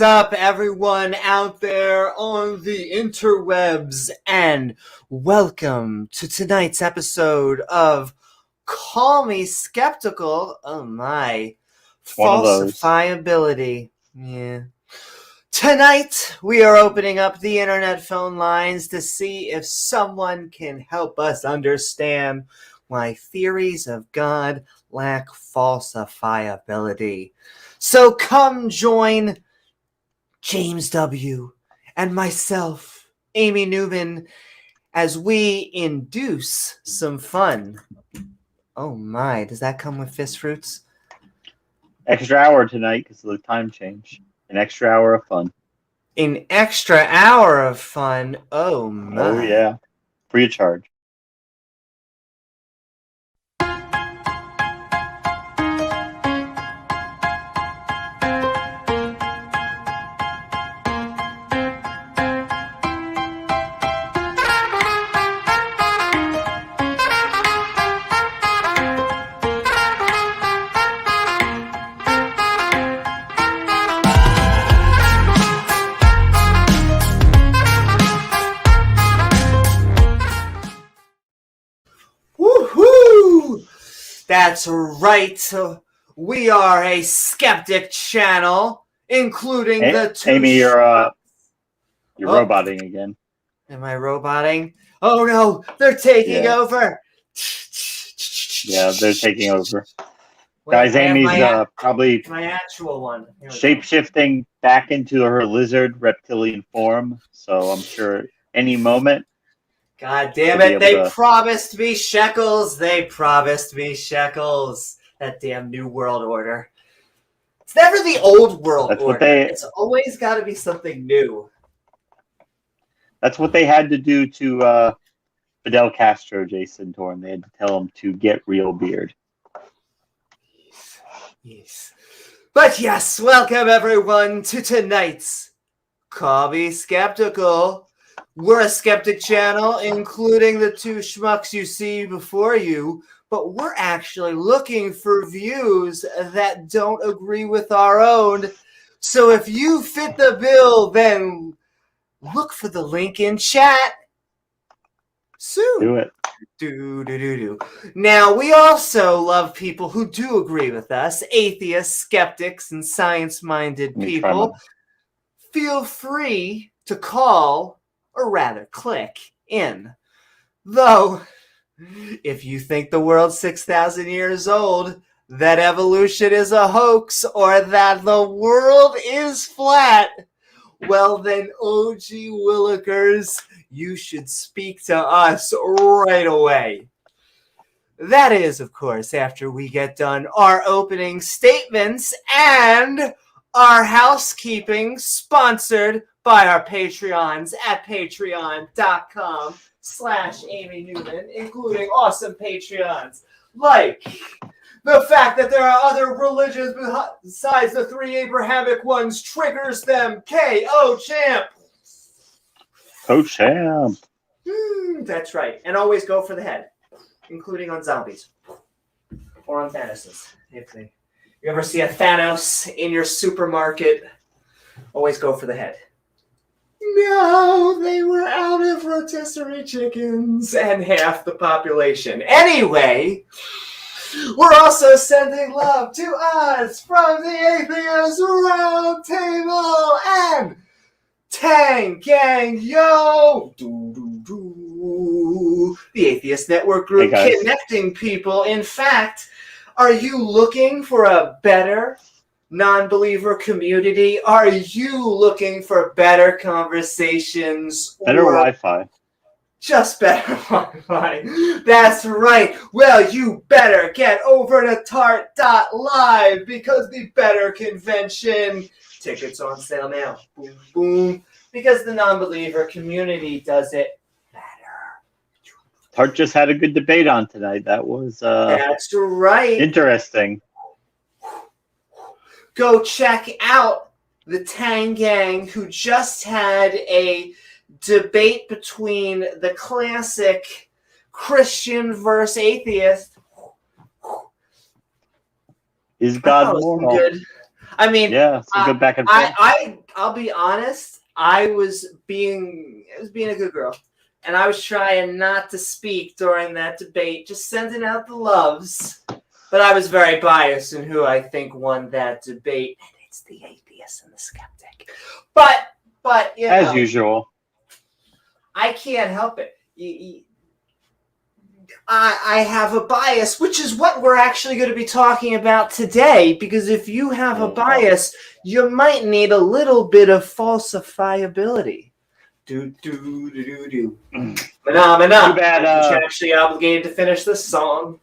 up, everyone out there on the interwebs, and welcome to tonight's episode of Call Me Skeptical. Oh my. Falsifiability. Yeah. Tonight, we are opening up the internet phone lines to see if someone can help us understand why theories of God lack falsifiability. So come join James W. and myself, Amy Newman, as we induce some fun. Oh my, does that come with fist fruits? Extra hour tonight because of the time change. An extra hour of fun. An extra hour of fun? Oh my. Oh yeah. Free of charge. Woohoo! That's right. We are a skeptic channel, including the two. Amy, you're roboting again. Am I roboting? Oh no, they're taking over. Yeah, they're taking over. Wait, Guys, Amy's probably my actual one. shape-shifting back into her lizard reptilian form. So I'm sure any moment. God damn it, they promised me shekels. They promised me shekels. That damn New World Order. It's never the old world order. It's always got to be something new. That's what they had to do to Fidel Castro, Jason Torn. They had to tell him to get real beard. Yes. But yes, welcome everyone to tonight's Call Me Skeptical. We're a skeptic channel, including the two schmucks you see before you, but we're actually looking for views that don't agree with our own. So if you fit the bill, then look for the link in chat soon. Do it. Do. Now, we also love people who do agree with us, atheists, skeptics, and science-minded people. Feel free to call, or rather click in. Though, if you think the world's 6,000 years old, that evolution is a hoax, or that the world is flat, well then, OG Willikers, you should speak to us right away. That is, of course, after we get done our opening statements and our housekeeping, sponsored by our Patreons at patreon.com/Amy Newman, including awesome Patreons like the fact that there are other religions besides the three Abrahamic ones triggers them. K.O. Champ. Co-champ. That's right. And always go for the head, including on zombies or on Thanos. If you ever see a Thanos in your supermarket, always go for the head. No, they were out of rotisserie chickens and half the population. Anyway, we're also sending love to us from the Atheist Round Table and Tang Gang Yo! The Atheist Network Group, connecting people. In fact, are you looking for a better non-believer community? Are you looking for better conversations? Better Wi-Fi. Just better Wi-Fi. That's right. Well, you better get over to tart.live because the better convention. Tickets on sale now. Boom, boom. Because the non-believer community does it better. Tart just had a good debate on tonight. That was that's right. Interesting. Go check out the Tang Gang, who just had a debate between the classic Christian versus atheist. Is God moral? Good. I mean, yeah, some good back and forth. I'll be honest. I was being a good girl, and I was trying not to speak during that debate, just sending out the loves. But I was very biased in who I think won that debate, and it's the atheist and the skeptic. But you know, as usual, I can't help it. I have a bias, which is what we're actually going to be talking about today. Because if you have a bias, you might need a little bit of falsifiability. Do. Too bad. Contractually obligated to finish this song.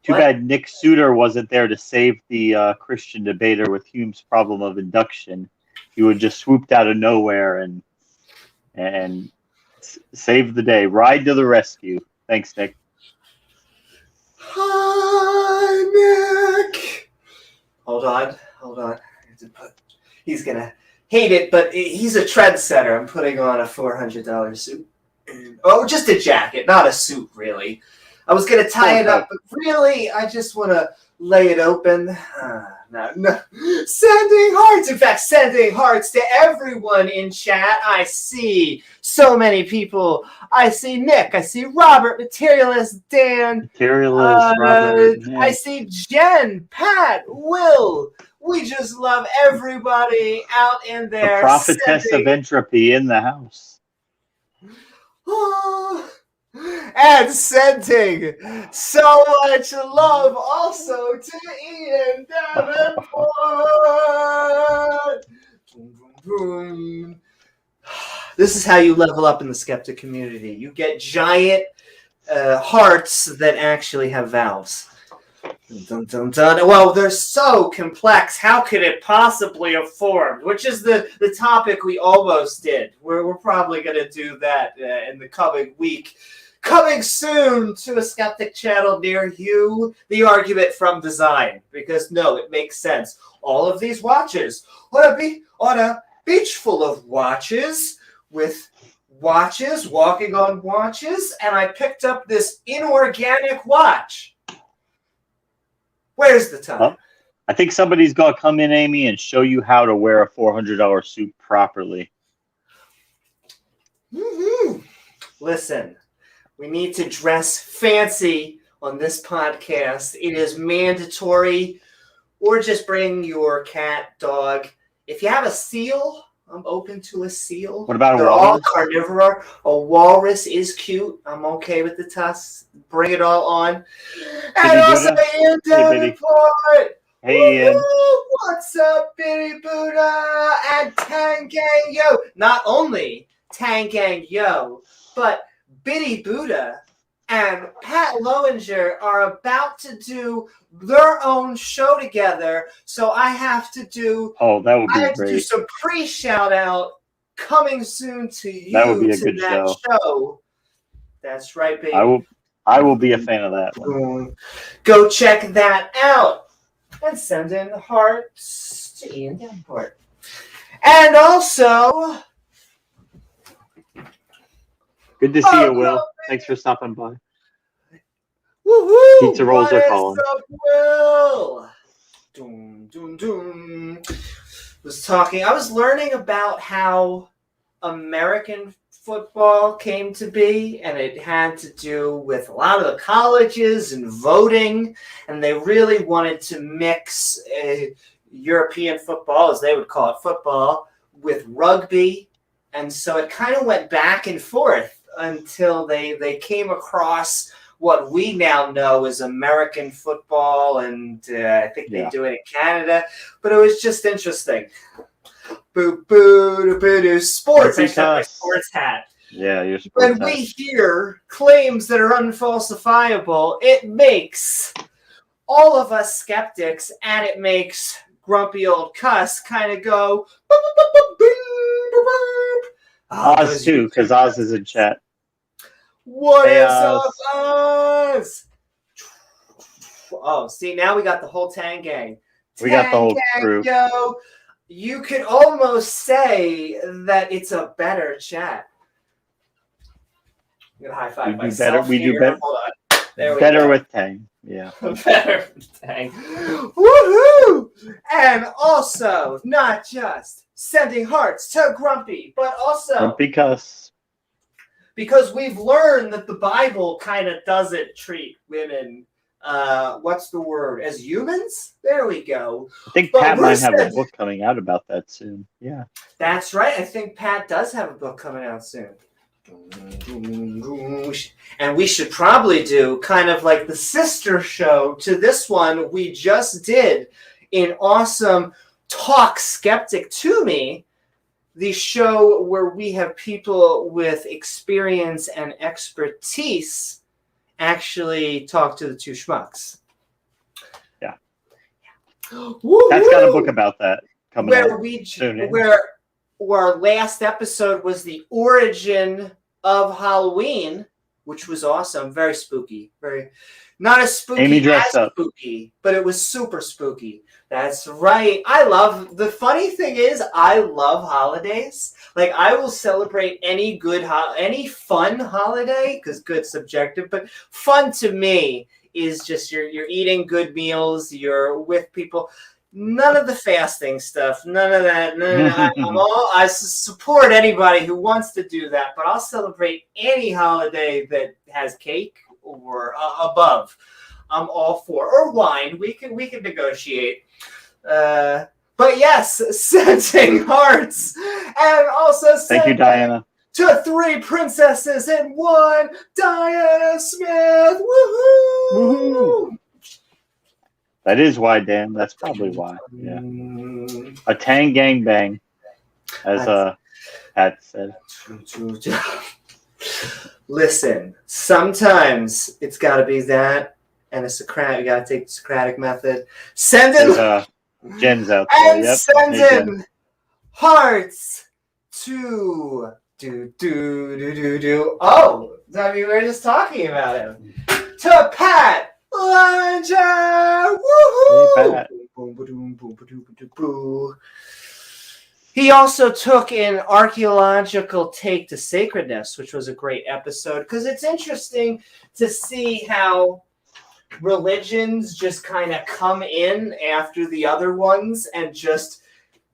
Too bad Nick Suter wasn't there to save the Christian debater with Hume's problem of induction. He would just swooped out of nowhere and save the day. Ride to the rescue. Thanks, Nick. Hi, Nick. Hold on. He's gonna hate it, but he's a trendsetter. I'm putting on a $400 suit. Oh, just a jacket, not a suit, really. I was gonna tie it up, but really, I just want to lay it open. No. Sending hearts. In fact, sending hearts to everyone in chat. I see so many people. I see Nick. I see Robert, Materialist, Dan. Robert. Yeah. I see Jen, Pat, Will. We just love everybody out in there. The prophetess of entropy in the house. And sending so much love also to Ian Davenport. This is how you level up in the skeptic community. You get giant hearts that actually have valves. Dun, dun, dun. Well, they're so complex. How could it possibly have formed? Which is the topic we almost did. We're probably going to do that in the coming week. Coming soon to a skeptic channel near you, the argument from design. Because no, it makes sense. All of these watches on a beach full of watches with watches walking on watches, and I picked up this inorganic watch. Where's the time? Well, I think somebody's going to come in, Amy, and show you how to wear a $400 suit properly. Mm-hmm. Listen, we need to dress fancy on this podcast. It is mandatory. Or just bring your cat, dog. If you have a seal, I'm open to a seal. What about They're a walrus? all carnivore. A walrus is cute. I'm okay with the tusks. Bring it all on. And also Ian Davenport. Hey, Ian. What's up, Bitty Buddha and Tangang Yo? Not only Tangang Yo, but Bitty Buddha and Pat Lowinger are about to do their own show together, so I have to do. Oh, that would be great. To do some pre-shout out coming soon to you. That would be a good show. That's right, baby. I will be a fan of that one. Go check that out and send in hearts to Ian Davenport. And also, good to see you, Will. Thanks for stopping by. Woohoo! Pizza rolls are calling. What's up, Will? Doom, doom, doom. I was learning about how American football came to be, and it had to do with a lot of the colleges and voting, and they really wanted to mix European football, as they would call it, football, with rugby, and so it kind of went back and forth until they came across what we now know as American football, and I think they do it in Canada, but it was just interesting. Boo, boo, boo, boo, sports. I got my sports hat. Yeah, your sports hat. When we hear claims that are unfalsifiable, it makes all of us skeptics, and it makes grumpy old cuss kind of go. Oz too, because Oz is in chat. What is up, Oz? Oh, see, now we got the whole Tang gang. We got the whole crew. Yo, you could almost say that it's a better chat. I'm gonna high five myself. We do better. Hold on. There we better go. with Tang. Yeah. Better dang. Woohoo! And also, not just sending hearts to Grumpy, but also Grumpy Cuss. because we've learned that the Bible kind of doesn't treat women, what's the word, as humans? There we go. I think Pat might have a book coming out about that soon. Yeah. That's right. I think Pat does have a book coming out soon. And we should probably do kind of like the sister show to this one we just did in awesome Talk Skeptic to Me, the show where we have people with experience and expertise actually talk to the two schmucks. Yeah. Woo-hoo! Pat's got a book about that coming out soon. Yeah. Where our last episode was the origin of Halloween, which was awesome, very spooky, very not as spooky Amy dressed as up. spooky, but it was super spooky. That's right. I love the funny thing is I love holidays. Like I will celebrate any any fun holiday because good subjective, but fun to me is just you're eating good meals, you're with people. None of the fasting stuff. None of that. I support anybody who wants to do that, but I'll celebrate any holiday that has cake or above. I'm all for, or wine. We can negotiate. But yes, sending hearts, and also thank you, Diana. To 3 princesses and 1 Diana Smith. Woohoo! Woohoo! That is why, Dan. That's probably why. Yeah. A tang gang bang, as Pat said. Listen, sometimes it's got to be that, and a Socratic. You got to take the Socratic method. Send in Jen's out there. and yep. send in hearts to do. Oh, I mean, we were just talking about him. To Pat. Woohoo! Hey, Pat. He also took an archaeological take to sacredness, which was a great episode because it's interesting to see how religions just kind of come in after the other ones and just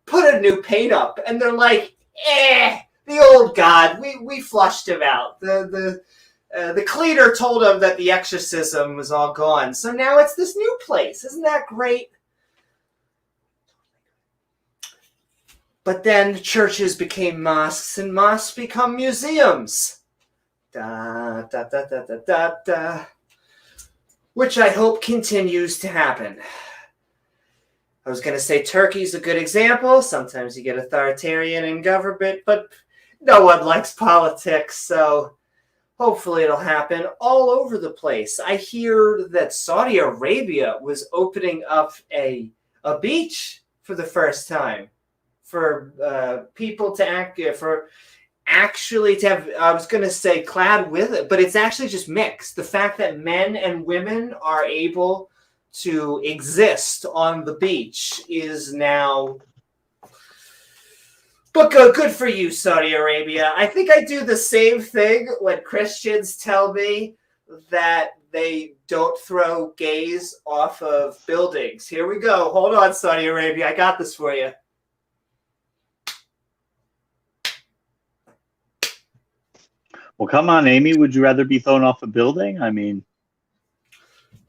put a new paint up, and they're like, the old god, we flushed him out. The cleaner told him that the exorcism was all gone. So now it's this new place. Isn't that great? But then churches became mosques, and mosques become museums. Da, da, da, da, da, da, da. Which I hope continues to happen. I was going to say Turkey's a good example. Sometimes you get authoritarian in government, but no one likes politics, so hopefully it'll happen all over the place. I hear that Saudi Arabia was opening up a beach for the first time for people to actually have, I was going to say clad with it, but it's actually just mixed. The fact that men and women are able to exist on the beach is now... But good for you, Saudi Arabia. I think I do the same thing when Christians tell me that they don't throw gays off of buildings. Here we go. Hold on, Saudi Arabia. I got this for you. Well, come on, Amy. Would you rather be thrown off a building? I mean...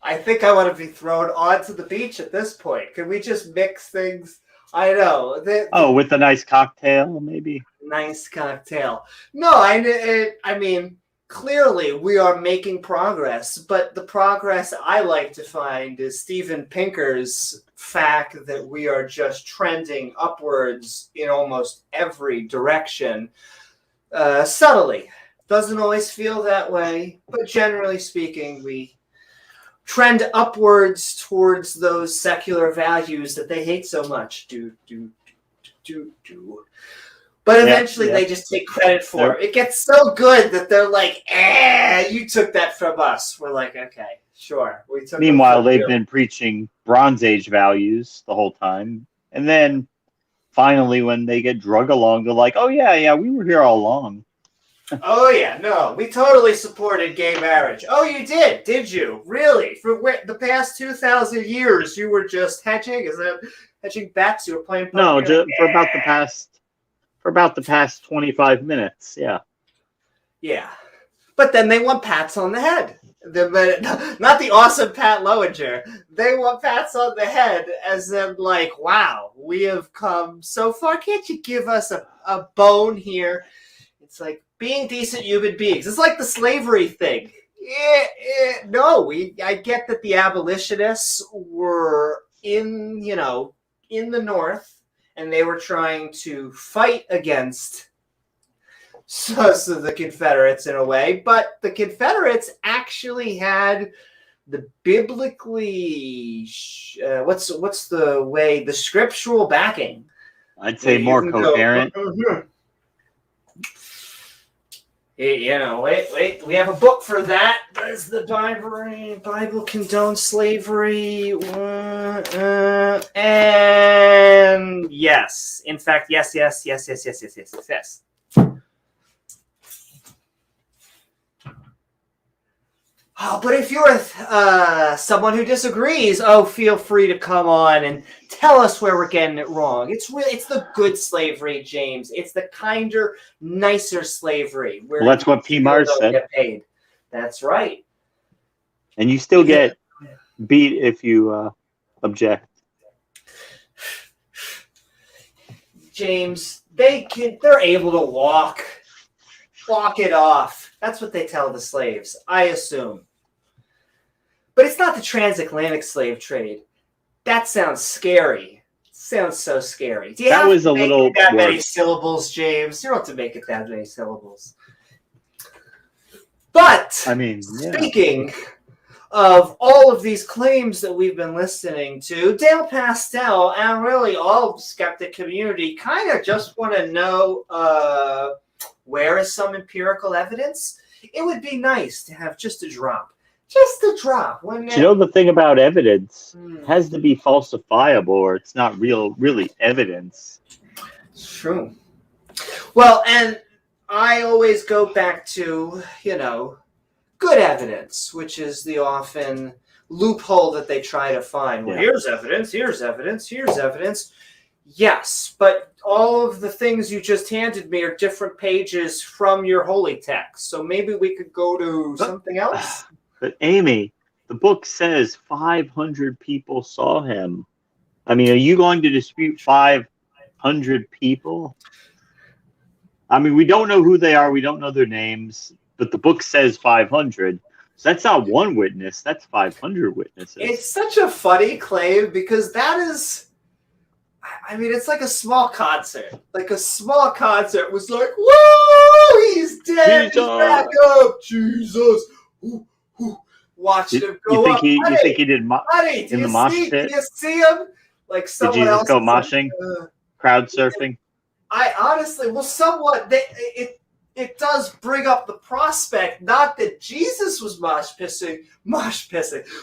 I think I want to be thrown onto the beach at this point. Can we just mix things? I know. With a nice cocktail, maybe? Nice cocktail. No, I mean, clearly we are making progress, but the progress I like to find is Steven Pinker's fact that we are just trending upwards in almost every direction, subtly. Doesn't always feel that way, but generally speaking, we trend upwards towards those secular values that they hate so much. But eventually they just take credit for it. It gets so good that they're like, you took that from us. We're like, okay, sure. We took Meanwhile, they've been preaching Bronze Age values the whole time. And then finally, when they get drug along, they're like, oh, yeah, we were here all along. Oh yeah, no, we totally supported gay marriage. Oh, you did you? Really? For the past 2,000 years, you were just hedging? Is that hedging bets? You were playing poker? No, for about the past 25 minutes. Yeah. Yeah, but then they want pats on the head. Not the awesome Pat Lowinger. They want pats on the head as in like, wow, we have come so far. Can't you give us a bone here? It's like being decent human beings. It's like the slavery thing. No, I get that the abolitionists were in the North, and they were trying to fight against so the Confederates in a way, but the Confederates actually had the biblically what's the scriptural backing. I'd say more coherent. Wait, we have a book for that. Does the Bible condone slavery? And yes. In fact, yes. Oh, but if you're someone who disagrees, feel free to come on and tell us where we're getting it wrong. It's the good slavery, James. It's the kinder, nicer slavery. Well, that's what P. Mars said. Get paid. That's right. And you still get beat if you object. James, they're able to walk it off. That's what they tell the slaves, I assume. But it's not the transatlantic slave trade. That sounds scary. Sounds so scary. Do you have to make it that many syllables, James? You don't have to make it that many syllables. But speaking of all of these claims that we've been listening to, Dale Pastel and really all of the skeptic community kind of just want to know where is some empirical evidence? It would be nice to have just a drop. Just a drop. The thing about evidence has to be falsifiable, or it's not really evidence. It's true. Well, and I always go back to, good evidence, which is the often loophole that they try to find. Well, here's evidence. Yes, but all of the things you just handed me are different pages from your holy text. So maybe we could go to something else. But Amy, the book says 500 people saw him. I mean, are you going to dispute 500 people? I mean, we don't know who they are. We don't know their names. But the book says 500. So that's not one witness. That's 500 witnesses. It's such a funny claim because that is... I mean, it's like a small concert. Like a small concert was like, whoa, he's dead. Jesus. He's back up. Jesus. Ooh. Watched him go up. You think he did in the mosh pit? Did you see him? Like someone else go moshing? Crowd surfing? I honestly, somewhat, it does bring up the prospect, not that Jesus was mosh pissing,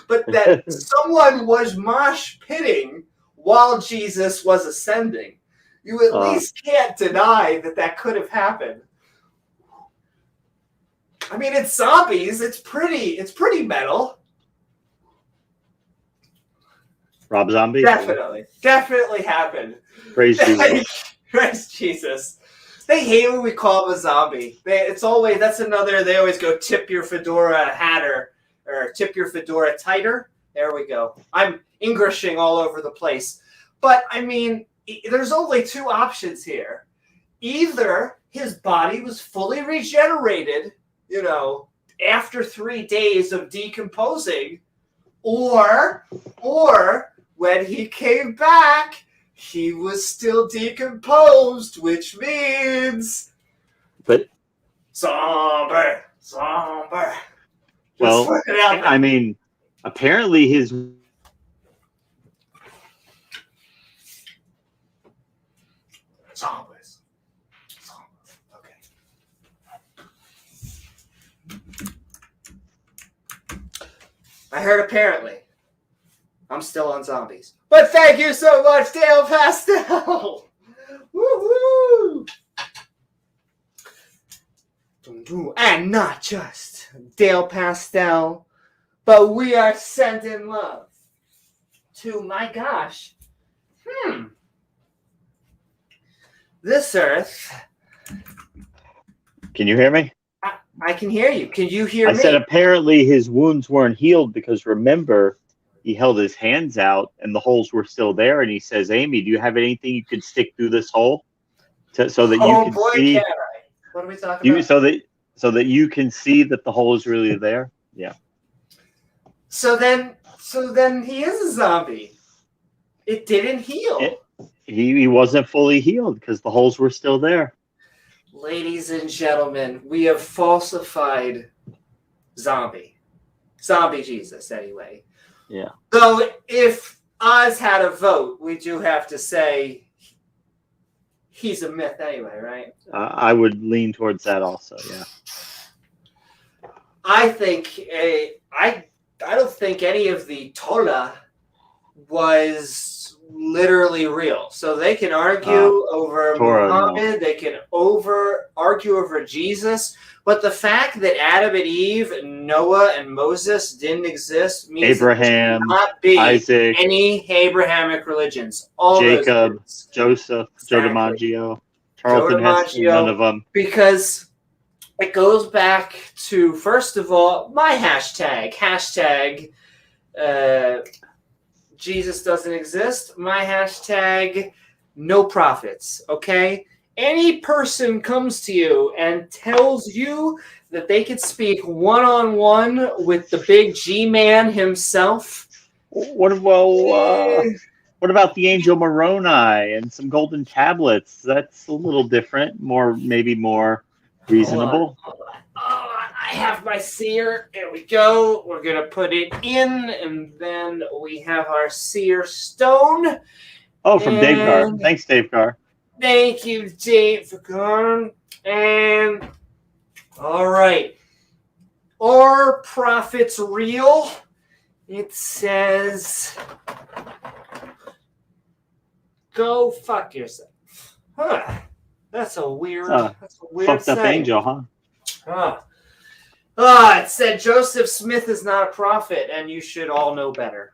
but that someone was mosh pitting while Jesus was ascending. You at least can't deny that could have happened. I mean, it's zombies. It's pretty metal. Rob Zombie? Definitely happened. Praise Jesus. Praise Jesus. They hate when we call them a zombie. They always go tip your fedora hatter or tip your fedora tighter. There we go. I'm Englishing all over the place. But I mean, there's only two options here. Either his body was fully regenerated, after 3 days of decomposing, or when he came back, he was still decomposed, which means zombie. Well, I mean, apparently his zombies. Okay. I heard apparently. I'm still on zombies. But thank you so much, Dale Pastel! Woohoo! And not just Dale Pastel, but we are sending love to, my gosh, this Earth. Can you hear me? I can hear you. Can you hear me? I said apparently his wounds weren't healed because remember, he held his hands out and the holes were still there. And he says, Amy, do you have anything you could stick through this hole so that you can see? Can I? What are we talking about? So that you can see that the hole is really there. Yeah. So then he is a zombie. It didn't heal. He wasn't fully healed because the holes were still there. Ladies and gentlemen, we have falsified zombie Jesus anyway. Yeah. So if Oz had a vote, we do have to say he's a myth anyway, right? I would lean towards that also. Yeah. I think I don't think any of the Torah was literally real. So they can argue over Torah, Muhammad, no. they can argue over Jesus, but the fact that Adam and Eve, Noah and Moses didn't exist means Abraham, there cannot be Isaac, any Abrahamic religions. All Jacob, those Joseph, Joe exactly. DiMaggio, Charlton Heston, none of them. Because it goes back to, first of all, my hashtag Jesus doesn't exist. My hashtag, no prophets, okay? Any person comes to you and tells you that they could speak one-on-one with the big G-man himself. What about the angel Moroni and some golden tablets? That's a little different, maybe more reasonable. Hold on. Oh, I have my seer. There we go. We're going to put it in, and then we have our seer stone. Oh, from Dave Carr. Thanks, Dave Carr. Thank you, Dave Carr. And, all right. Are prophets real? It says, go fuck yourself. Huh. That's a weird fucked up angel, huh? It said Joseph Smith is not a prophet, and you should all know better.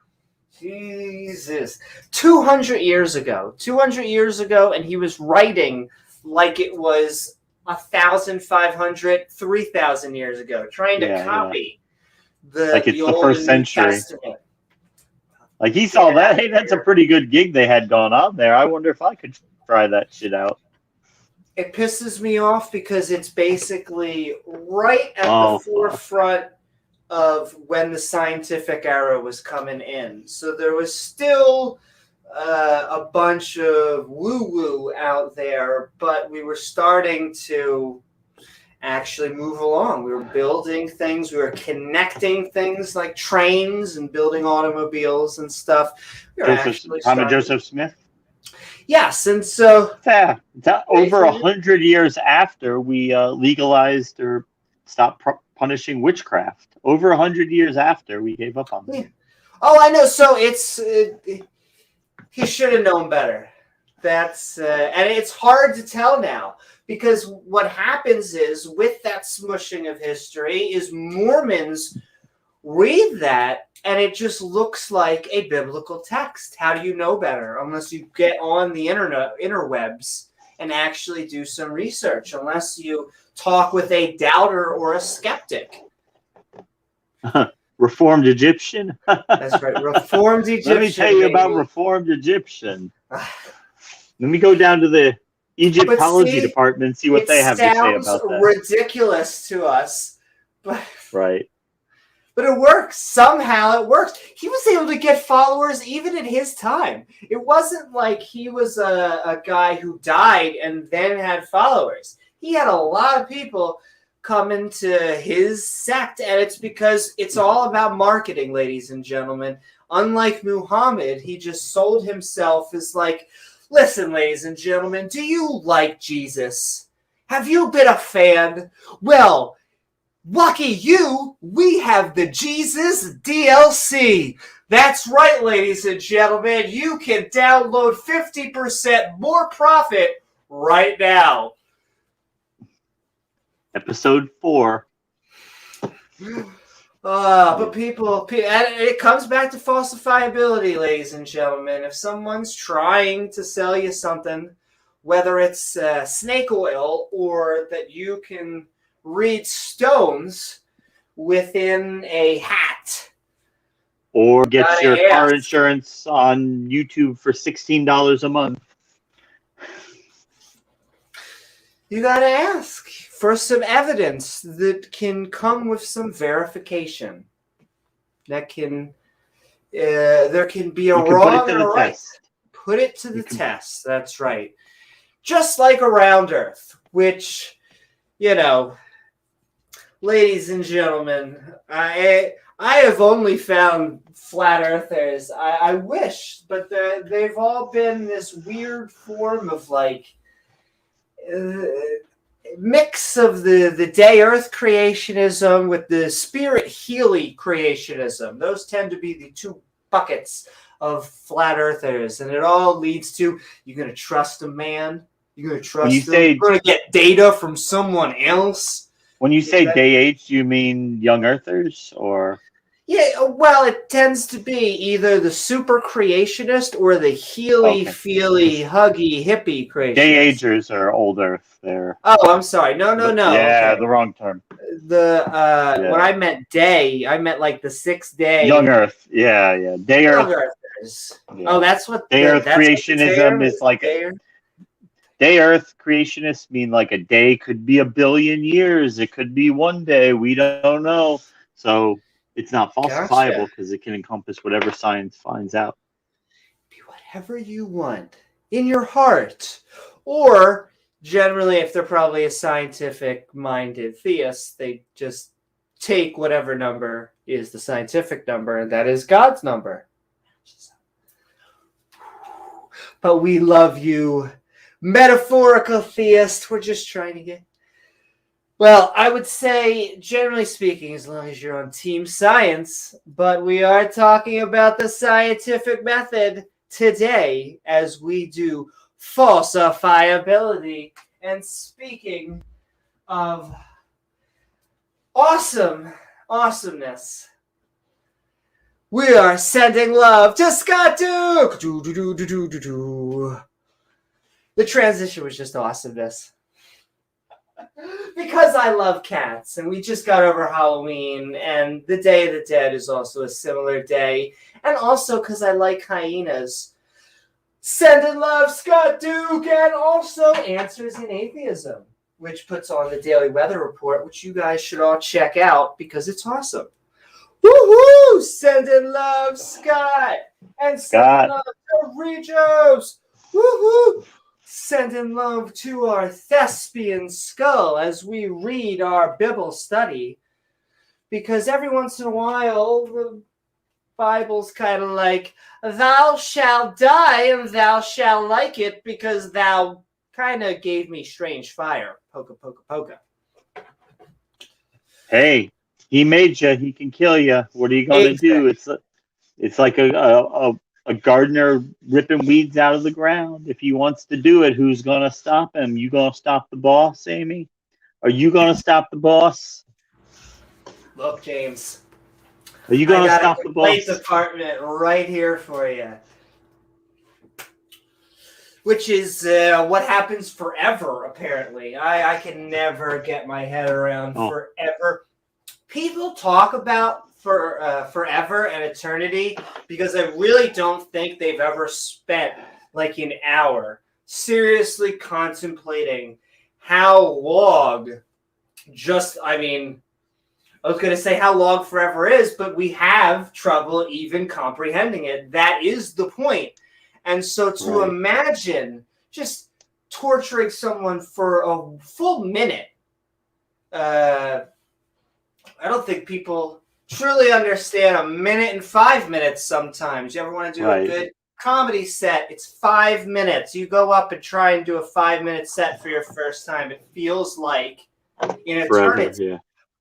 Jesus. 200 years ago, and he was writing like it was 1,500, 3,000 years ago, trying to copy like it's the first century. Testament. Like he saw that. Hey, that's a pretty good gig they had going on there. I wonder if I could try that shit out. It pisses me off because it's basically right at the forefront of when the scientific era was coming in. So there was still a bunch of woo-woo out there, but we were starting to actually move along. We were building things. We were connecting things like trains and building automobiles and stuff. Joseph Smith? Yes, and so over 100 years after we legalized or stopped punishing witchcraft. Over 100 years after we gave up on that. Yeah. Oh, I know. So he should have known better. That's and it's hard to tell now because what happens is with that smushing of history is Mormons read that and it just looks like a biblical text. How do you know better unless you get on the interwebs and actually do some research, unless you talk with a doubter or a skeptic. Reformed Egyptian? That's right, Reformed Egyptian. Let me tell you about Reformed Egyptian. Let me go down to the Egyptology department and see what they have to say about that. It sounds ridiculous to us, but right. But it works. Somehow it works. He was able to get followers even in his time. It wasn't like he was a guy who died and then had followers. He had a lot of people come into his sect, and it's because it's all about marketing, ladies and gentlemen. Unlike Muhammad, he just sold himself as like, listen, ladies and gentlemen, do you like Jesus? Have you been a fan? Well, lucky you, we have the Jesus DLC. That's right, ladies and gentlemen. You can download 50% more profit right now. Episode 4. But people, and it comes back to falsifiability, ladies and gentlemen. If someone's trying to sell you something, whether it's snake oil or that you can read stones within a hat, or get your car ask. insurance on YouTube for $16 a month. You gotta ask for some evidence that can come with some verification. That can, there can be a wrong and a right. Put it to the test. That's right. Just like around Earth, which, you know, ladies and gentlemen, I have only found flat earthers. I wish, but they've all been this weird form of like mix of the day Earth creationism with the spirit Healy creationism. Those tend to be the two buckets of flat earthers, and it all leads to, you're going to trust a man, you're going to trust them, you're going to get data from someone else. When you say day age, do you mean young earthers or? Yeah, well, it tends to be either the super creationist or the Healy-feely, huggy, hippie creationist. Day agers are old Earth. They're... Oh, I'm sorry. No. Yeah, okay. the wrong term. When I meant day, I meant like the 6th day. Young Earth. Yeah. Day Young Earth. Earthers. Yeah. Oh, that's what Day Earth creationism is like. Day Earth creationists mean like a day could be a billion years. It could be one day. We don't know. So it's not falsifiable because it can encompass whatever science finds out. Be whatever you want in your heart. Or generally, if they're probably a scientific-minded theist, they just take whatever number is the scientific number, and that is God's number. But we love you, metaphorical theist. We're just trying to get... Well, I would say, generally speaking, as long as you're on team science, but we are talking about the scientific method today as we do falsifiability. And speaking of awesomeness, we are sending love to Scott Duke. The transition was just awesomeness. Because I love cats, and we just got over Halloween, and the Day of the Dead is also a similar day, and also because I like hyenas. Sending love, Scott Duke, and also Answers in Atheism, which puts on the Daily Weather Report, which you guys should all check out because it's awesome. Woohoo! Sending love, Scott, and sending love to Regos. Woohoo! Sending love to our thespian skull as we read our Bible study, because every once in a while the Bible's kind of like, thou shalt die and thou shalt like it because thou kind of gave me strange fire. Poka, poka, poka. Hey, he made you. He can kill you. What are you going to do? It's like a gardener ripping weeds out of the ground. If he wants to do it, who's going to stop him? You going to stop the boss, Amy? Are you going to stop the boss? Look, James. Are you going to stop the boss? I got a complaint department right here for you. Which is what happens forever, apparently. I can never get my head around forever. People talk about forever and eternity because I really don't think they've ever spent like an hour seriously contemplating how long I was going to say how long forever is, but we have trouble even comprehending it. That is the point. And so to imagine just torturing someone for a full minute, I don't think people truly understand a minute and 5 minutes sometimes. You ever want to do a good comedy set? It's 5 minutes. You go up and try and do a 5-minute set for your first time. It feels like an eternity. Yeah.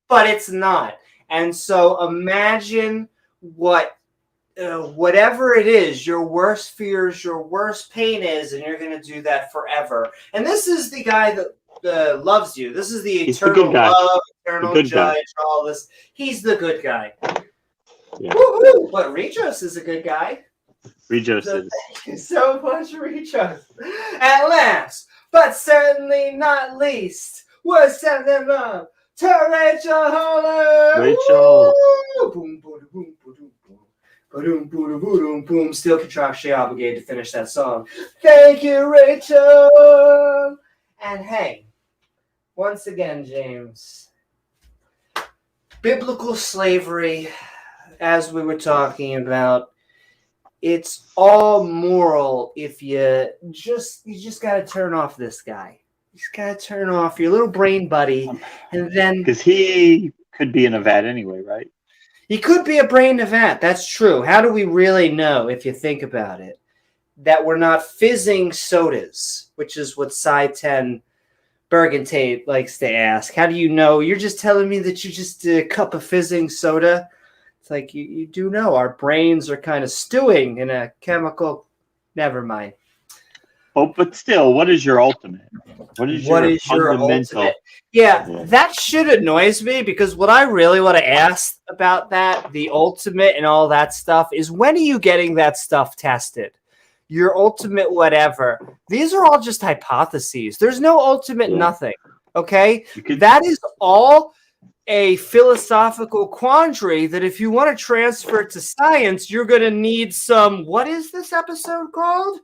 But it's not. And so imagine whatever it is, your worst fears, your worst pain is, and you're going to do that forever. And this is the guy that loves you. This is the He's the eternal good guy. love, eternal good guy. judge, all this. He's the good guy. Yeah. Woo-hoo! But Regis is a good guy. Regis So is. thank you so much, Regis. At last, but certainly not least, we're sending love to Rachel Holler. Rachel. Woo! Boom, boom, boom, boom, boom, boom. Boom, boom, boom, boom. Still contractually obligated to finish that song. Thank you, Rachel. And hey, once again, James, biblical slavery, as we were talking about, it's all moral if you just got to turn off this guy. You just got to turn off your little brain buddy, and then... Because he could be in a vat anyway, right? He could be a brain in a vat. That's true. How do we really know, if you think about it, that we're not fizzing sodas, which is what Cy 10 Bergentate likes to ask? How do you know? You're just telling me that you just did a cup of fizzing soda? It's like you do know our brains are kind of stewing in a chemical. Never mind. Oh, but still, what is your ultimate? What is your fundamental? Ultimate? Yeah, that shit annoys me because what I really want to ask about that, the ultimate and all that stuff, is when are you getting that stuff tested? Your ultimate whatever. These are all just hypotheses. There's no ultimate nothing, okay? That is all a philosophical quandary that if you want to transfer it to science, you're going to need some... What is this episode called?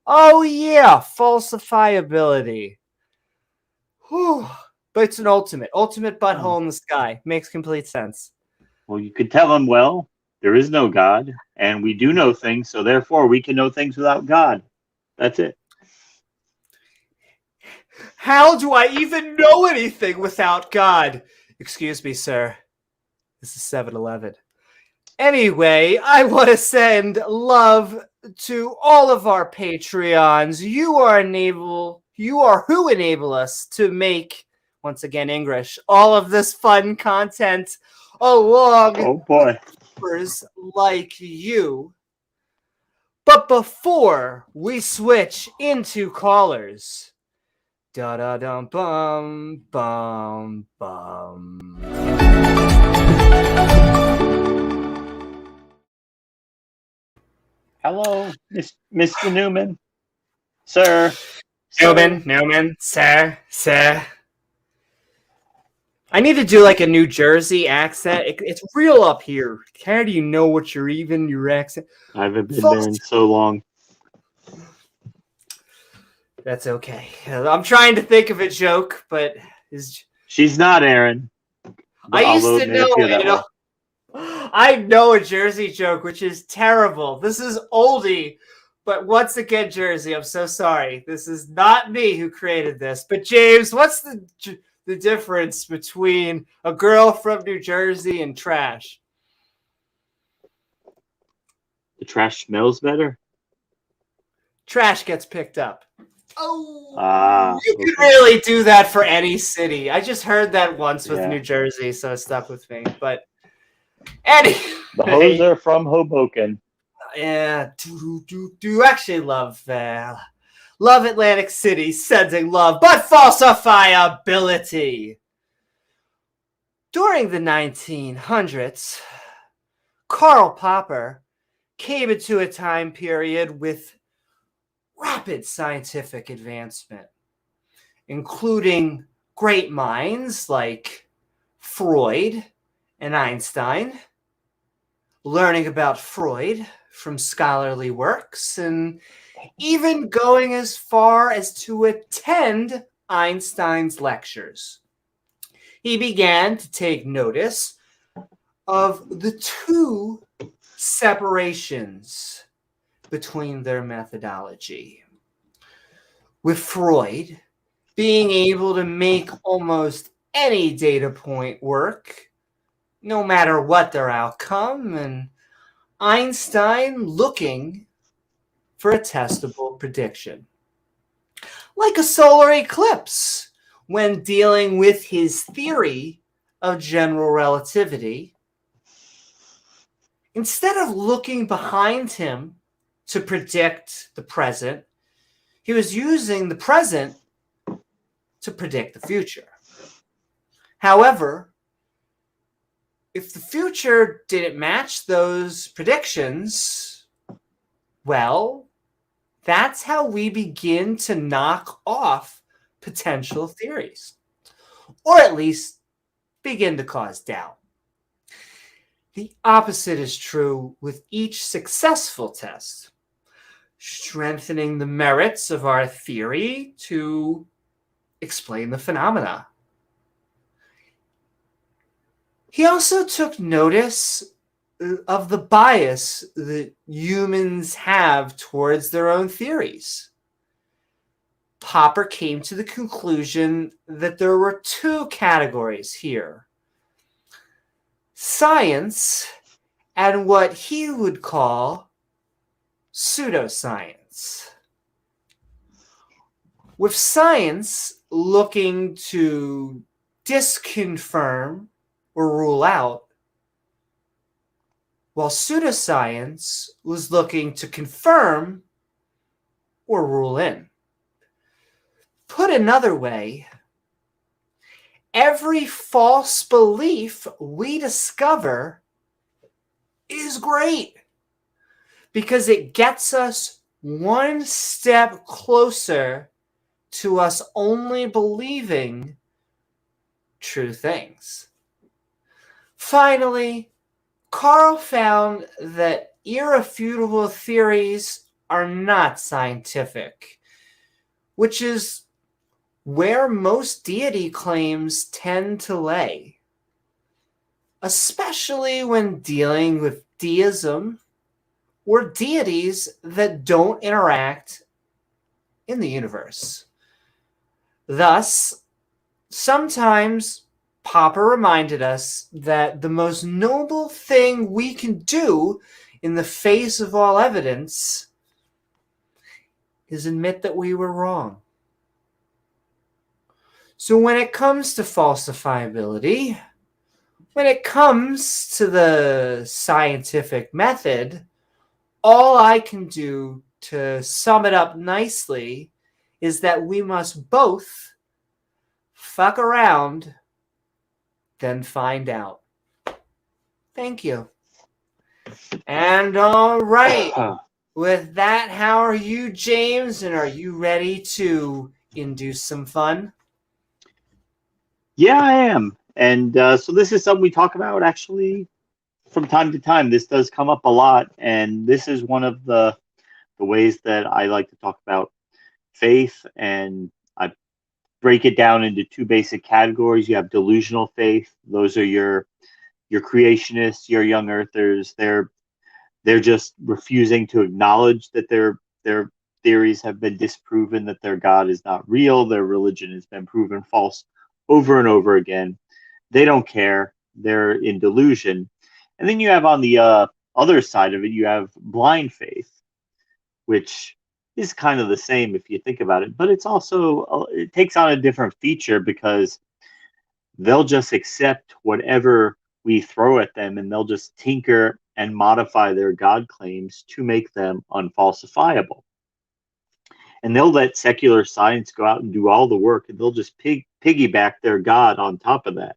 Oh, yeah, falsifiability. Whew. But it's an ultimate butthole in the sky. Makes complete sense. Well, you could tell him, well, there is no God, and we do know things, so therefore we can know things without God. That's it. How do I even know anything without God? Excuse me, sir. This is 7-Eleven. Anyway, I want to send love to all of our Patreons. You are who enable us to make, once again, English, all of this fun content along with like you. But before we switch into callers, da-da-dum-bum, bum, bum. Hello, Mr. Newman. Sir. Newman, sir. I need to do like a New Jersey accent. It's real up here. How do you know what your accent? I haven't been there in so long. That's okay. I'm trying to think of a joke, but she's not Aaron. I used to know, I know a Jersey joke, which is terrible. This is oldie, but once again, Jersey, I'm so sorry. This is not me who created this. But James, what's the difference between a girl from New Jersey and trash? The trash smells better? Trash gets picked up. Oh, you could really do that for any city. I just heard that once with New Jersey, so it stuck with me. But anyway, the hoes are from Hoboken. Yeah, do actually love Atlantic City, sending love, but falsifiability. During the 1900s, Karl Popper came into a time period with rapid scientific advancement, including great minds like Freud and Einstein, learning about Freud from scholarly works, and even going as far as to attend Einstein's lectures. He began to take notice of the two separations between their methodology. With Freud being able to make almost any data point work, no matter what their outcome, and Einstein looking for a testable prediction. Like a solar eclipse when dealing with his theory of general relativity, instead of looking behind him to predict the present, he was using the present to predict the future. However, if the future didn't match those predictions, well, that's how we begin to knock off potential theories, or at least begin to cause doubt. The opposite is true with each successful test, strengthening the merits of our theory to explain the phenomena. He also took notice of the bias that humans have towards their own theories. Popper came to the conclusion that there were two categories here: science and what he would call pseudoscience. With science looking to disconfirm or rule out, while pseudoscience was looking to confirm or rule in. Put another way, every false belief we discover is great because it gets us one step closer to us only believing true things. Finally, Carl found that irrefutable theories are not scientific, which is where most deity claims tend to lay, especially when dealing with deism or deities that don't interact in the universe. Thus, sometimes Popper reminded us that the most noble thing we can do in the face of all evidence is admit that we were wrong. So when it comes to falsifiability, when it comes to the scientific method, all I can do to sum it up nicely is that we must both fuck around, then find out. Thank you. And all right. With that, how are you, James? And are you ready to induce some fun? Yeah, I am. And so this is something we talk about actually from time to time. This does come up a lot. And this is one of the ways that I like to talk about faith. And I break it down into two basic categories. You have delusional faith. Those are your creationists, your young earthers. They're just refusing to acknowledge that their theories have been disproven, that their God is not real, their religion has been proven false over and over again. They don't care. They're in delusion. And then you have on the other side of it, you have blind faith, which is kind of the same if you think about it, but it's also, it takes on a different feature because they'll just accept whatever we throw at them and they'll just tinker and modify their God claims to make them unfalsifiable. And they'll let secular science go out and do all the work, and they'll just piggyback their God on top of that.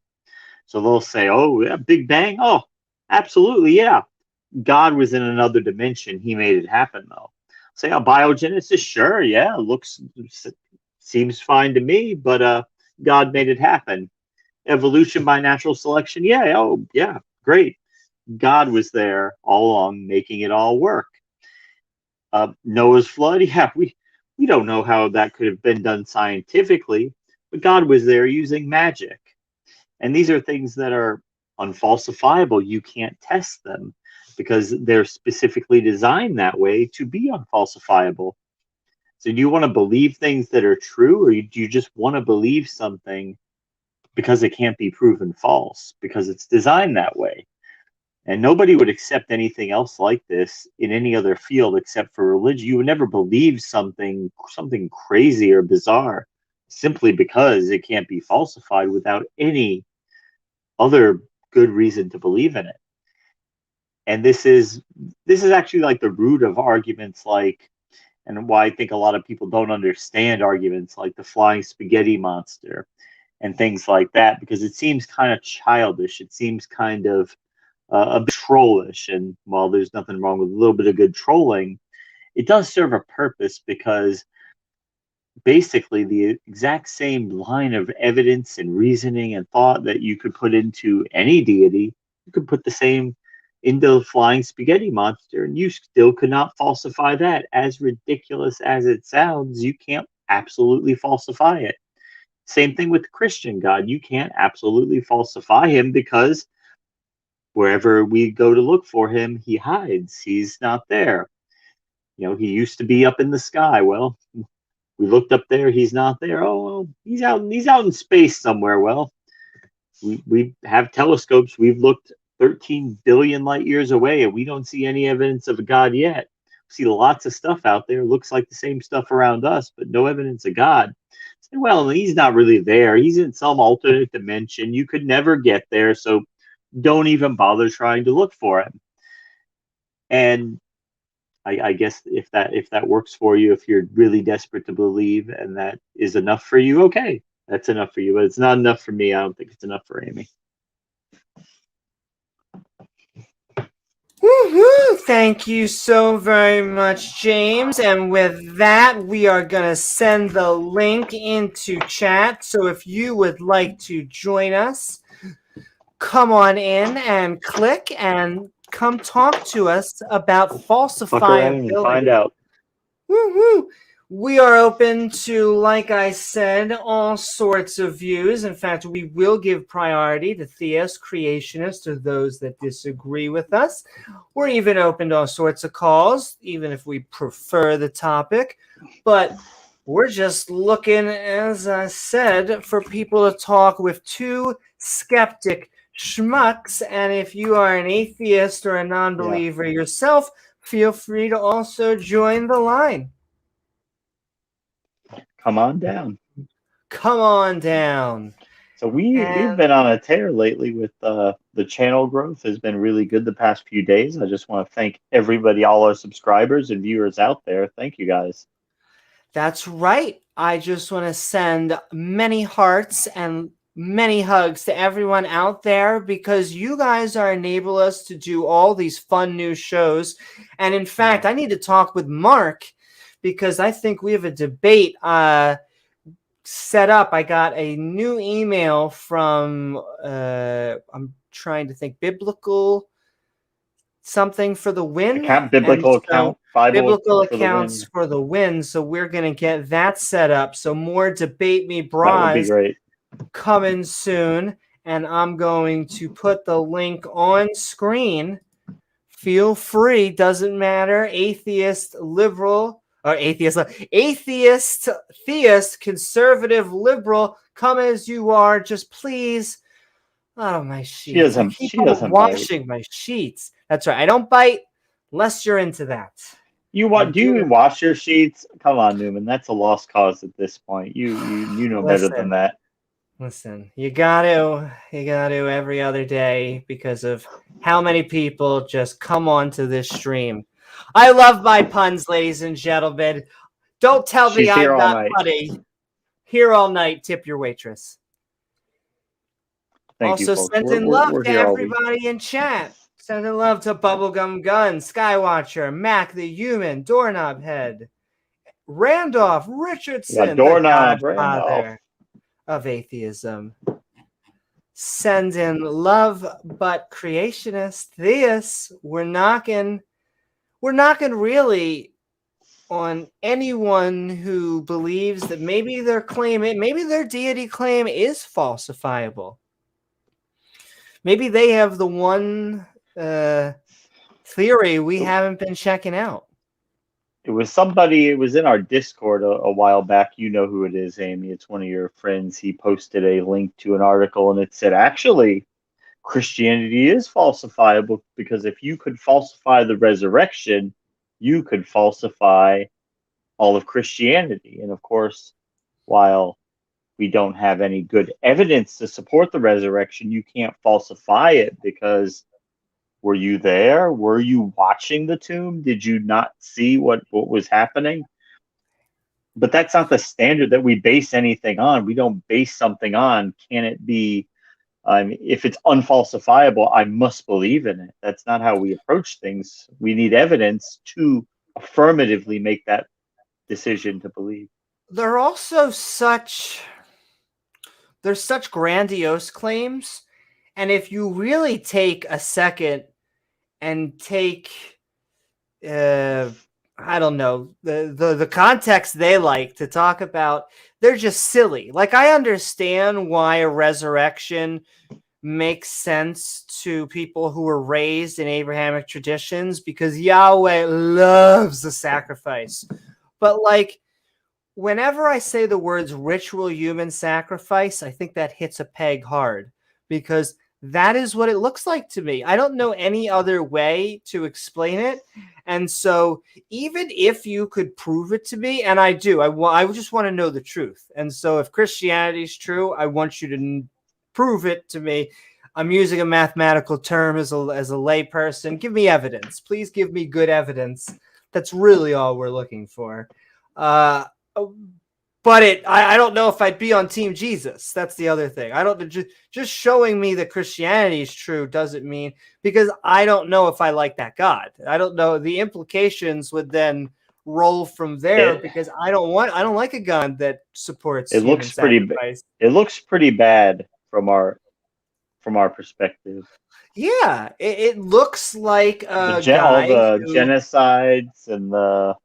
So they'll say, oh, yeah, Big Bang? Oh, absolutely, yeah. God was in another dimension. He made it happen, though. Say, oh, biogenesis? Sure, yeah, seems fine to me, but God made it happen. Evolution by natural selection? Yeah, oh, yeah, great. God was there all along making it all work. Noah's flood? Yeah, we don't know how that could have been done scientifically, but God was there using magic. And these are things that are unfalsifiable. You can't test them because they're specifically designed that way to be unfalsifiable. So do you want to believe things that are true, or do you just want to believe something because it can't be proven false, because it's designed that way? And nobody would accept anything else like this in any other field except for religion. You would never believe something crazy or bizarre simply because it can't be falsified without any other good reason to believe in it. And this is actually like the root of arguments like, and why I think a lot of people don't understand arguments like the flying spaghetti monster and things like that, because it seems kind of childish. It seems kind of a bit trollish. And while there's nothing wrong with a little bit of good trolling, it does serve a purpose, because basically the exact same line of evidence and reasoning and thought that you could put into any deity, you could put the same into the flying spaghetti monster, and you still could not falsify that. As ridiculous as it sounds, you can't absolutely falsify it. Same thing with the Christian God. You can't absolutely falsify him, because wherever we go to look for him, he hides. He's not there. He used to be up in the sky. Well, we looked up there, he's not there. Oh, well, he's out in space somewhere. Well, we have telescopes. We've looked 13 billion light years away, and we don't see any evidence of a God yet. We see lots of stuff out there. Looks like the same stuff around us, but no evidence of God. Well, he's not really there. He's in some alternate dimension. You could never get there, so don't even bother trying to look for him. And I guess if that works for you, if you're really desperate to believe and that is enough for you, okay, that's enough for you. But it's not enough for me. I don't think it's enough for Amy. Woohoo! Thank you so very much, James. And with that, we are going to send the link into chat. So if you would like to join us, come on in and click and come talk to us about falsifiability. And find out. Woo-hoo. We are open to, like I said, all sorts of views. In fact, we will give priority to theists, creationists, or those that disagree with us. We're even open to all sorts of calls, even if we prefer the topic. But we're just looking, as I said, for people to talk with two skeptic schmucks. And if you are an atheist or a non-believer yourself, feel free to also join the line. Come on down. Come on down. So we've been on a tear lately with the channel growth has been really good the past few days. I just want to thank everybody, all our subscribers and viewers out there. Thank you, guys. That's right. I just want to send many hearts and many hugs to everyone out there, because you guys are enabling us to do all these fun new shows. And in fact, I need to talk with Mark, because I think we have a debate set up. I got a new email from, I'm trying to think, biblical something for the win. Biblical account. Biblical accounts for the win. So we're going to get that set up. So more Debate Me Bras. That would be great. Coming soon. And I'm going to put the link on screen. Feel free. Doesn't matter. Atheist, liberal, or atheist, theist, conservative, liberal. Come as you are. Just please. Oh, my sheets. She doesn't washing my sheets. That's right. I don't bite unless you're into that. Do you wash your sheets? Come on, Newman. That's a lost cause at this point. You know better than that. Listen, you got to every other day, because of how many people just come onto this stream. I love my puns, ladies and gentlemen. Don't tell me I'm not funny. Here all night. Tip your waitress. Thank also, you, sending love to everybody in chat. Sending love to Bubblegum Gun, Skywatcher, Mac the Human, Doorknob Head, Randolph Richardson, Doorknob, the Godfather of atheism. Sending love, but creationist theists, we're knocking really on anyone who believes that maybe their deity claim is falsifiable. Maybe they have the one theory we haven't been checking out. It was in our Discord a while back. You know who it is, Amy. It's one of your friends. He posted a link to an article, and it said, actually, Christianity is falsifiable, because if you could falsify the resurrection, you could falsify all of Christianity. And of course, while we don't have any good evidence to support the resurrection, you can't falsify it, because were you there? Were you watching the tomb? Did you not see what was happening? but that's not the standard that we base anything on. We don't base something on, can it be, if it's unfalsifiable, I must believe in it. That's not how we approach things. We need evidence to affirmatively make that decision to believe. They're also there's such grandiose claims. And if you really take a second and take, I don't know, the context they like to talk about, they're just silly. Like, I understand why a resurrection makes sense to people who were raised in Abrahamic traditions, because Yahweh loves the sacrifice. But like, whenever I say the words ritual human sacrifice, I think that hits a peg hard, because that is what it looks like to me. I don't know any other way to explain it. And so even if you could prove it to me, and I do, I just want to know the truth. And so if Christianity is true, I want you to prove it to me. I'm using a mathematical term as a lay person. Give me evidence. Please give me good evidence. That's really all we're looking for. But I don't know if I'd be on Team Jesus. That's the other thing. I don't just showing me that Christianity is true doesn't mean, because I don't know if I like that God. I don't know, the implications would then roll from there, because I don't like a God that supports human sacrifice. It looks pretty bad from our perspective. Yeah, it looks like a guy all the who, genocides and the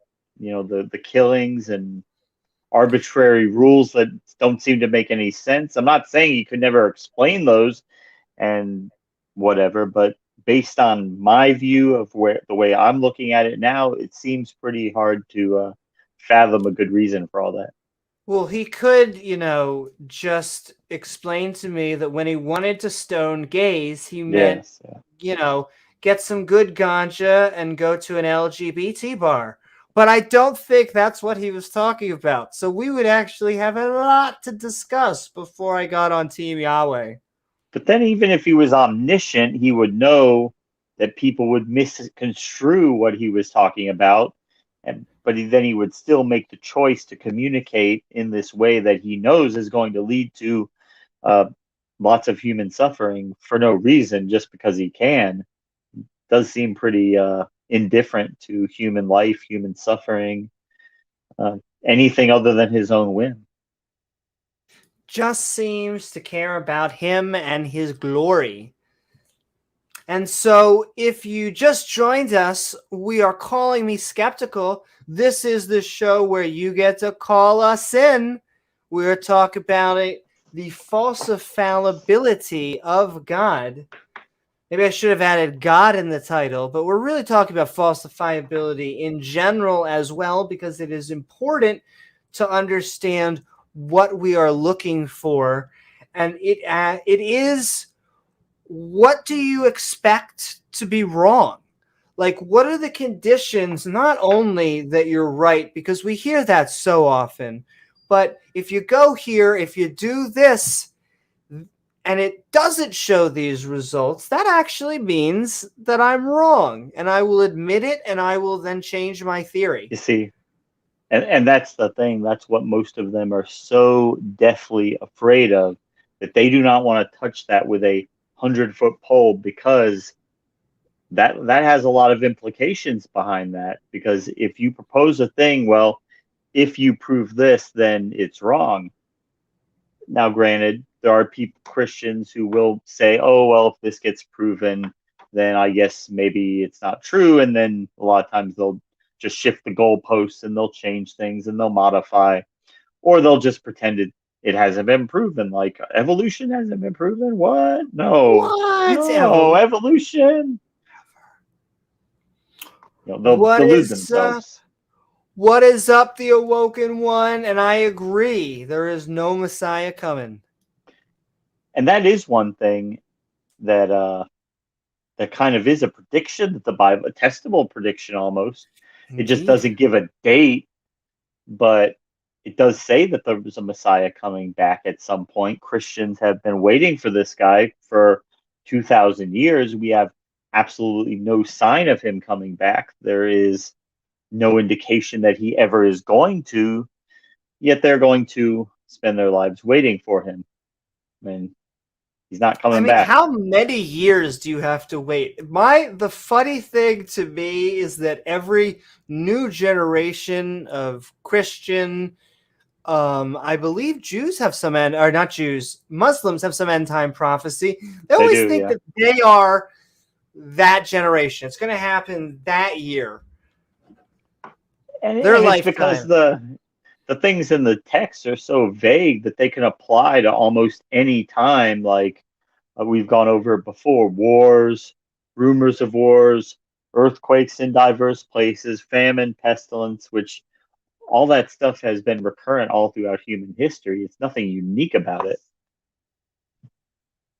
killings and arbitrary rules that don't seem to make any sense. I'm not saying you could never explain those and whatever, but based on my view of the way I'm looking at it now, it seems pretty hard to fathom a good reason for all that. Well, he could, just explain to me that when he wanted to stone gays, he meant, get some good ganja and go to an LGBT bar. But I don't think that's what he was talking about. So we would actually have a lot to discuss before I got on Team Yahweh. But then even if he was omniscient, he would know that people would misconstrue what he was talking about. But then he would still make the choice to communicate in this way that he knows is going to lead to lots of human suffering for no reason, just because he can. Does seem pretty indifferent to human life, human suffering, anything other than his own whim. Just seems to care about him and his glory. And so if you just joined us, we are Calling Me Skeptical. This is the show where you get to call us in. We're talking about the falsifiability of God. Maybe I should have added God in the title, but we're really talking about falsifiability in general as well, because it is important to understand what we are looking for. And it is, what do you expect to be wrong? Like, what are the conditions, not only that you're right, because we hear that so often, but if you go here, if you do this, and it doesn't show these results, that actually means that I'm wrong, and I will admit it, and I will then change my theory. You see, and that's the thing. That's what most of them are so deathly afraid of, that they do not want to touch that with a 100-foot pole, because that has a lot of implications behind that. Because if you propose a thing, well, if you prove this, then it's wrong. Now, granted, there are Christians who will say, oh, well, if this gets proven, then I guess maybe it's not true. And then a lot of times they'll just shift the goalposts and they'll change things and they'll modify, or they'll just pretend it hasn't been proven. Like, evolution hasn't been proven. What? No. Evolution. They'll delude themselves. What is up, the awoken one? And I agree, there is no Messiah coming. And that is one thing that that kind of is a prediction that the Bible, a testable prediction almost. Indeed. It just doesn't give a date, but it does say that there was a Messiah coming back at some point. Christians have been waiting for this guy for 2,000 years. We have absolutely no sign of him coming back. There is no indication that he ever is going to. yet they're going to spend their lives waiting for him. I mean, he's not coming back. How many years do you have to wait? The funny thing to me is that every new generation of Christian, I believe Jews have some or not Jews, Muslims have some end time prophecy. They always think that they are that generation. It's going to happen that year. And it's because the things in the text are so vague that they can apply to almost any time. Like we've gone over before: wars, rumors of wars, earthquakes in diverse places, famine, pestilence, which all that stuff has been recurrent all throughout human history. It's nothing unique about it.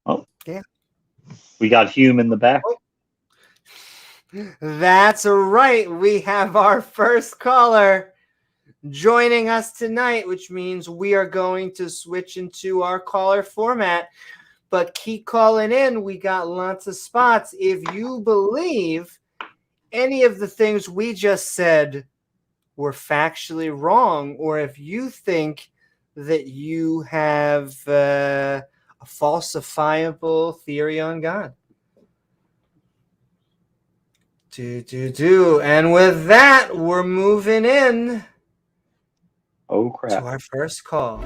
Oh, yeah. We got Hume in the back. Oh. That's right. We have our first caller joining us tonight, which means we are going to switch into our caller format. But keep calling in. We got lots of spots. If you believe any of the things we just said were factually wrong, or if you think that you have a falsifiable theory on God. And with that, we're moving in. Oh, crap. To our first call.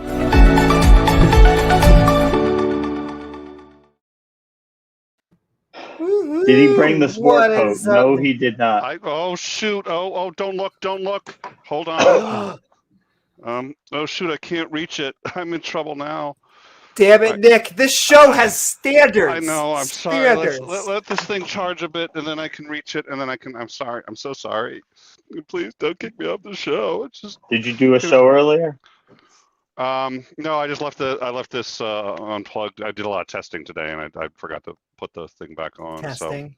Did he bring the sport coat? No, he did not. Oh, shoot. Oh, don't look. Hold on. Oh, shoot, I can't reach it. I'm in trouble now. Damn it, Nick. This show has standards. I know. I'm sorry. Let this thing charge a bit, and then I can reach it, and then I'm sorry. I'm so sorry. Please don't kick me off the show. Did you do a show earlier? No, I just left this unplugged. I did a lot of testing today, and I forgot to put the thing back on. Testing.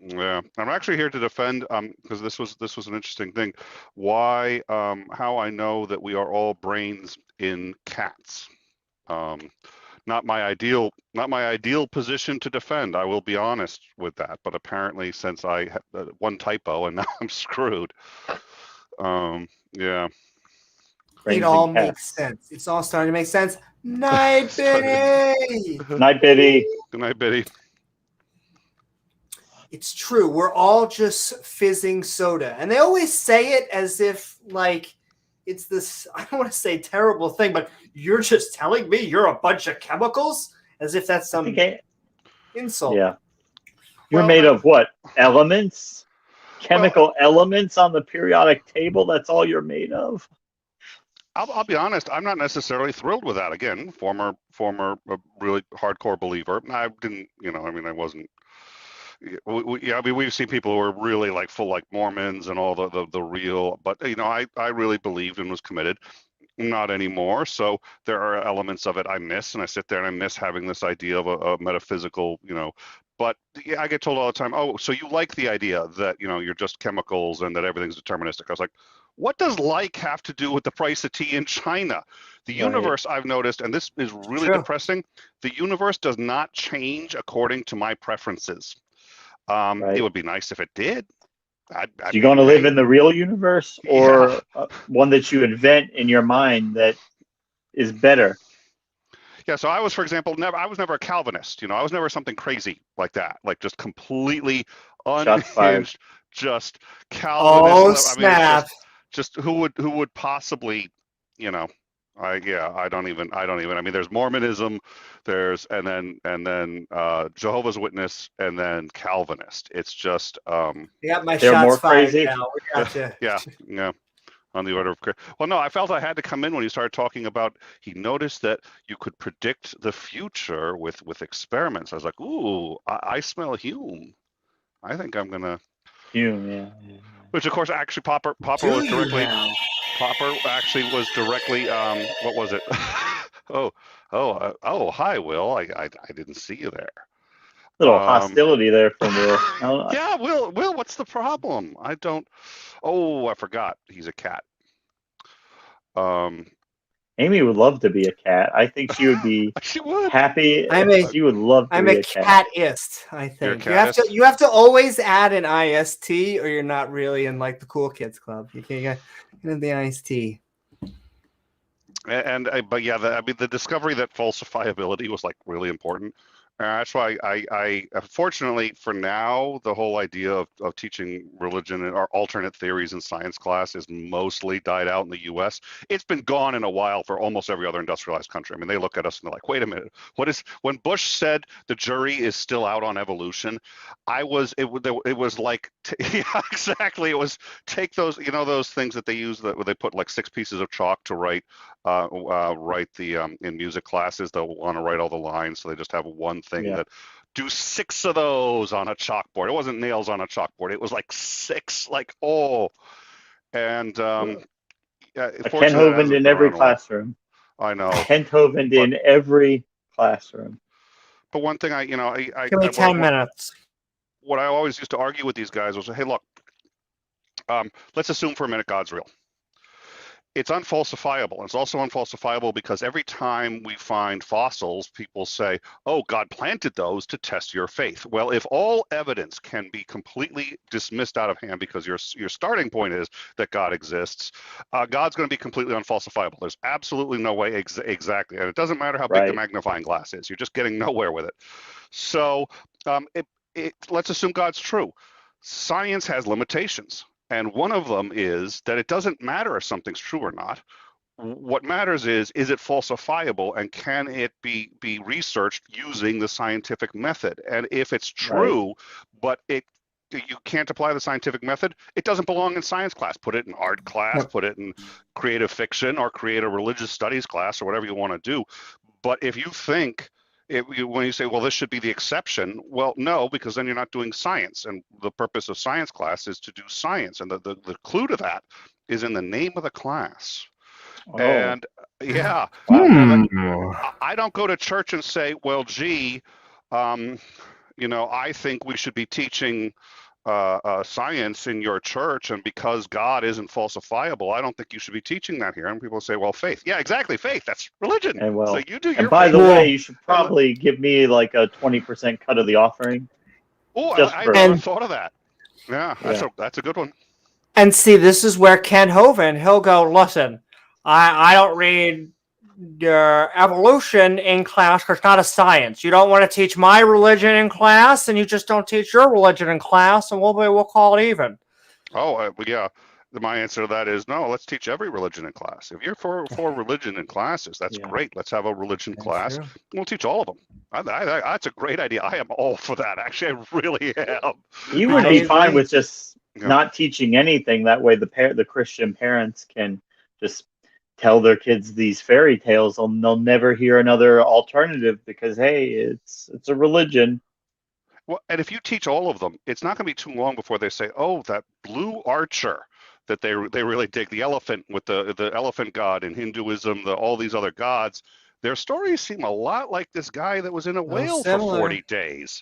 Yeah, I'm actually here to defend because this was an interesting thing. Why? How I know that we are all brains in cats. Not my ideal position to defend. I will be honest with that. But apparently, since I had one typo and now I'm screwed. Yeah. It all makes sense. It's all starting to make sense. Night, Biddy. Night, Biddy. Good night, Biddy. It's true. We're all just fizzing soda. And they always say it as if, like, it's this, I don't want to say terrible thing, but you're just telling me you're a bunch of chemicals? As if that's some insult. Yeah. You're made of what? Elements? Chemical elements on the periodic table? That's all you're made of? I'll be honest. I'm not necessarily thrilled with that. Again, former really hardcore believer. I didn't, I wasn't. We've seen people who are really like full like Mormons and all the real. But I really believed and was committed. Not anymore. So there are elements of it I miss, and I sit there and I miss having this idea of a metaphysical, But I get told all the time, oh, so you like the idea that, you're just chemicals and that everything's deterministic. I was like, what does like have to do with the price of tea in China? The universe, I've noticed, and this is really depressing, the universe does not change according to my preferences. It would be nice if it did. You going to live in the real universe or one that you invent in your mind that is better? Yeah, so I was, for example, I was never a Calvinist. I was never something crazy like that, like just completely unhinged, just Calvinist. Oh, snap! Just who would possibly, I don't even. I mean, there's Mormonism, and then Jehovah's Witness, and then Calvinist. It's just my shots more fired crazy now. We got you. Yeah. On the order of, well, no, I felt I had to come in when he started talking about. He noticed that you could predict the future with experiments. I was like, ooh, I smell Hume. I think I'm gonna Hume, yeah. Which of course, actually, Popper was directly. Popper actually was directly. What was it? Hi, Will. I didn't see you there. Little hostility there from Will. Yeah, Will, what's the problem? I don't. Oh, I forgot. He's a cat. Amy would love to be a cat. I think she would be she would. Happy. She would love to be a cat. I'm a catist, I think. You have to always add an IST or you're not really in like the cool kids club. You can't get into the IST. But yeah, the discovery that falsifiability was like really important. That's why I fortunately for now, the whole idea of teaching religion or alternate theories in science class is mostly died out in the U.S. It's been gone in a while for almost every other industrialized country. I mean, they look at us and they're like, wait a minute, when Bush said the jury is still out on evolution, it was like, yeah, exactly. It was take those, those things that they use that where they put like 6 pieces of chalk to write the in music classes. They'll want to write all the lines, so they just have one thing that do 6 of those on a chalkboard. It wasn't nails on a chalkboard. It was like 6, like and Kenthoven in every classroom. I know. Kenthoven in every classroom. But one thing I give me 10 minutes. What I always used to argue with these guys was, hey, look, let's assume for a minute God's real. It's unfalsifiable. It's also unfalsifiable because every time we find fossils, people say, oh, God planted those to test your faith. Well, if all evidence can be completely dismissed out of hand because your starting point is that God exists, God's going to be completely unfalsifiable. There's absolutely no way exactly. And it doesn't matter how big the magnifying glass is. You're just getting nowhere with it. So let's assume God's true. Science has limitations. And one of them is that it doesn't matter if something's true or not. What matters is it falsifiable, and can it be researched using the scientific method? And if it's true, but you can't apply the scientific method, it doesn't belong in science class. Put it in art class, put it in creative fiction, or create a religious studies class, or whatever you want to do. But if you think when you say, well, this should be the exception, well, no, because then you're not doing science. And the purpose of science class is to do science. And the clue to that is in the name of the class. Oh. And yeah, I don't go to church and say, well, gee, I think we should be teaching science in your church, and because God isn't falsifiable, I don't think you should be teaching that here. And people say, well, faith. Yeah, exactly, faith. That's religion. And so you do your and by the way, you should probably give me like a 20% cut of the offering. Oh, I never thought of that. Yeah, that's a good one. And see, this is where Kenthoven, he'll go, listen, I don't read your evolution in class because it's not a science. You don't want to teach my religion in class, and you just don't teach your religion in class, and we'll call it even. Oh, yeah. My answer to that is no. Let's teach every religion in class. If you're for religion in classes, that's great. Let's have a religion class. True. We'll teach all of them. That's a great idea. I am all for that. Actually, I really am. You would be fine with just not teaching anything. That way, the Christian parents can just tell their kids these fairy tales, and they'll never hear another alternative because, hey, it's a religion. Well, and if you teach all of them, it's not going to be too long before they say, oh, that blue archer that they really dig, the elephant with the elephant god in Hinduism, all these other gods, their stories seem a lot like this guy that was in a whale for 40 days.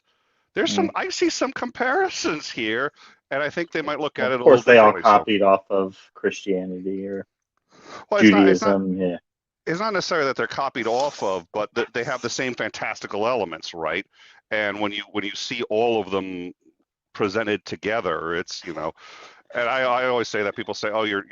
There's I see some comparisons here, and I think they might look at it a little differently. Of course, they all copied off of Christianity or Judaism. It's not necessarily that they're copied off of, but that they have the same fantastical elements, right? And when you see all of them presented together, it's and I always say that people say, oh, you're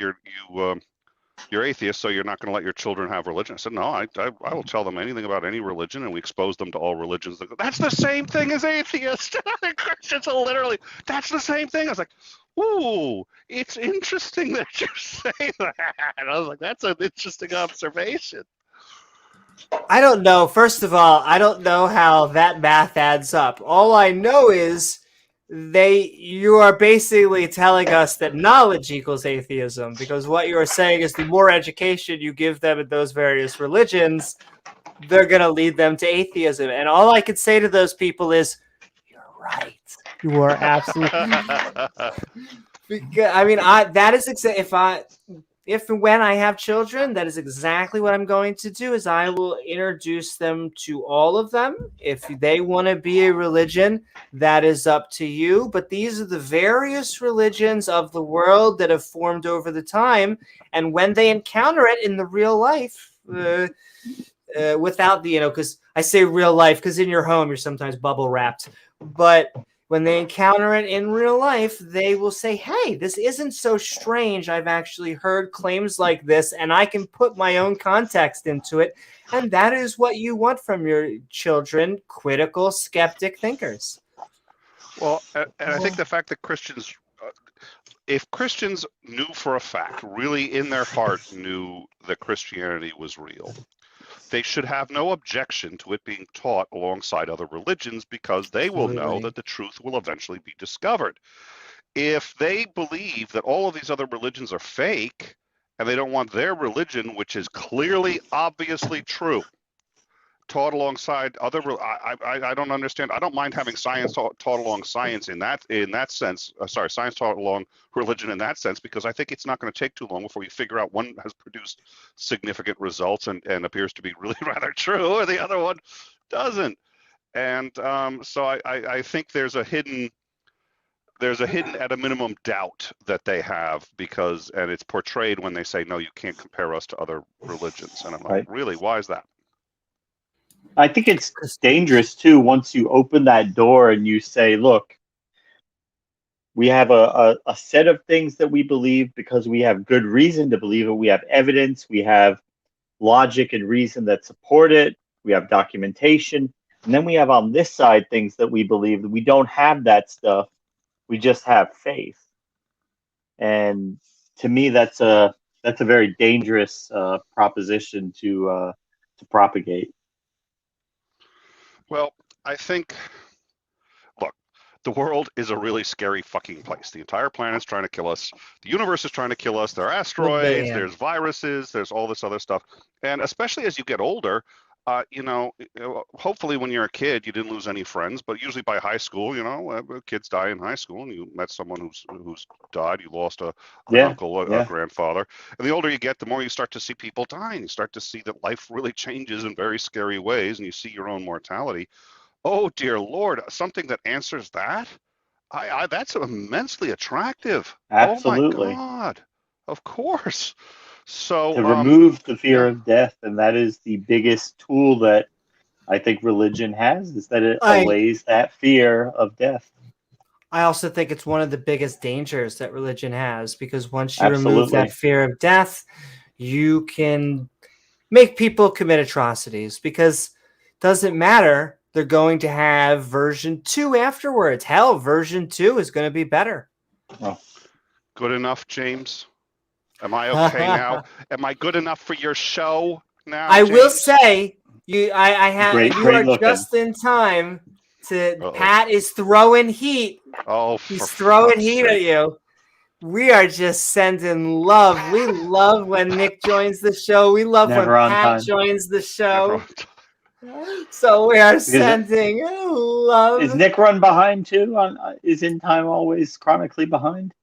atheist, so you're not going to let your children have religion. I said, no, I will tell them anything about any religion, and we expose them to all religions. They go, that's the same thing as atheist. Christians are literally, that's the same thing. I was like, ooh, it's interesting that you say that. And I was like, that's an interesting observation. I don't know. First of all, I don't know how that math adds up. All I know is you are basically telling us that knowledge equals atheism, because what you are saying is the more education you give them in those various religions, they're going to lead them to atheism. And all I could say to those people is, you're right. You are absolutely. I mean, that is if and when I have children, that is exactly what I'm going to do. Is I will introduce them to all of them. If they want to be a religion, that is up to you. But these are the various religions of the world that have formed over the time, and when they encounter it in the real life, without the because I say real life because in your home you're sometimes bubble wrapped, but when they encounter it in real life, they will say, hey, this isn't so strange. I've actually heard claims like this, and I can put my own context into it. And that is what you want from your children, critical, skeptic thinkers. Well, and I think the fact that Christians, if Christians knew for a fact, really in their heart knew that Christianity was real, they should have no objection to it being taught alongside other religions, because they will know that the truth will eventually be discovered. If they believe that all of these other religions are fake and they don't want their religion, which is clearly, obviously true, taught alongside other, I don't understand. I don't mind having science taught along science in that sense. Science taught along religion in that sense, because I think it's not going to take too long before you figure out one has produced significant results and appears to be really rather true, or the other one doesn't. And so I think there's a hidden at a minimum doubt that they have, and it's portrayed when they say, no, you can't compare us to other religions. And I'm like, really, why is that? I think it's dangerous too once you open that door and you say, look, we have a set of things that we believe because we have good reason to believe it. We have evidence, we have logic and reason that support it, we have documentation, and then we have on this side things that we believe that we don't have that stuff. We just have faith. And to me, that's a very dangerous proposition to propagate. Well, I think, look, the world is a really scary fucking place. The entire planet's trying to kill us. The universe is trying to kill us. There are asteroids, there's viruses, there's all this other stuff. And especially as you get older, hopefully when you're a kid, you didn't lose any friends, but usually by high school, kids die in high school, and you met someone who's died. You lost an uncle, a grandfather. And the older you get, the more you start to see people dying. You start to see that life really changes in very scary ways, and you see your own mortality. Oh, dear Lord, something that answers that? That's immensely attractive. Absolutely. Oh, my God. Of course. So to remove the fear of death, and that is the biggest tool that I think religion has, is that it allays that fear of death. I also think it's one of the biggest dangers that religion has, because once you remove that fear of death, you can make people commit atrocities, because it doesn't matter. They're going to have version 2 afterwards. Hell, version 2 is going to be better. Oh. Good enough, James? Am I okay now? Am I good enough for your show now? I will say, you are looking. Just in time. Pat is throwing heat. Oh, he's throwing heat at you. We are just sending love. We love when Nick joins the show. We love when Pat joins the show. So we are sending love. Is Nick run behind too? Is In Time always chronically behind?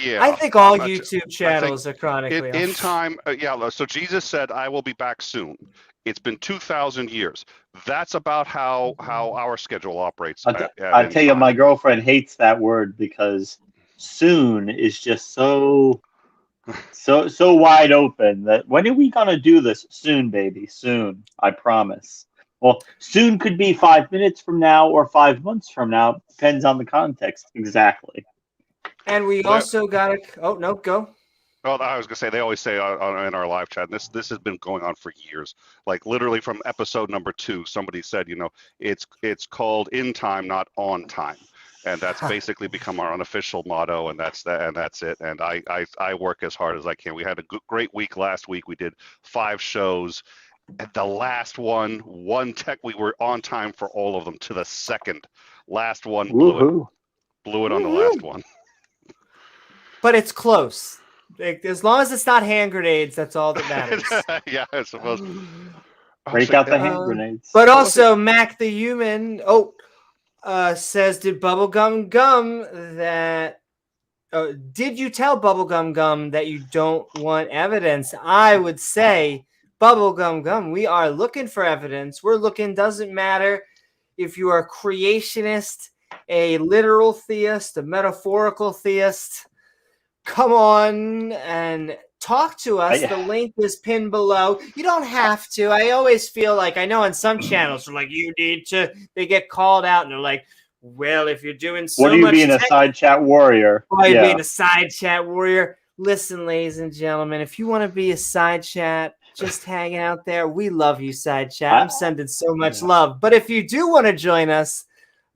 Yeah, I think all YouTube channels are chronically in time. So Jesus said, "I will be back soon." It's been 2,000 years. That's about how our schedule operates. I tell you, my girlfriend hates that word, because soon is just so wide open that when are we gonna do this? Soon, baby, soon. I promise. Well, soon could be 5 minutes from now or 5 months from now. Depends on the context. Exactly. And we also got to... Oh, no, go. Well, I was going to say, they always say in our live chat, and this has been going on for years, like literally from episode number 2, somebody said, it's called In Time, not On Time. And that's basically become our unofficial motto, and that's it. And I work as hard as I can. We had a great week last week. We did 5 shows. At the last one we were on time for all of them to the second. Last one blew it on the last one. But it's close. As long as it's not hand grenades, that's all that matters. Yeah, I suppose. Break out the hand grenades. But also, Mac the Human says, did Bubblegum Gum that... did you tell Bubblegum Gum that you don't want evidence? I would say, Bubblegum Gum, we are looking for evidence. We're looking, doesn't matter if you are a creationist, a literal theist, a metaphorical theist. Come on and talk to us. The link is pinned below. You don't have to. I always feel like, I know on some channels they're like, you need to, they get called out and they're like, Well, if you're doing so What are you much being a side chat warrior? Why Yeah. being a side chat warrior? Listen, ladies and gentlemen, if you want to be a side chat, just hanging out there, we love you, side chat. I'm sending so much love. But if you do want to join us,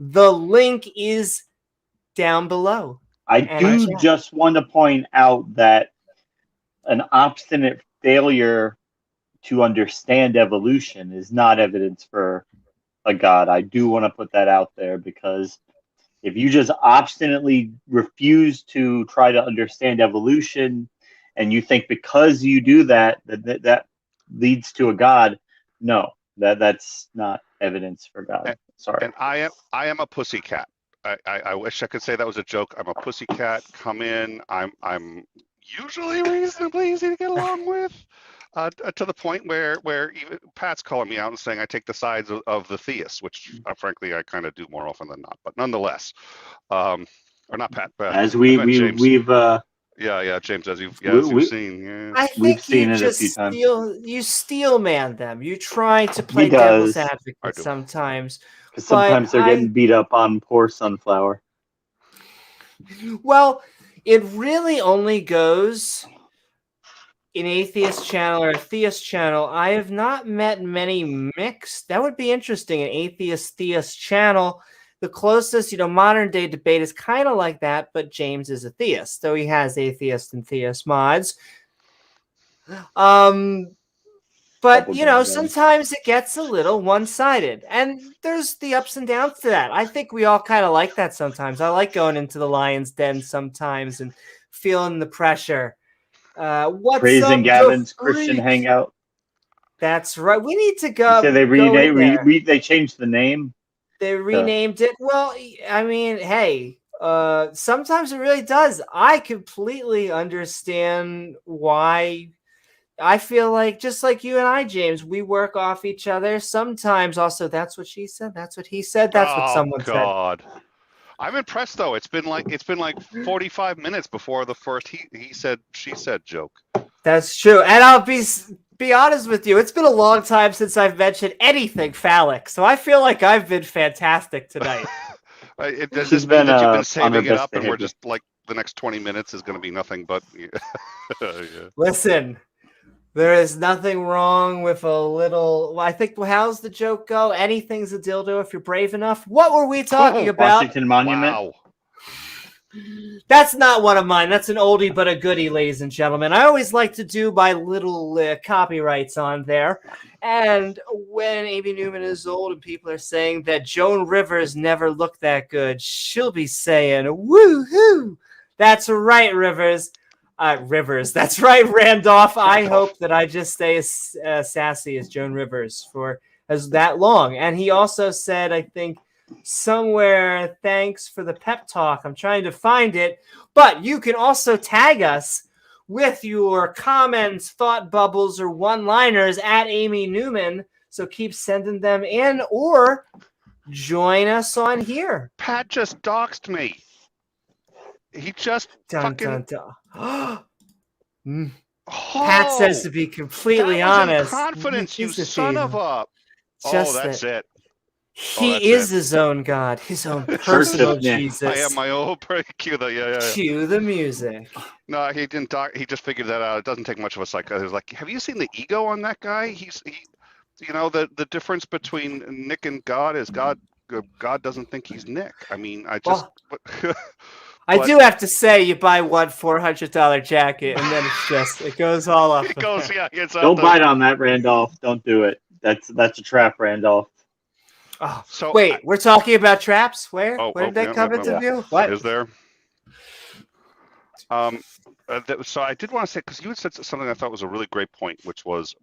the link is down below. I do just want to point out that an obstinate failure to understand evolution is not evidence for a god. I do want to put that out there, because if you just obstinately refuse to try to understand evolution, and you think because you do that that leads to a god, no, that's not evidence for God. Sorry. And I am a pussycat. I wish I could say that was a joke. I'm a pussycat. Come in. I'm usually reasonably easy to get along with, to the point where even Pat's calling me out and saying I take the sides of the theists, which frankly I kind of do more often than not. But nonetheless, or not Pat, as we've yeah, James, as you've seen. Yeah. I think you just steel man them. You try to play devil's advocate sometimes. Because sometimes they're getting beat up on poor Sunflower. Well, it really only goes in atheist channel or a theist channel. I have not met many mixed. That would be interesting. An atheist theist channel. The closest, modern day debate is kind of like that, but James is a theist, though he has atheist and theist mods. But, sometimes it gets a little one-sided, and there's the ups and downs to that. I think we all kind of like that sometimes. I like going into the lion's den sometimes and feeling the pressure. What's Praising up, Gavin's Christian Hangout. That's right. We need to go. So they they changed the name. They renamed it. Well, I mean, hey, sometimes it really does. I completely understand why. I feel like, just like you and I, James, we work off each other. Sometimes also, that's what she said. That's what he said. That's what someone said. I'm impressed though. It's been like 45 minutes before the first he said she said joke. That's true. And I'll be honest with you. It's been a long time since I've mentioned anything phallic. So I feel like I've been fantastic tonight. Does this mean that you've been saving it up and we're just like the next 20 minutes is going to be nothing but yeah. Listen. There is nothing wrong with a little. I think, how's the joke go? Anything's a dildo if you're brave enough. What were we talking about? Washington Monument. Wow. That's not one of mine. That's an oldie but a goodie, ladies and gentlemen. I always like to do my little copyrights on there. And when Amy Newman is old and people are saying that Joan Rivers never looked that good, she'll be saying, woo-hoo. That's right, Rivers. That's right, Randolph. I hope that I just stay as sassy as Joan Rivers for as that long. And he also said, I think, somewhere, thanks for the pep talk. I'm trying to find it. But you can also tag us with your comments, thought bubbles, or one-liners at Amy Newman. So keep sending them in or join us on here. Pat just doxed me. He just fucking... Pat says, to be completely honest, confidence, you son of a... that's it. He is his own God, his own personal Jesus. I have my own cue the music. No, he didn't talk. He just figured that out. It doesn't take much of a psycho. He was like, "Have you seen the ego on that guy? The difference between Nick and God is God doesn't think he's Nick. I mean, I just." I do have to say, you buy one $400 jacket, and then it goes all up. It goes, Don't bite on that, Randolph. Don't do it. That's a trap, Randolph. Oh, so wait, we're talking about traps? Where? Where did that come into view? What is there? So I did want to say, because you had said something I thought was a really great point, which was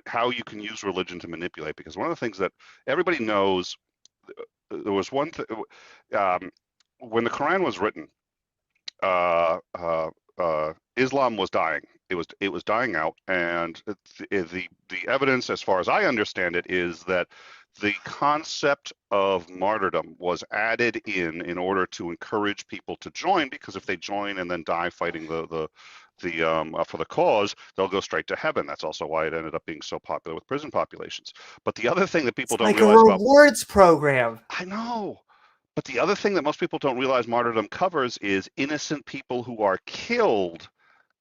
how you can use religion to manipulate. Because one of the things that everybody knows, there was one thing. When the Quran was written, Islam was dying. It was dying out, and the evidence, as far as I understand it, is that the concept of martyrdom was added in order to encourage people to join, because if they join and then die fighting the for the cause, they'll go straight to heaven. That's also why it ended up being so popular with prison populations. But the other thing that people don't realize about rewards program. I know. But the other thing that most people don't realize martyrdom covers is innocent people who are killed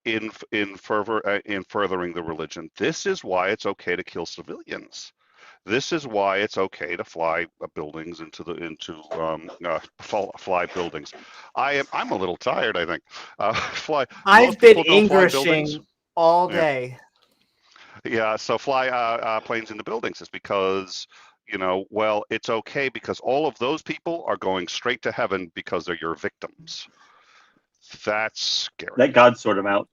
in furthering the religion. This is why it's okay to kill civilians. This is why it's okay to fly buildings fly buildings. I'm a little tired, I think. I've been Englishing all day. Yeah, so fly planes into buildings is because, well, it's okay because all of those people are going straight to heaven because they're your victims. That's scary. Let God sort them out.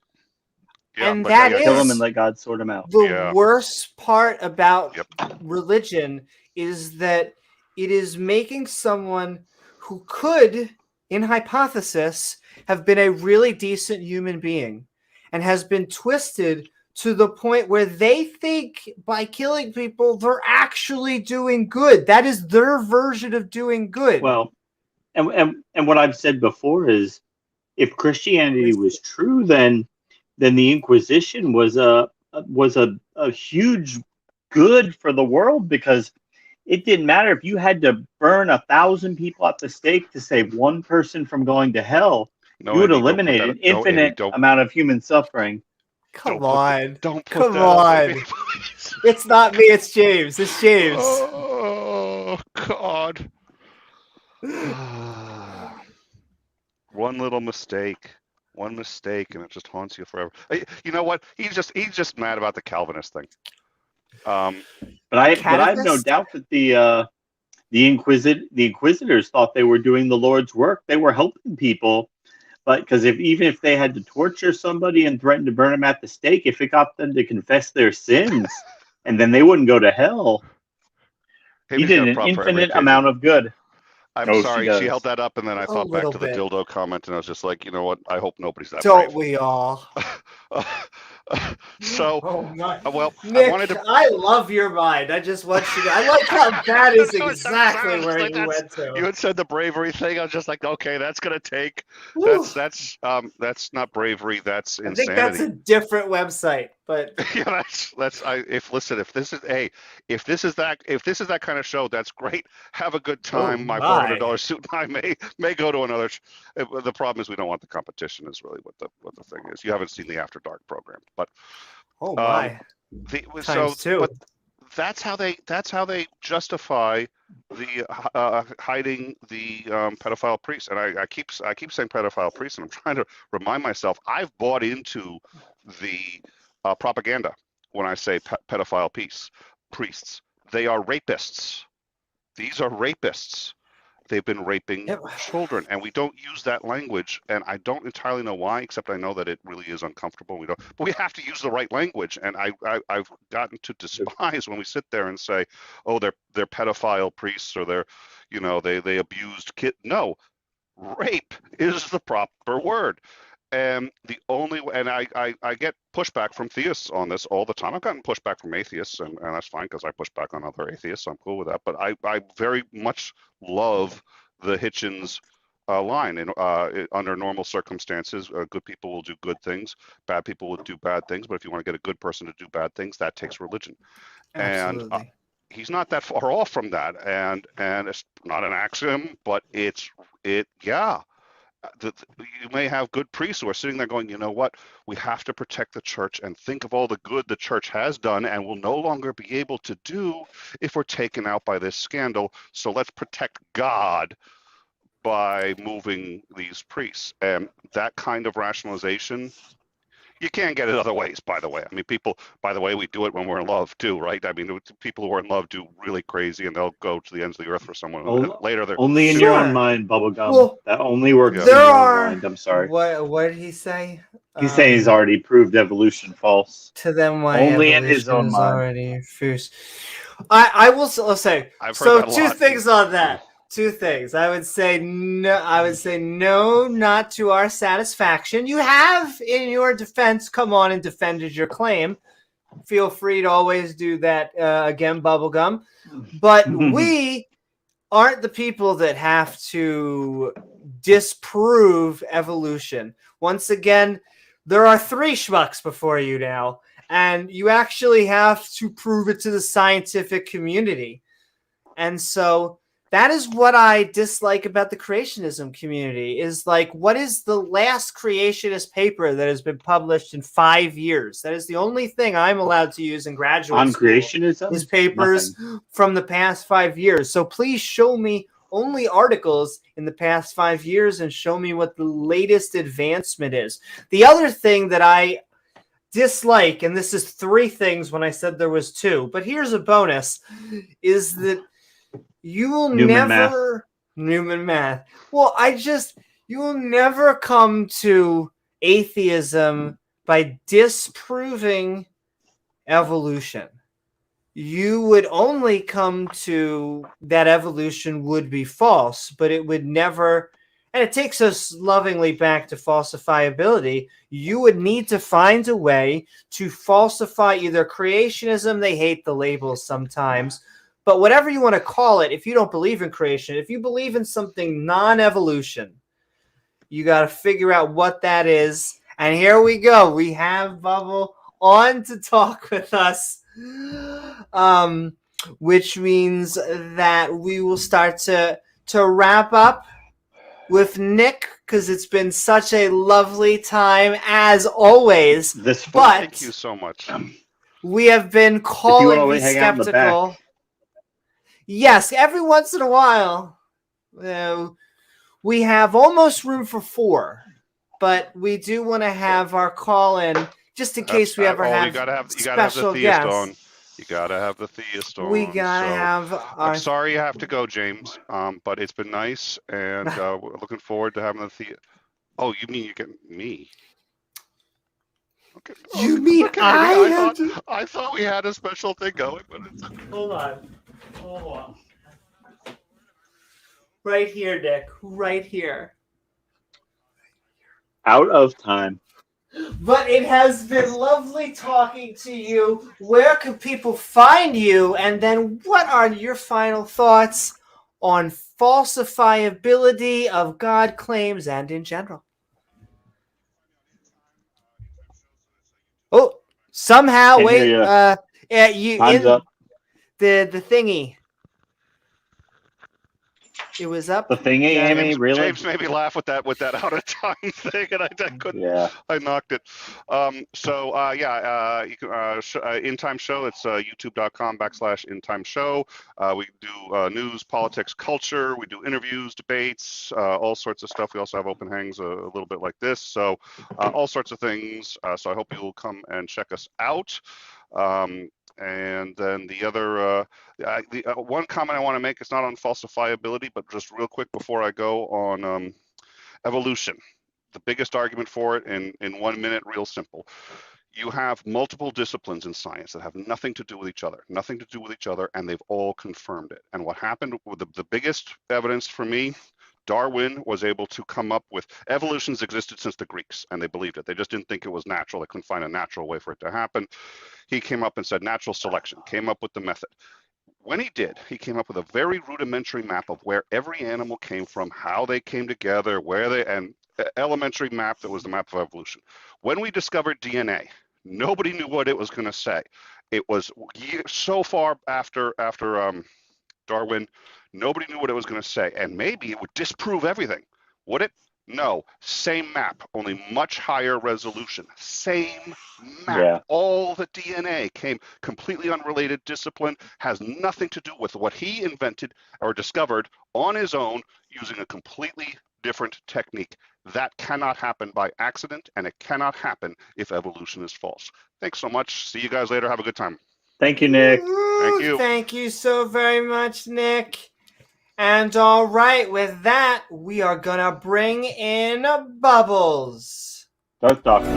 Yeah, and that is kill them and let God sort them out. The worst part about religion is that it is making someone who could, in hypothesis, have been a really decent human being and has been twisted to the point where they think by killing people, they're actually doing good. That is their version of doing good. Well, and what I've said before is, if Christianity was true, then the Inquisition was a huge good for the world, because it didn't matter if you had to burn 1,000 people at the stake to save one person from going to hell. You would eliminate an infinite amount of human suffering. Come on. Come on. It's not me, it's James. It's James. Oh, God. One little mistake. One mistake, and it just haunts you forever. You know what? He's just mad about the Calvinist thing. But I have no doubt that the Inquisitors thought they were doing the Lord's work. They were helping people. But because even if they had to torture somebody and threaten to burn them at the stake, if it got them to confess their sins, and then they wouldn't go to hell, he did an infinite amount of good. I'm sorry, she held that up, and then I thought back to the dildo comment, and I was just like, you know what? I hope nobody's that brave. Don't we all? So, well, Nick, I love your mind. I just want you to. I like how that is exactly where you went to. You had said the bravery thing. I was just like, okay, that's gonna take. That's not bravery. That's insanity. I think that's a different website, but yeah, if this is that kind of show, that's great. Have a good time. My $400 suit and I may go to another. The problem is we don't want the competition. Is really what the thing is. You haven't seen the After Dark program, but but that's how they justify the hiding the pedophile priests. And I keep saying pedophile priests, and I'm trying to remind myself I've bought into the propaganda when I say pedophile priests. They are rapists. These are rapists. They've been raping children, and we don't use that language, and I don't entirely know why, except I know that it really is uncomfortable. But we have to use the right language, and I've gotten to despise when we sit there and say, oh, they're pedophile priests, or they abused kid. No, rape is the proper word. And I get pushback from theists on this all the time. I've gotten pushback from atheists, and that's fine because I push back on other atheists, so I'm cool with that. But I very much love the Hitchens line. And under normal circumstances, good people will do good things, bad people will do bad things. But if you want to get a good person to do bad things, that takes religion. Absolutely. And he's not that far off from that. And it's not an axiom, but yeah. You may have good priests who are sitting there going, you know what, we have to protect the church and think of all the good the church has done and will no longer be able to do if we're taken out by this scandal. So let's protect God by moving these priests. And that kind of rationalization, you can't get it other ways, by the way. I mean, people, by the way, we do it when we're in love too, right? I mean, people who are in love do really crazy, and they'll go to the ends of the earth for someone. Later, they're only in your own mind, Bubblegum. Well, that only works in your own mind. I'm sorry. What did he say? He's saying he's already proved evolution false. To them, why only in his own mind. Already false. I will say. So two things on that. Two things. I would say no, not to our satisfaction. You have, in your defense, come on and defended your claim. Feel free to always do that again, Bubblegum. But we aren't the people that have to disprove evolution. Once again, there are 3 schmucks before you now, and you actually have to prove it to the scientific community. And so that is what I dislike about the creationism community, is like, what is the last creationist paper that has been published in 5 years? That is the only thing I'm allowed to use in graduate On school, creationism? is papers from the past 5 years. So please show me only articles in the past 5 years and show me what the latest advancement is. The other thing that I dislike, and this is 3 things when I said there was 2, but here's a bonus, is that you will Newman math. Well, you will never come to atheism by disproving evolution. You would only come to that evolution would be false, but it would never, and it takes us lovingly back to falsifiability. You would need to find a way to falsify either creationism, they hate the labels sometimes, but whatever you want to call it, if you don't believe in creation, if you believe in something non-evolution, you got to figure out what that is. And here we go. We have Bubble on to talk with us, which means that we will start to wrap up with Nick, because it's been such a lovely time as always. Thank you so much. We have been calling the skeptical. Yes, every once in a while. We have almost room for 4, but we do want to have our call in just in case we ever have special guests. On. You gotta have the theist on. We gotta have. I'm sorry you have to go, James. But it's been nice, and we're looking forward to having the theist. Oh, you mean you get me? Okay. You mean okay. I thought we had a special thing going, but it's okay. Hold on. Right here, Nick. Right here. Out of time. But it has been lovely talking to you. Where can people find you? And then what are your final thoughts on falsifiability of God claims and in general? Oh, somehow, wait. Time's up. The thingy. It was up. The thingy, Amy, really? James made me laugh with that out of time thing, and I couldn't. Yeah. I knocked it. You can In Time Show. It's youtube.com/In Time Show. We do news, politics, culture. We do interviews, debates, all sorts of stuff. We also have open hangs a little bit like this. So all sorts of things. So I hope you'll come and check us out. And then the other, one comment I want to make, it's not on falsifiability, but just real quick before I go on evolution. The biggest argument for it in 1 minute, real simple. You have multiple disciplines in science that have nothing to do with each other, and they've all confirmed it. And what happened with the biggest evidence for me, Darwin was able to come up with evolution's existed since the Greeks, and they believed it. They just didn't think it was natural. They couldn't find a natural way for it to happen. He came up and said natural selection, came up with the method. When he did, he came up with a very rudimentary map of where every animal came from, how they came together, and elementary map that was the map of evolution. When we discovered DNA, nobody knew what it was going to say. It was so far after Darwin, nobody knew what it was going to say, and maybe it would disprove everything. Would it? No. Same map, only much higher resolution. Same map. Yeah. All the DNA came completely unrelated discipline, has nothing to do with what he invented or discovered on his own using a completely different technique. That cannot happen by accident, and it cannot happen if evolution is false. Thanks so much. See you guys later. Have a good time. Thank you, Nick. Thank you. Thank you so very much, Nick. And all right, with that, we are going to bring in Bubbles. Start talking.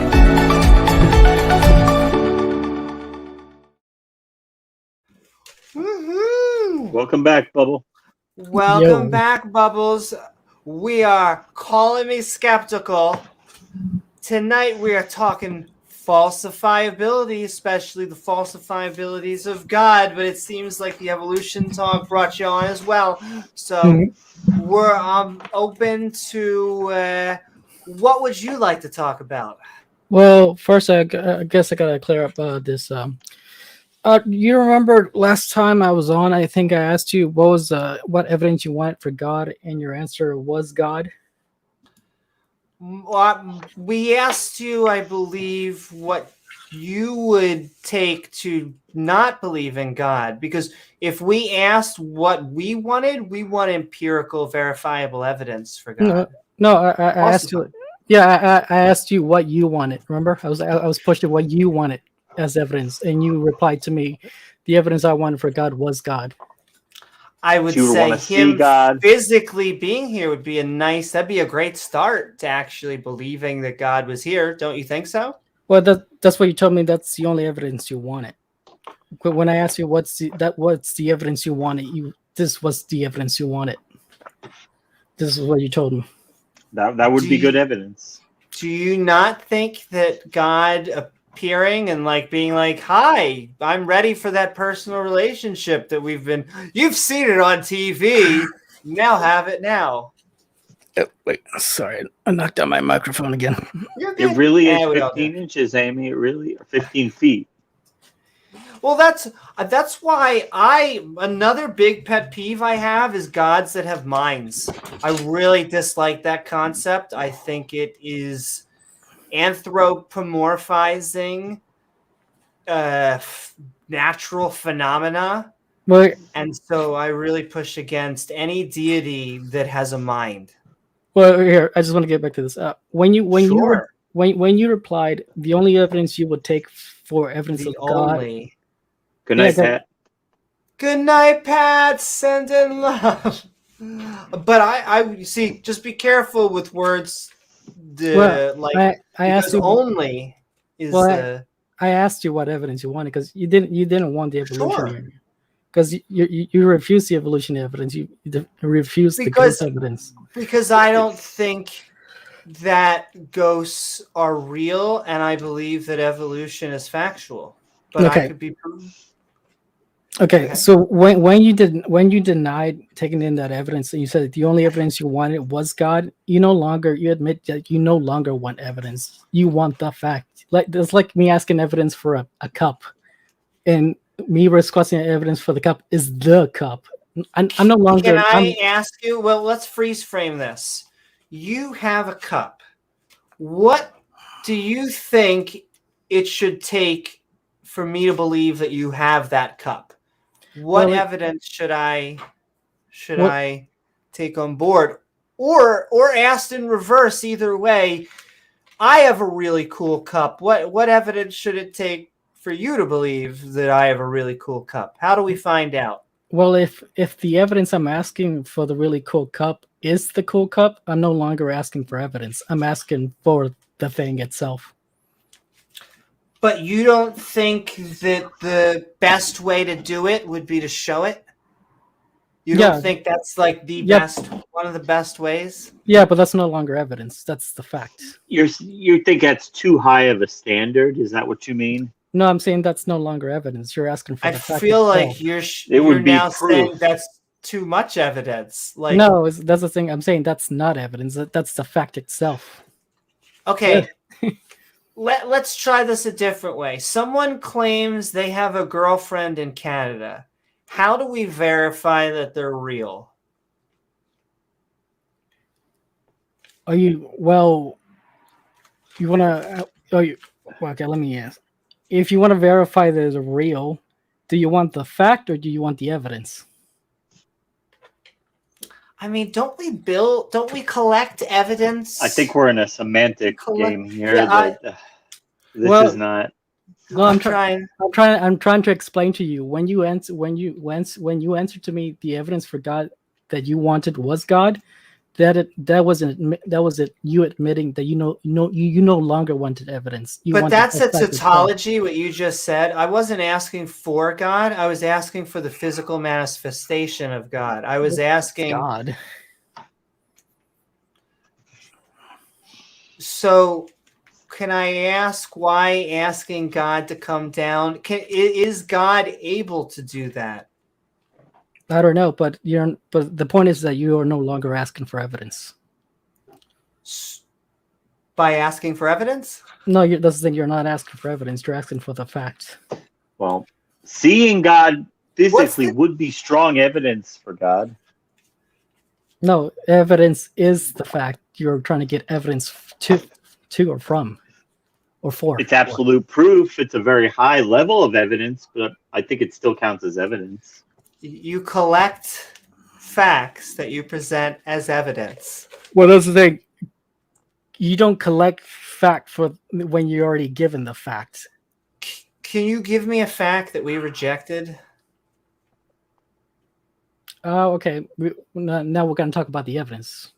Woohoo! Welcome back, Bubble. Welcome back, Bubbles. We are calling me skeptical. Tonight, we are talking falsifiability, especially the falsifiabilities of God, but it seems like the evolution talk brought you on as well. So we're open to what would you like to talk about? Well, first, I guess I gotta clear up this You remember last time I was on? I think I asked you what evidence you want for God, and your answer was God. We asked you, I believe, what you would take to not believe in God, because if we asked what we want empirical, verifiable evidence for God. No, I asked you. Yeah, I asked you what you wanted. Remember, I was pushed to what you wanted as evidence, and you replied to me, the evidence I wanted for God was God. I would You say wanna see him God? physically being here would be that'd be a great start to actually believing that God was here. Don't you think so? Well, that's what you told me. That's the only evidence you wanted. But when I asked you what's the evidence you wanted, this was the evidence you wanted. This is what you told me. That would be good evidence. Do you not think that God appearing and being like, "Hi, I'm ready for that personal relationship that you've seen it on TV, now have it now." Oh, wait, sorry, I knocked out my microphone again. You're good. It really is we all do. 15 inches, Amy. It really, 15 feet. Well, that's why another big pet peeve I have is gods that have minds. I really dislike that concept. I think it is anthropomorphizing natural phenomena. Well, And so I really push against any deity that has a mind. well, here I just want to get back to this. When you Sure. when you replied, the only evidence you would take for evidence of God. Good night, Pat. Good night, Pat. Sending love. But I see. Just be careful with words. I asked you only is I asked you what evidence you wanted because you didn't want the evolutionary. Because you refuse the evolutionary evidence. You refuse the ghost evidence. Because I don't think that ghosts are real, and I believe that evolution is factual. But I could be proven. Okay, so when you denied taking in that evidence and you said the only evidence you wanted was God, you admit that you no longer want evidence. You want the fact. It's like me asking evidence for a cup, and me requesting evidence for the cup is the cup. I'm no longer. Can I ask you? Well, let's freeze frame this. You have a cup. What do you think it should take for me to believe that you have that cup? What evidence should I take on board, or asked in reverse? Either way, I have a really cool cup. What evidence should it take for you to believe that I have a really cool cup? How do we find out? Well, if the evidence I'm asking for the really cool cup is the cool cup, I'm no longer asking for evidence. I'm asking for the thing itself. But you don't think that the best way to do it would be to show it? You don't think that's best, one of the best ways? Yeah, but that's no longer evidence. That's the fact. You think that's too high of a standard? Is that what you mean? No, I'm saying that's no longer evidence. You're asking for the fact. I feel like you're now saying that's too much evidence. No, that's the thing. I'm saying that's not evidence. That's the fact itself. Okay. Let's try this a different way. Someone claims they have a girlfriend in Canada. How do we verify that they're real? You want to... okay, let me ask. If you want to verify that they're real, do you want the fact or do you want the evidence? I mean, don't we collect evidence? I think we're in a semantic game here. This is not. No, I'm trying to explain to you when you answer to me the evidence for God that you wanted was God. That was you admitting that you no longer wanted evidence. But that's a tautology. What you just said. I wasn't asking for God. I was asking for the physical manifestation of God. I was asking God. So, can I ask why asking God to come down? Is God able to do that? I don't know, but the point is that you are no longer asking for evidence. By asking for evidence? No, that's the thing. You're not asking for evidence. You're asking for the fact. Well, Seeing God physically would be strong evidence for God. No, evidence is the fact you're trying to get evidence to or from or for. It's absolute proof. It's a very high level of evidence, but I think it still counts as evidence. You collect facts that you present as evidence. Well, that's the thing. You don't collect fact for when you're already given the fact. Can you give me a fact that we rejected? Okay. Now we're going to talk about the evidence.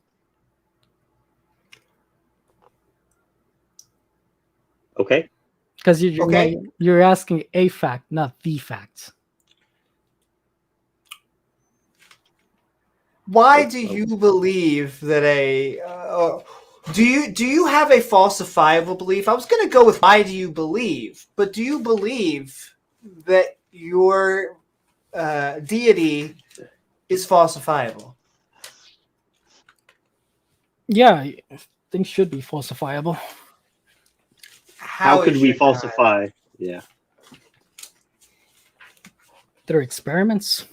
Okay. Because you're asking a fact, not the fact. Why do you believe that do you have a falsifiable belief? I was going to go with why do you believe, but do you believe that your deity is falsifiable? Yeah, things should be falsifiable. How could we falsify? Yeah. There are experiments.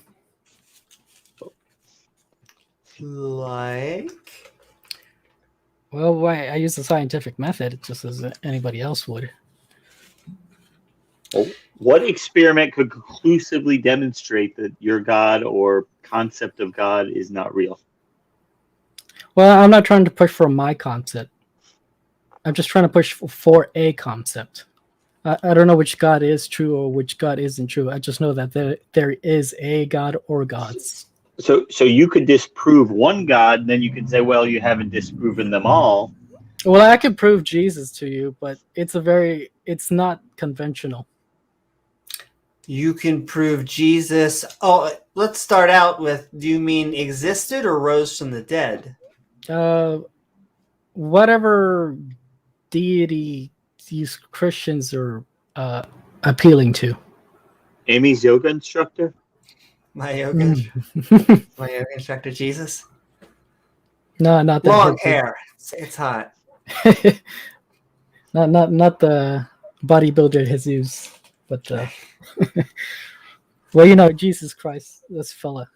Like? Well, I use the scientific method just as anybody else would. What experiment could conclusively demonstrate that your God or concept of God is not real? Well, I'm not trying to push for my concept. I'm just trying to push for a concept. I don't know which God is true or which God isn't true. I just know that there is a God or gods. So you could disprove one God, and then you could say, well, you haven't disproven them all. Well, I could prove Jesus to you, but it's not conventional. You can prove Jesus. Oh, let's start out with, do you mean existed or rose from the dead? Whatever deity these Christians are appealing to. Amy's yoga instructor? My yoga instructor, Jesus? No, not that. Long hair. It's hot. not the bodybuilder Jesus, but well, Jesus Christ, this fella.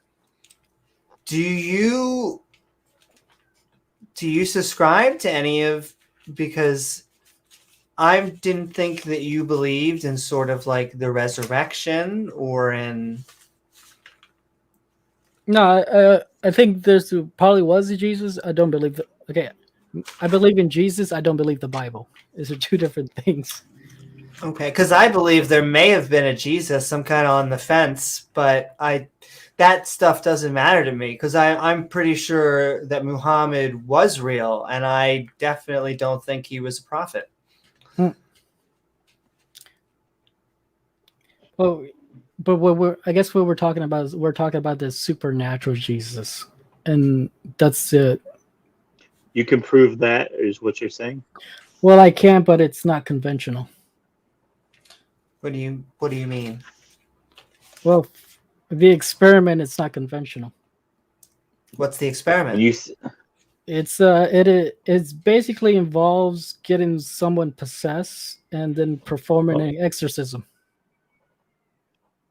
Do you subscribe to any of, because I didn't think that you believed in sort of like the resurrection or in. No, I think there's probably was a Jesus. I don't believe that. Okay, I believe in Jesus. I don't believe the Bible. These are two different things. Okay, because I believe there may have been a Jesus. I'm kind of on the fence, but that stuff doesn't matter to me because I'm pretty sure that Muhammad was real, and I definitely don't think he was a prophet. Well, but what we're talking about is we're talking about the supernatural Jesus, and that's it. You can prove that, is what you're saying? Well, I can, but it's not conventional. What do you mean? Well, the experiment is not conventional. What's the experiment? It's basically involves getting someone possessed and then performing an exorcism.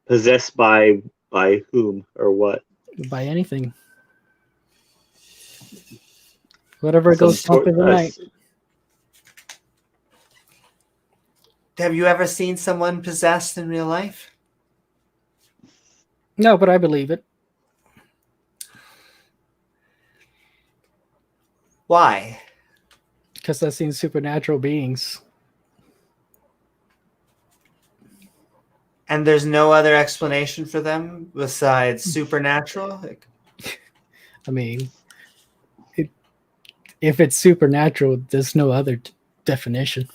Possessed by whom or what? By anything. Whatever goes up in the night. Have you ever seen someone possessed in real life? No, but I believe it. Why? Because I've seen supernatural beings. And there's no other explanation for them besides supernatural? I mean, if it's supernatural, there's no other definition.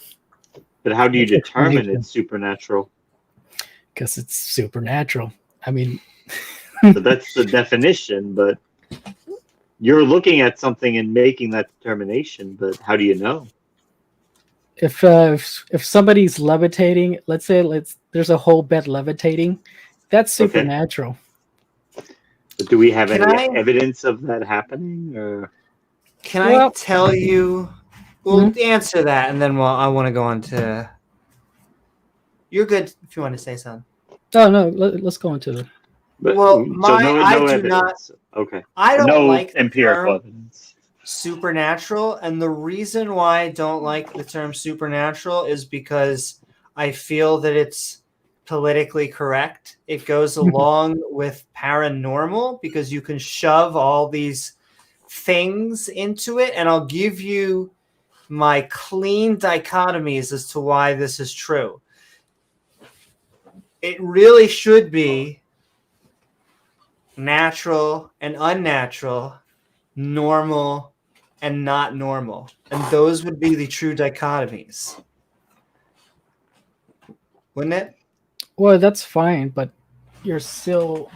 But how do you determine it's supernatural? Because it's supernatural. I mean... So that's the definition, but you're looking at something and making that determination, but how do you know? If somebody's levitating, let's say there's a whole bed levitating, that's supernatural. Okay. But do we have any evidence of that happening? Or? Can I tell you? We'll answer that, and then I want to go on to. You're good if you want to say something. Oh no, let's go into it. But, Well, so I no do evidence. not. Okay. I don't no like the empirical term evidence. supernatural, and the reason why I don't like the term supernatural is because I feel that it's politically correct. It goes along with paranormal because you can shove all these things into it, and I'll give you my clean dichotomies as to why this is true. It really should be natural and unnatural, normal and not normal. And those would be the true dichotomies. Wouldn't it? Well, that's fine, but we're still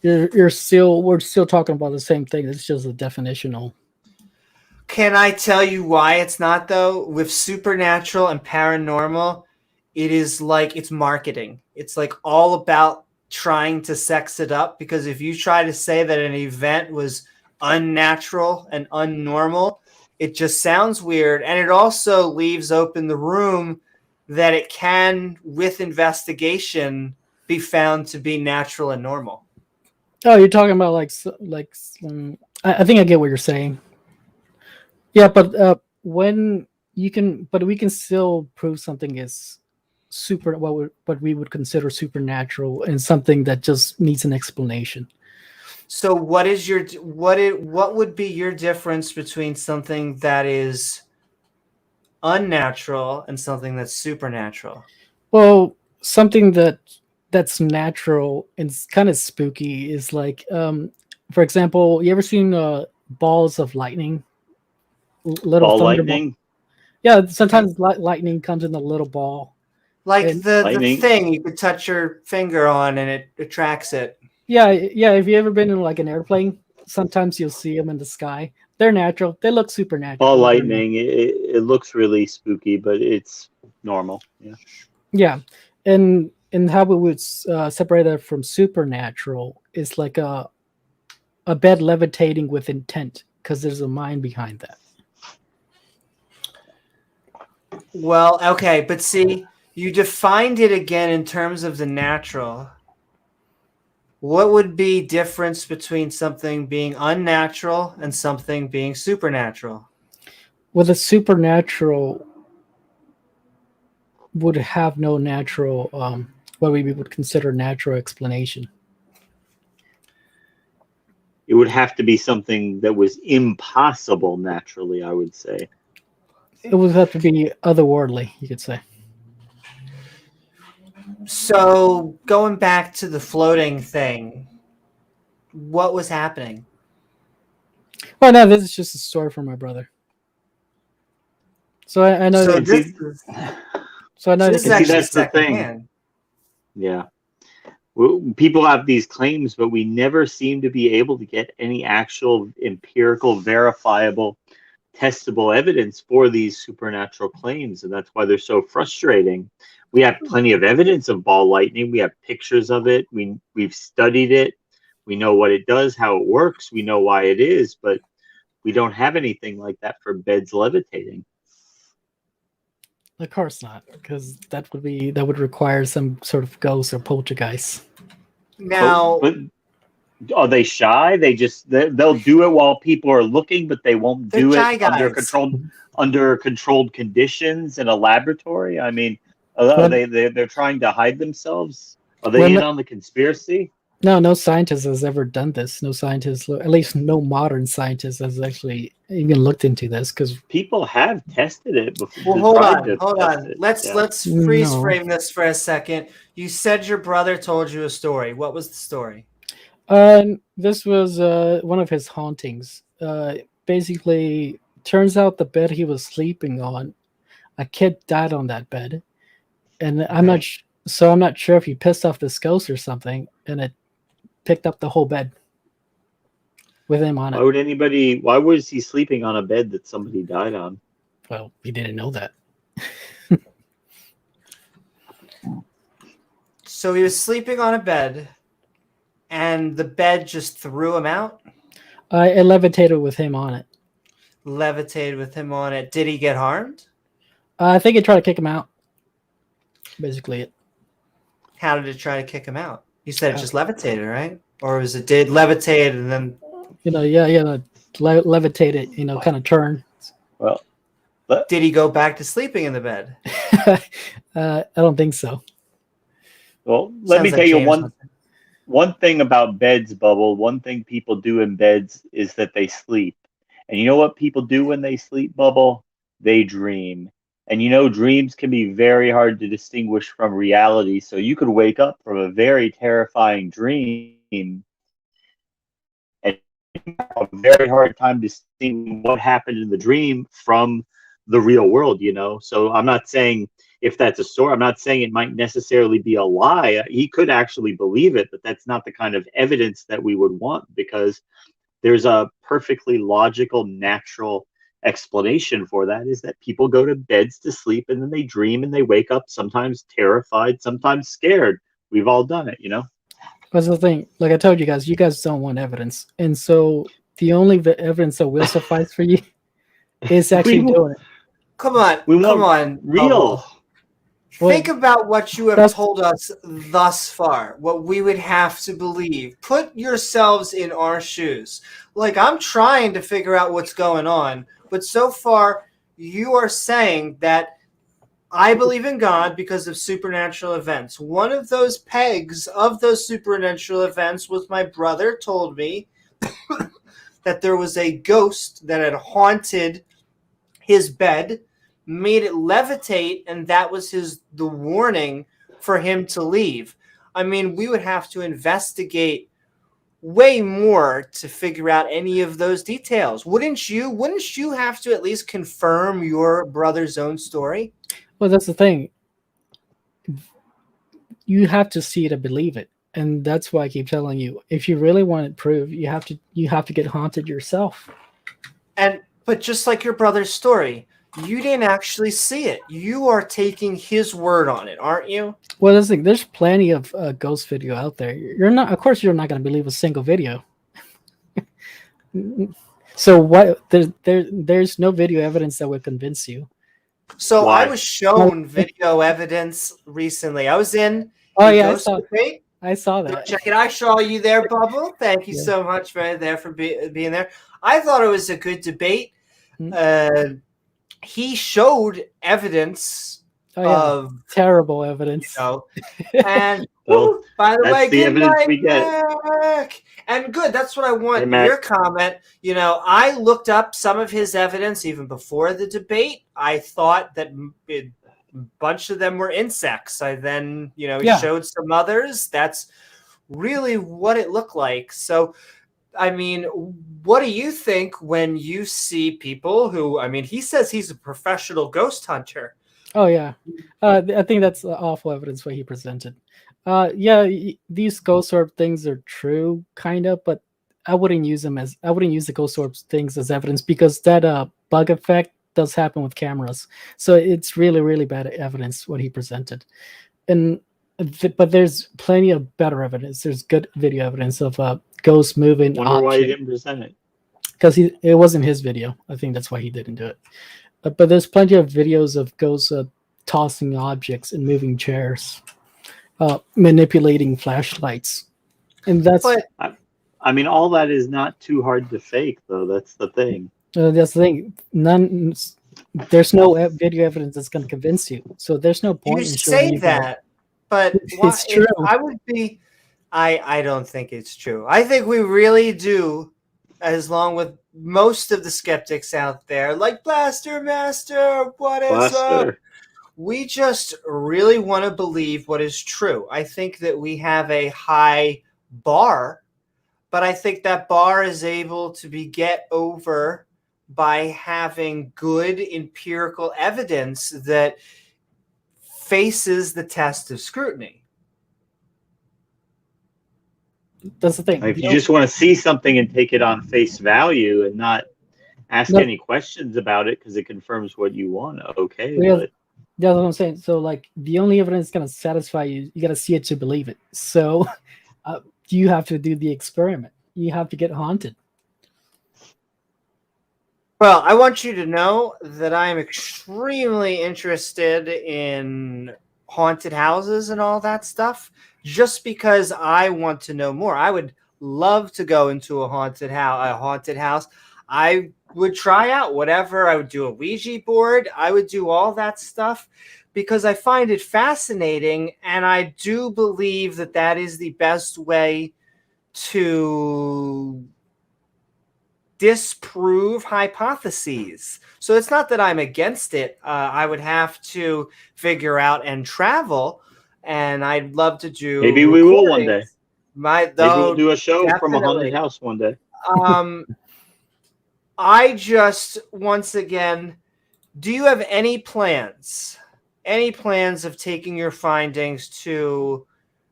talking about the same thing. It's just a definitional. Can I tell you why it's not, though? With supernatural and paranormal, it is like it's marketing. It's like all about trying to sex it up, because if you try to say that an event was unnatural and unnormal, it just sounds weird. And it also leaves open the room that it can, with investigation, be found to be natural and normal. Oh, you're talking about I think I get what you're saying. Yeah, but when you can, but we can still prove something is what we would consider supernatural and something that just needs an explanation. So what would be your difference between something that is unnatural and something that's supernatural? Well, something that's natural and kind of spooky is like, for example, you ever seen balls of lightning? Little Ball thunder lightning. Yeah, sometimes lightning comes in a little ball. Like And the thing you could touch your finger on and it attracts it. yeah. If you ever been in like an airplane, sometimes you'll see them in the sky. They're natural. They look supernatural. Ball lightning. It looks really spooky, but it's normal. Yeah. Yeah, and how we would separate that from supernatural is like a bed levitating with intent, because there's a mind behind that. Well, okay, but see, you defined it again in terms of the natural. What would be difference between something being unnatural and something being supernatural? Well, the supernatural would have no natural, what we would consider natural explanation. It would have to be something that was impossible naturally, I would say. It would have to be otherworldly, you could say. So, going back to the floating thing, what was happening? Well, no, this is just a story from my brother. So I know. So that, this is, so I know. so this is actually that's the thing. secondhand. Yeah. People have these claims, but we never seem to be able to get any actual empirical, verifiable, testable evidence for these supernatural claims, and that's why they're so frustrating. We have plenty of evidence of ball lightning. We have pictures of it. We've studied it. We know what it does, how it works. We know why it is, but we don't have anything like that for beds levitating. Of course not, because that would require some sort of ghost or poltergeist. Now, but are they shy? They'll do it while people are looking, but they won't do it under controlled conditions in a laboratory. I mean, they're trying to hide themselves. Are they in on the conspiracy? No scientist has ever done this. No scientist, at least no modern scientist, has actually even looked into this, because people have tested it before. Well, hold on. Let's freeze frame this for a second. You said your brother told you a story. What was the story? This was one of his hauntings. Basically, turns out the bed he was sleeping on, a kid died on that bed, and I'm not sure if he pissed off this ghost or something, and it picked up the whole bed with him on it. Why was he sleeping on a bed that somebody died on? Well, he didn't know that. So he was sleeping on a bed, and the bed just threw him out? It levitated with him on it. Levitated with him on it. Did he get harmed? I think it tried to kick him out. Basically it. how did it try to kick him out? You said it just levitated, right? Or was it did levitate and then levitate it, kind of turn. Well, did he go back to sleeping in the bed? I don't think so. Well, let me Sounds tell like you James one thing about beds, Bubble. One thing people do in beds is that they sleep. And you know what people do when they sleep, Bubble? They dream. And dreams can be very hard to distinguish from reality. So you could wake up from a very terrifying dream and have a very hard time distinguishing what happened in the dream from the real world, So I'm not saying if that's a story, I'm not saying it might necessarily be a lie. He could actually believe it, but that's not the kind of evidence that we would want, because there's a perfectly logical, natural explanation for that, is that people go to beds to sleep and then they dream and they wake up sometimes terrified, sometimes scared. We've all done it, That's the thing. Like I told you guys don't want evidence. And so the only evidence that will suffice for you is actually doing it. Come on, real. Bubble. Think about what you have told us thus far, what we would have to believe. Put yourselves in our shoes. Like, I'm trying to figure out what's going on, but so far you are saying that I believe in God because of supernatural events. One of those pegs of those supernatural events was my brother told me that there was a ghost that had haunted his bed, made it levitate, and that was the warning for him to leave. I mean, we would have to investigate way more to figure out any of those details. Wouldn't you have to at least confirm your brother's own story? Well, that's the thing. You have to see it to believe it. And that's why I keep telling you, if you really want it proved, you have to get haunted yourself. But just like your brother's story, you didn't actually see it. You are taking his word on it, aren't you? Well, that's the thing. There's plenty of ghost video out there. Of course, you're not going to believe a single video. So what? There's no video evidence that would convince you. So Why? I was shown video evidence recently. I was in ghost debate. I saw that. Check it. I saw you there, Bubble. Thank you so much for being there. I thought it was a good debate. He showed evidence of terrible evidence. And by the way, the evidence we get. Back. And good. That's what I want. Your comment. I looked up some of his evidence even before the debate. I thought that a bunch of them were insects. I then, showed some others. That's really what it looked like. So, I mean, what do you think when you see people who, he says he's a professional ghost hunter. Oh, yeah. I think that's awful evidence what he presented. These ghost orb things are true, kind of, but I wouldn't use the ghost orb things as evidence, because that bug effect does happen with cameras. So it's really, really bad evidence what he presented. But there's plenty of better evidence. There's good video evidence of ghosts moving. Wonder why he didn't present it. Because it wasn't his video. I think that's why he didn't do it. But there's plenty of videos of ghosts tossing objects and moving chairs, manipulating flashlights, and that's. But, all that is not too hard to fake, though. That's the thing. That's the thing. There's no video evidence that's going to convince you. So there's no point. You say that, but it's true. I don't think it's true. I think we really do, as long with most of the skeptics out there, like Blaster Master, what is up? We just really want to believe what is true. I think that we have a high bar, but I think that bar is able to be get over by having good empirical evidence that faces the test of scrutiny. That's the thing. If you just want to see something and take it on face value and not ask any questions about it because it confirms what you want, okay. That's what I'm saying. So, like, the only evidence that's going to satisfy you, you got to see it to believe it. So, you have to do the experiment. You have to get haunted. Well, I want you to know that I am extremely interested in haunted houses and all that stuff just because I want to know more. I would love to go into a haunted house. I would try out whatever. I would do a Ouija board. I would do all that stuff because I find it fascinating, and I do believe that that is the best way to disprove hypotheses. So it's not that I'm against it. I would have to figure out and travel, and I'd love to do. Maybe we will one day. Maybe we'll do a show from a definitely. haunted house one day. I just, once again, do you have any plans? Any plans of taking your findings to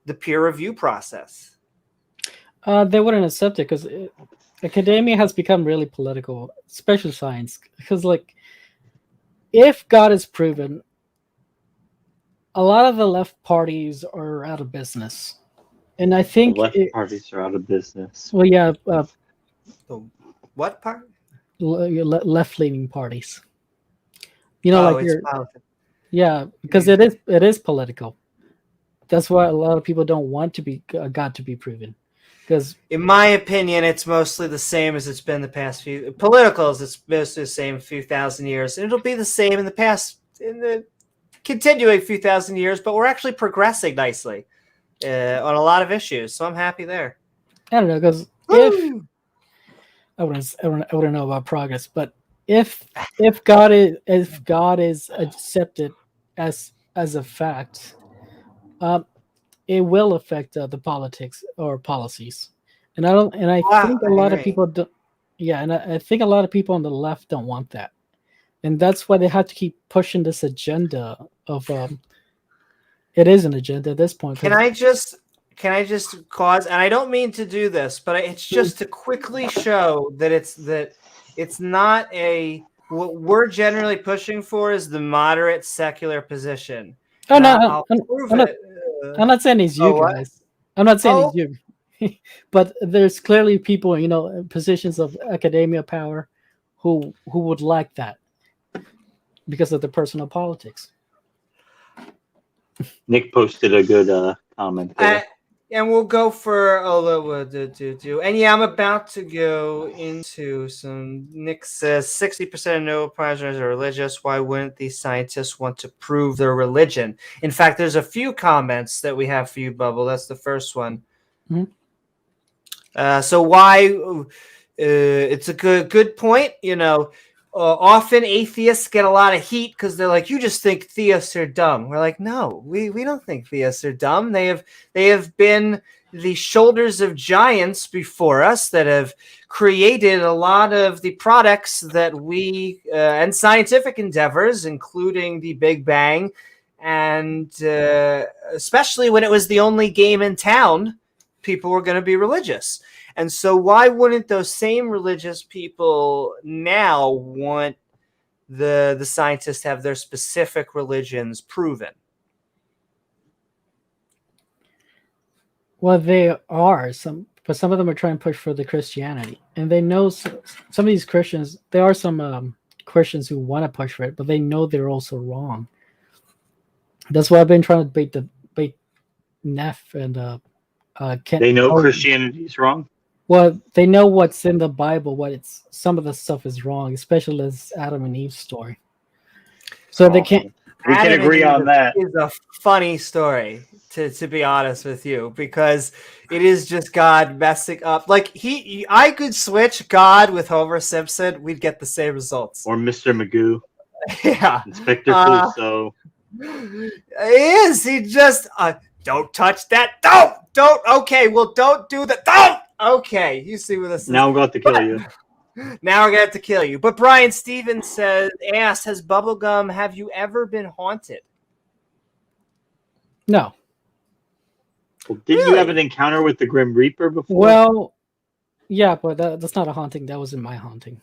the peer review process? They wouldn't accept it because academia has become really political, especially science. Because, like, if God is proven, a lot of the left parties are out of business, and I think the left parties are out of business. Well, yeah, The what part? left-leaning parties. You know, like it's politics. Yeah, because it is political. That's why a lot of people don't want to be God to be proven. Because in my opinion, it's mostly the same as it's been the past few politicals. It's mostly the same few thousand years, and it'll be the same in the continuing few thousand years. But we're actually progressing nicely on a lot of issues, so I'm happy there. I don't know, because if I wouldn't know about progress, but if God is accepted as a fact, it will affect the politics or policies, and I think a lot of people don't. Yeah, and I think a lot of people on the left don't want that, and that's why they have to keep pushing this agenda of. It is an agenda at this point. Can I just cause? And I don't mean to do this, but it's just to quickly show that it's not a. What we're generally pushing for is the moderate secular position. Oh no, I'm not saying it's you guys. I'm not saying it's you, but there's clearly people, in positions of academia power, who would like that because of the personal politics. Nick posted a good comment there. And we'll go for a little and yeah, I'm about to go into some. Nick says 60% of Nobel Prize winners are religious. Why wouldn't these scientists want to prove their religion? In fact, there's a few comments that we have for you, Bubble. That's the first one. Mm-hmm. So why? It's a good point. Often atheists get a lot of heat because they're like, you just think theists are dumb. We're like, no, we don't think theists are dumb. They have been the shoulders of giants before us that have created a lot of the products that we and scientific endeavors, including the Big Bang, and especially when it was the only game in town, people were going to be religious. And so why wouldn't those same religious people now want the scientists to have their specific religions proven? Well, they are but some of them are trying to push for the Christianity, and they know some of these Christians. There are some Christians who want to push for it, but they know they're also wrong. That's why I've been trying to bait Neff and Kent. They know Christianity is wrong. Well, they know what's in the Bible. Some of the stuff is wrong, especially this Adam and Eve story. So they can't. We can agree on that. It's a funny story, to be honest with you, because it is just God messing up. Like I could switch God with Homer Simpson, we'd get the same results. Or Mr. Magoo. Yeah, Inspector Clouseau. He just don't touch that. Don't. Okay, well, don't do that. Don't. Okay, you see where this is. Now I'm going to kill you. Now we're going to have to kill you. But Brian Stevens asks, has Bubblegum, have you ever been haunted? No. Well, didn't you have an encounter with the Grim Reaper before? Well, yeah, but that's not a haunting. That wasn't my haunting.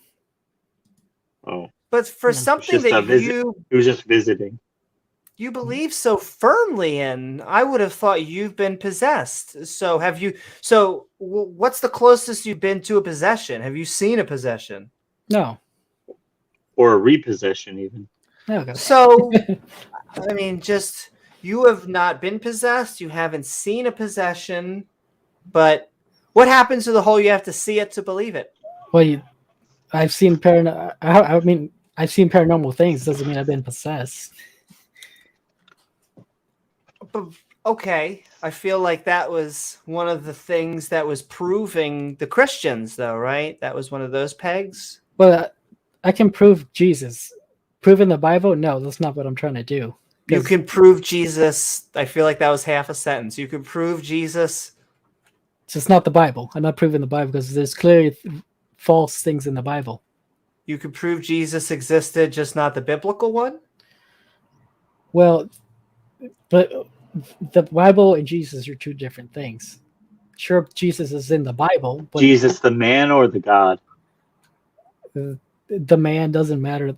Oh. But for something that it was just visiting. You believe so firmly in, I would have thought you've been possessed. So have you? So what's the closest you've been to a possession? Have you seen a possession? No. Or a repossession, even. Okay. So, I mean, just you have not been possessed. You haven't seen a possession. But what happens to the whole you have to see it to believe it? Well, I've seen I've seen paranormal things. Doesn't mean I've been possessed. But, okay, I feel like that was one of the things that was proving the Christians, though, right? That was one of those pegs. Well, I can prove Jesus. Proving the Bible? No, that's not what I'm trying to do. You can prove Jesus. I feel like that was half a sentence. You can prove Jesus. It's just not the Bible. I'm not proving the Bible because there's clearly false things in the Bible. You can prove Jesus existed, just not the biblical one? Well, but the Bible and Jesus are two different things. Sure, Jesus is in the Bible, but Jesus the man or the God? the man doesn't matter.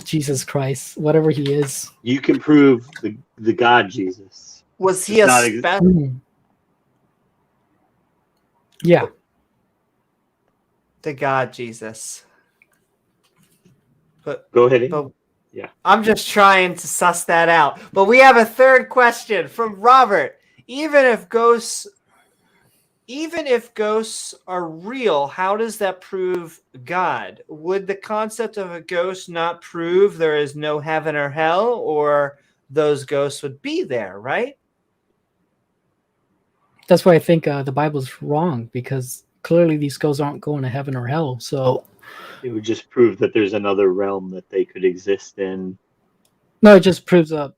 Jesus Christ, whatever he is. You can prove the God Jesus. Was he a special? Yeah. The God Jesus. But go ahead. Yeah. I'm just trying to suss that out. But we have a third question from Robert. Even if ghosts are real, how does that prove God? Would the concept of a ghost not prove there is no heaven or hell, or those ghosts would be there, right? That's why I think the Bible's wrong, because clearly these ghosts aren't going to heaven or hell. So it would just prove that there's another realm that they could exist in. No, it just proves the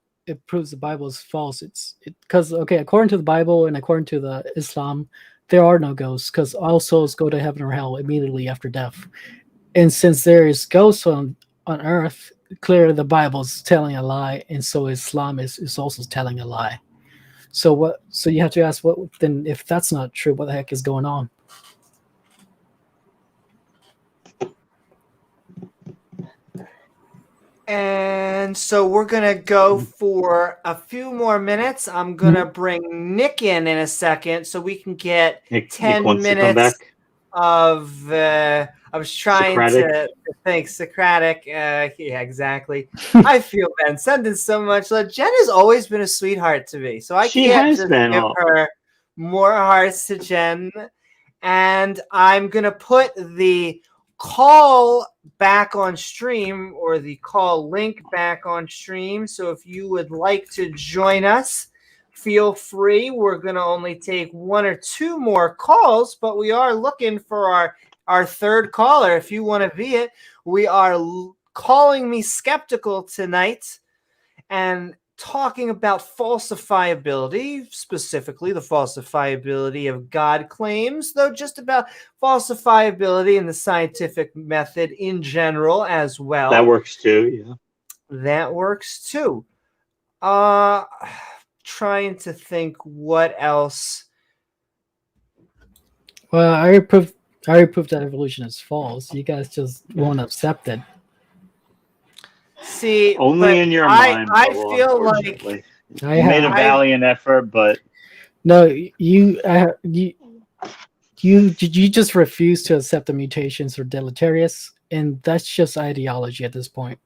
Bible is false. Because according to the Bible and according to the Islam, there are no ghosts because all souls go to heaven or hell immediately after death. And since there is ghosts on earth, clearly the Bible's telling a lie, and so Islam is also telling a lie. So you have to ask, what then? If that's not true, what the heck is going on? And so we're gonna go for a few more minutes. I'm gonna bring Nick in a second so we can get 10 minutes of. I was trying to think Socratic. Yeah, exactly. I feel Ben sending so much love. Jen has always been a sweetheart to me, so I can't just give her more hearts to Jen. And I'm gonna put the call back on stream, or the call link back on stream. So if you would like to join us, feel free. We're going to only take one or two more calls, but we are looking for our third caller. If you want to be it, we are calling me skeptical tonight and talking about falsifiability, specifically the falsifiability of God claims, though just about falsifiability in the scientific method in general as well. That works too, yeah. That works too. Trying to think what else. Well, I already proved that evolution is false. You guys just won't accept it. See, only in your mind. I feel like you made a valiant effort, but no, you just refuse to accept the mutations are deleterious, and that's just ideology at this point.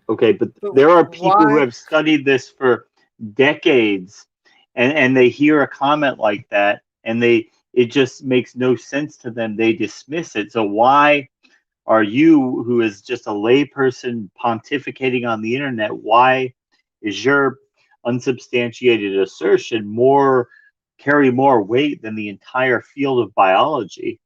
Okay, but there are people who have studied this for decades, and they hear a comment like that, and it just makes no sense to them. They dismiss it. So why are you, who is just a layperson pontificating on the internet, why is your unsubstantiated assertion carry more weight than the entire field of biology?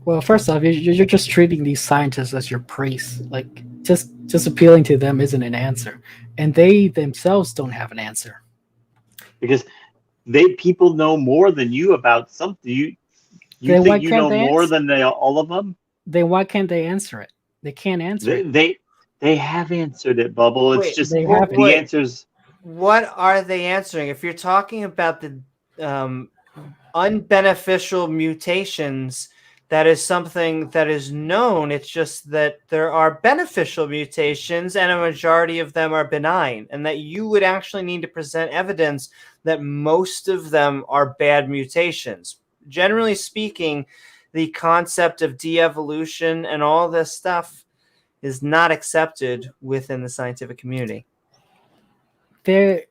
Well, first off, you're just treating these scientists as your priests. Like just appealing to them isn't an answer, and they themselves don't have an answer. Because people know more than you about something. You think you know more than all of them? Then why can't they answer it? They can't answer it. They have answered it, Bubble. It's just the answers. What are they answering? If you're talking about the unbeneficial mutations, that is something that is known. It's just that there are beneficial mutations and a majority of them are benign, and that you would actually need to present evidence that most of them are bad mutations. Generally speaking, the concept of de-evolution and all this stuff is not accepted within the scientific community. the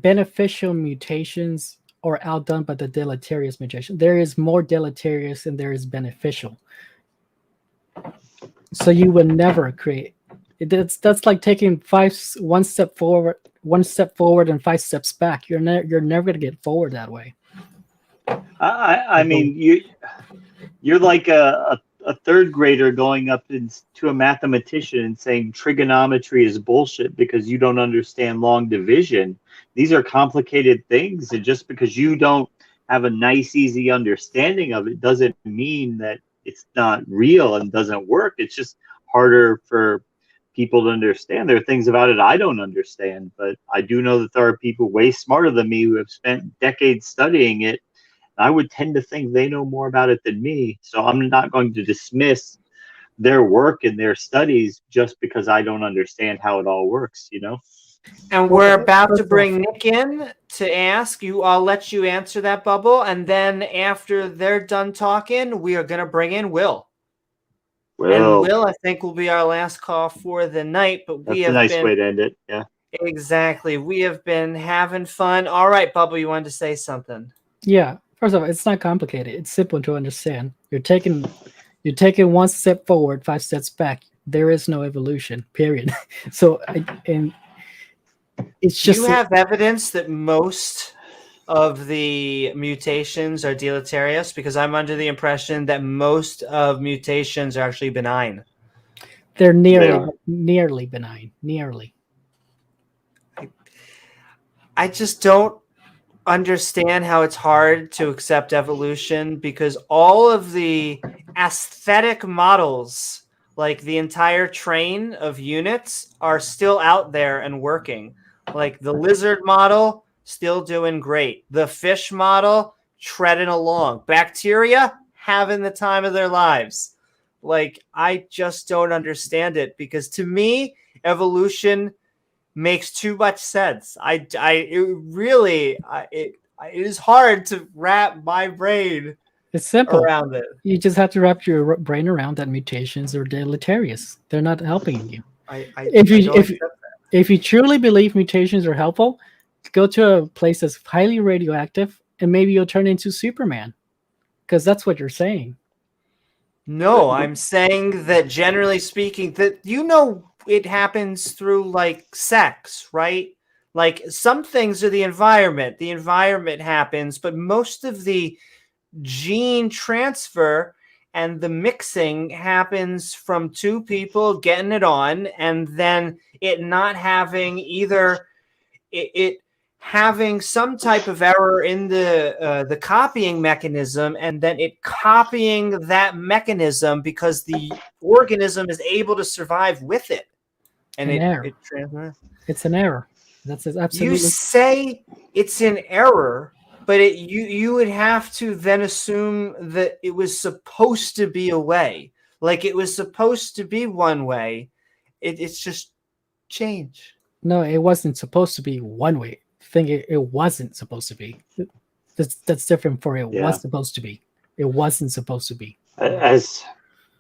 beneficial mutations are outdone by the deleterious mutation. There is more deleterious than there is beneficial. So you would never create. That's like taking one step forward and 5 steps back. You're never going to get forward that way. I mean, you're like a third grader going up to a mathematician and saying trigonometry is bullshit because you don't understand long division. These are complicated things, and just because you don't have a nice, easy understanding of it doesn't mean that it's not real and doesn't work. It's just harder for people to understand. There are things about it I don't understand, but I do know that there are people way smarter than me who have spent decades studying it. I would tend to think they know more about it than me. So I'm not going to dismiss their work and their studies just because I don't understand how it all works, you know? And we're about to bring Nick in to ask you. I'll let you answer that, Bubble. And then after they're done talking, we are going to bring in Will. And Will, I think, will be our last call for the night. But that's a nice way to end it. Yeah. Exactly. We have been having fun. All right, Bubble, you wanted to say something? Yeah. First of all, it's not complicated. It's simple to understand. You're taking 1 step forward, 5 steps back. There is no evolution, period. So, it's just. You have evidence that most of the mutations are deleterious, because I'm under the impression that most of mutations are actually benign. They're nearly benign. Nearly. I just don't understand how it's hard to accept evolution, because all of the aesthetic models, like the entire train of units, are still out there and working. Like the lizard model, still doing great. The fish model, treading along. Bacteria, having the time of their lives. Like, I just don't understand it, because to me, evolution makes too much sense. It is hard to wrap my brain. It's simple around it. You just have to wrap your brain around that mutations are deleterious. They're not helping you. If you truly believe mutations are helpful, go to a place that's highly radioactive, and maybe you'll turn into Superman, because that's what you're saying. No, I'm saying that generally speaking, that it happens through like sex, right? Like some things are the environment. The environment happens, but most of the gene transfer and the mixing happens from two people getting it on, and then it not having either it having some type of error in the copying mechanism, and then it copying that mechanism because the organism is able to survive with it. And it's an error. That's absolutely. You say it's an error, but you would have to then assume that it was supposed to be a way. Like it was supposed to be one way. It's just change. No, it wasn't supposed to be one way. It wasn't supposed to be. That's different for it was supposed to be. It wasn't supposed to be. As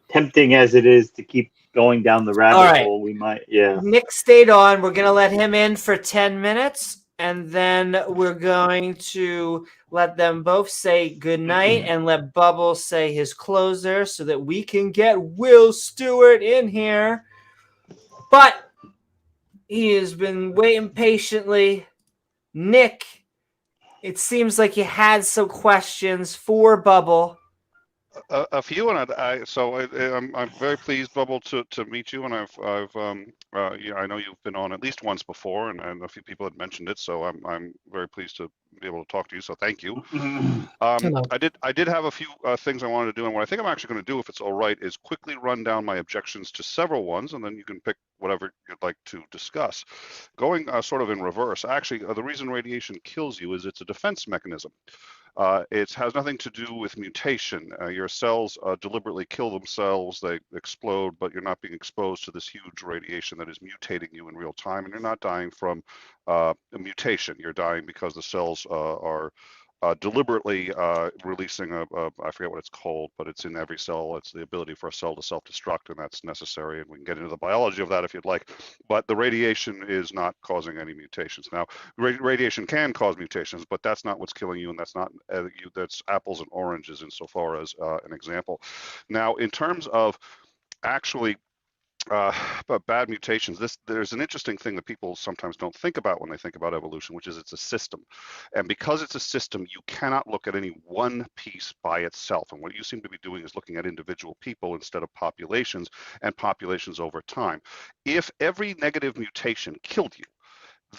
tempting as it is to keep going down the rabbit hole, we might, Nick stayed on. We're going to let him in for 10 minutes, and then we're going to let them both say goodnight and let Bubble say his closer so that we can get Will Stewart in here. But he has been waiting patiently. Nick, it seems like you had some questions for Bubble. A few, and I'm very pleased, Bubble, to meet you. And I know you've been on at least once before, and a few people had mentioned it. So I'm very pleased to be able to talk to you. So thank you. I did have a few things I wanted to do, and what I think I'm actually going to do, if it's all right, is quickly run down my objections to several ones, and then you can pick whatever you'd like to discuss. Going sort of in reverse, actually, the reason radiation kills you is it's a defense mechanism. It has nothing to do with mutation. Your cells deliberately kill themselves, they explode, but you're not being exposed to this huge radiation that is mutating you in real time, and you're not dying from a mutation. You're dying because the cells are deliberately releasing I forget what it's called, but it's in every cell. It's the ability for a cell to self-destruct, and that's necessary. And we can get into the biology of that if you'd like. But the radiation is not causing any mutations. Now, radiation can cause mutations, but that's not what's killing you, and that's not that's apples and oranges insofar as an example. Now, in terms of actually bad mutations, there's an interesting thing that people sometimes don't think about when they think about evolution, which is it's a system. And because it's a system, you cannot look at any one piece by itself. And what you seem to be doing is looking at individual people instead of populations, and populations over time. If every negative mutation killed you,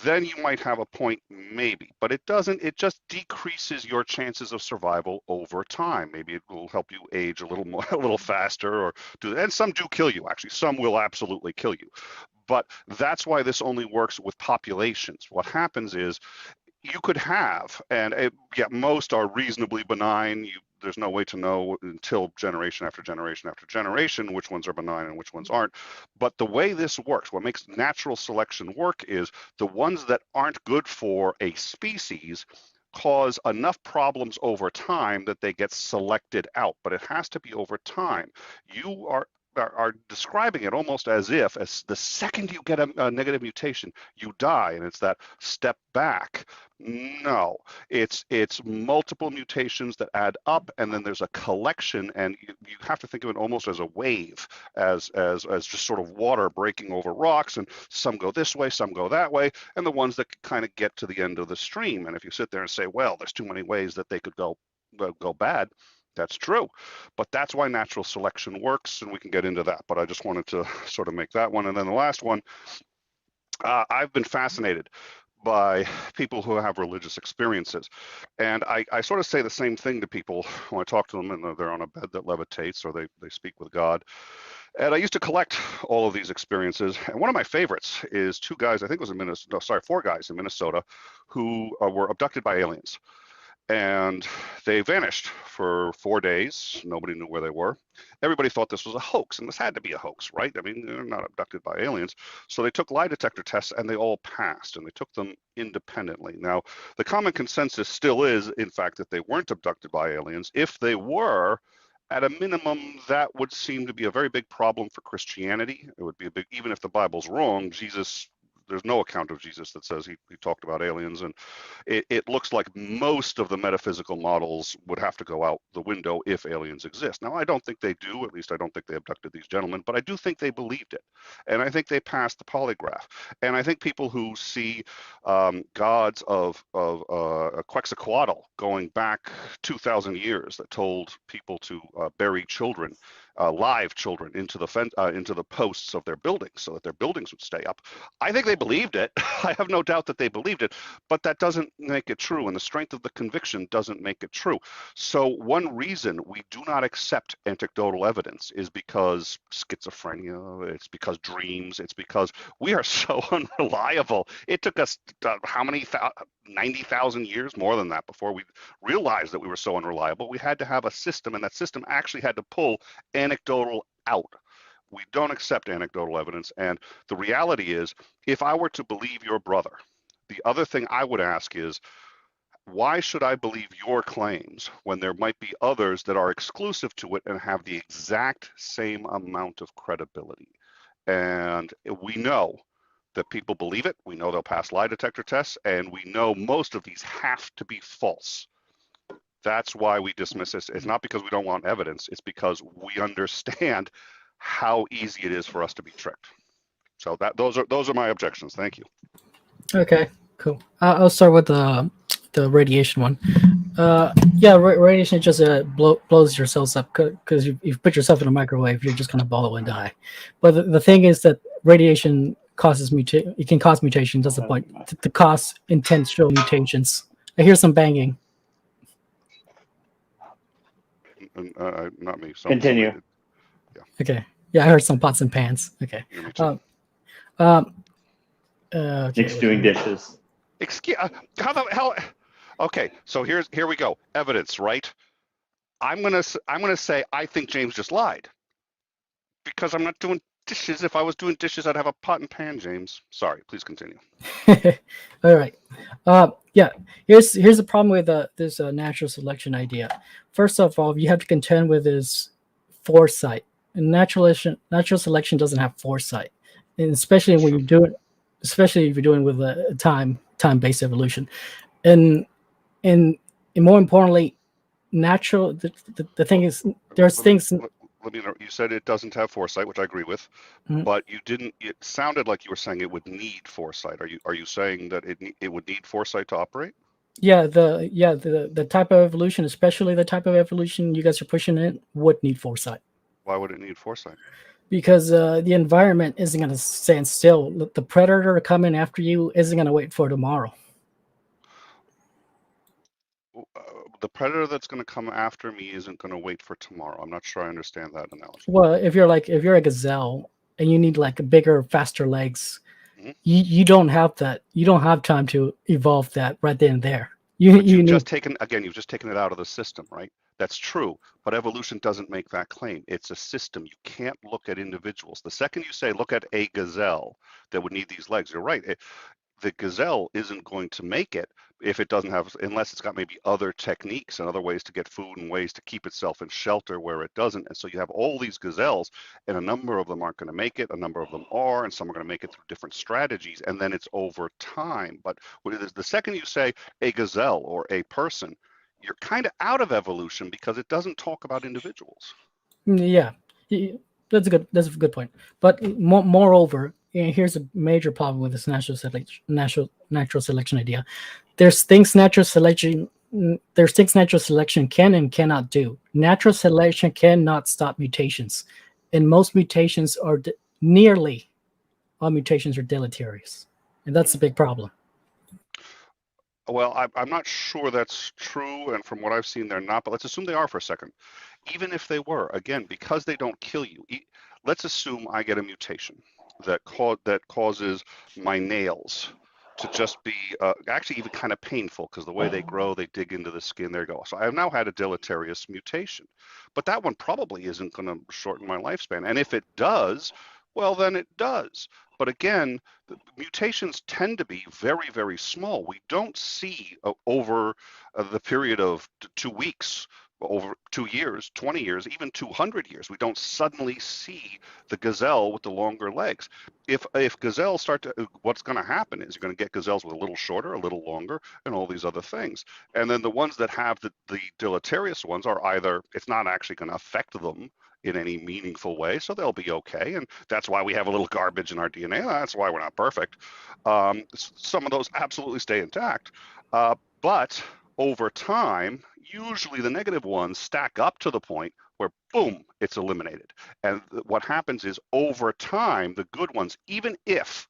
then you might have a point, maybe, but it doesn't. It just decreases your chances of survival over time. Maybe it will help you age a little more, a little faster, or do. And some do kill you. Actually, some will absolutely kill you. But that's why this only works with populations. What happens is you could have, and most are reasonably benign. There's no way to know until generation after generation after generation which ones are benign and which ones aren't. But the way this works, what makes natural selection work, is the ones that aren't good for a species cause enough problems over time that they get selected out. But it has to be over time. You are describing it almost as if, as the second you get a negative mutation, you die, and it's that step back. No, it's multiple mutations that add up, and then there's a collection, and you have to think of it almost as a wave, as just sort of water breaking over rocks, and some go this way, some go that way, and the ones that kind of get to the end of the stream. And if you sit there and say, well, there's too many ways that they could go bad, that's true, but that's why natural selection works, and we can get into that. But I just wanted to sort of make that one. And then the last one, I've been fascinated by people who have religious experiences. And I sort of say the same thing to people when I talk to them, and they're on a bed that levitates, or they speak with God. And I used to collect all of these experiences. And one of my favorites is four guys in Minnesota who were abducted by aliens. And they vanished for 4 days. Nobody knew where they were. Everybody thought this was a hoax, and this had to be a hoax, right? I mean, they're not abducted by aliens. So they took lie detector tests, and they all passed, and they took them independently. Now, the common consensus still is, in fact, that they weren't abducted by aliens. If they were, at a minimum, that would seem to be a very big problem for Christianity. It would be a big, even if the Bible's wrong, there's no account of Jesus that says he talked about aliens, and it looks like most of the metaphysical models would have to go out the window if aliens exist. Now, I don't think they do. At least I don't think they abducted these gentlemen, but I do think they believed it, and I think they passed the polygraph. And I think people who see gods of Quetzalcoatl going back 2,000 years that told people to bury children, live children, into the posts of their buildings so that their buildings would stay up. I think they believed it. I have no doubt that they believed it, but that doesn't make it true, and the strength of the conviction doesn't make it true. So one reason we do not accept anecdotal evidence is because schizophrenia, it's because dreams, it's because we are so unreliable. It took us how many 90,000 years, more than that, before we realized that we were so unreliable. We had to have a system, and that system actually had to pull anecdotal out. We don't accept anecdotal evidence. And the reality is, if I were to believe your brother, the other thing I would ask is, why should I believe your claims when there might be others that are exclusive to it and have the exact same amount of credibility? And we know that people believe it. We know they'll pass lie detector tests, and we know most of these have to be false. That's why we dismiss this. It's not because we don't want evidence. It's because we understand how easy it is for us to be tricked. So those are my objections. Thank you. Okay, cool. I'll start with the radiation one. Radiation just blows your cells up because you put yourself in a microwave, you're just gonna ball and die. But the thing is that radiation causes it can cause mutations. That's the point. To cause intentional mutations. I hear some banging. Not me. Continue. Yeah. Okay. Yeah, I heard some pots and pans. Okay. Yeah, Nick's doing dishes. Excuse. How the hell? Okay. So here we go. Evidence, right? I'm gonna say I think James just lied because I'm not doing dishes. If I was doing dishes, I'd have a pot and pan, James. Sorry, please continue. All right. Yeah. Here's the problem with this natural selection idea. First of all, you have to contend with is foresight. And natural selection doesn't have foresight, and especially when you do it, especially if you're doing with a time-based evolution, and more importantly, natural. The thing is, there's things. Let me know. You said it doesn't have foresight, which I agree with, but you didn't. It sounded like you were saying it would need foresight. Are you saying that it would need foresight to operate? Yeah, the type of evolution, especially the type of evolution you guys are pushing in, would need foresight. Why would it need foresight? Because the environment isn't going to stand still. The predator coming after you isn't going to wait for tomorrow. The predator that's going to come after me isn't going to wait for tomorrow. I'm not sure I understand that analogy. Well, if you're a gazelle and you need like a bigger, faster legs, you don't have that. You don't have time to evolve that right then and there. You've just taken it out of the system, right? That's true, but evolution doesn't make that claim. It's a system. You can't look at individuals. The second you say, look at a gazelle that would need these legs, you're right. The gazelle isn't going to make it if it doesn't have, unless it's got maybe other techniques and other ways to get food and ways to keep itself in shelter where it doesn't. And so you have all these gazelles, and a number of them aren't going to make it, a number of them are, and some are going to make it through different strategies, and then it's over time. But the second you say a gazelle or a person, you're kind of out of evolution because it doesn't talk about individuals. Yeah, that's a good point. But moreover, here's a major problem with this natural selection idea. There's things natural selection can and cannot do. Natural selection cannot stop mutations, and most mutations are nearly all mutations are deleterious, and that's a big problem. Well, I'm not sure that's true, and from what I've seen, they're not, but let's assume they are for a second. Even if they were, again, because they don't kill you, let's assume I get a mutation that causes my nails to just be actually even kind of painful, because the way they grow, they dig into the skin, there you go. So I have now had a deleterious mutation, but that one probably isn't going to shorten my lifespan, and if it does, well, then it does. But again, the mutations tend to be very, very small. We don't see over the period of 2 weeks, over 2 years, 20 years, even 200 years, we don't suddenly see the gazelle with the longer legs. If gazelles start to, what's going to happen is you're going to get gazelles with a little shorter, a little longer, and all these other things. And then the ones that have the deleterious ones are either, it's not actually going to affect them in any meaningful way, so they'll be okay. And that's why we have a little garbage in our DNA. That's why we're not perfect. Some of those absolutely stay intact. But over time, usually the negative ones stack up to the point where, boom, it's eliminated. And what happens is over time, the good ones, even if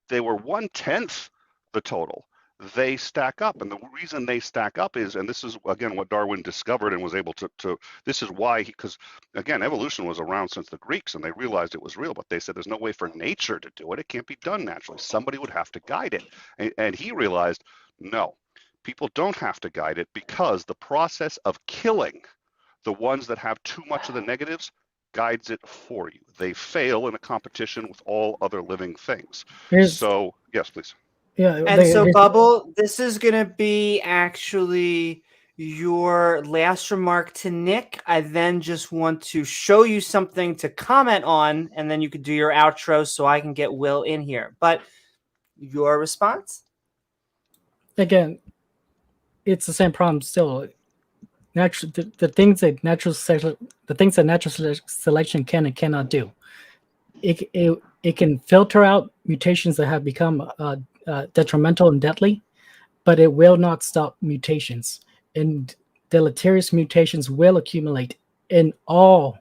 they were 1/10 the total, they stack up. And the reason they stack up is, and this is, again, what Darwin discovered and was able to this is why, because, again, evolution was around since the Greeks, and they realized it was real, but they said there's no way for nature to do it. It can't be done naturally. Somebody would have to guide it. And he realized, no, people don't have to guide it, because the process of killing the ones that have too much of the negatives guides it for you. They fail in a competition with all other living things. So, yes, please. Yeah, and so Bubble, this is going to be actually your last remark to Nick. I then just want to show you something to comment on, and then you can do your outro so I can get Will in here. But your response? Again, it's the same problem still. The things that natural selection can and cannot do. It can filter out mutations that have become detrimental and deadly, but it will not stop mutations. And deleterious mutations will accumulate in all,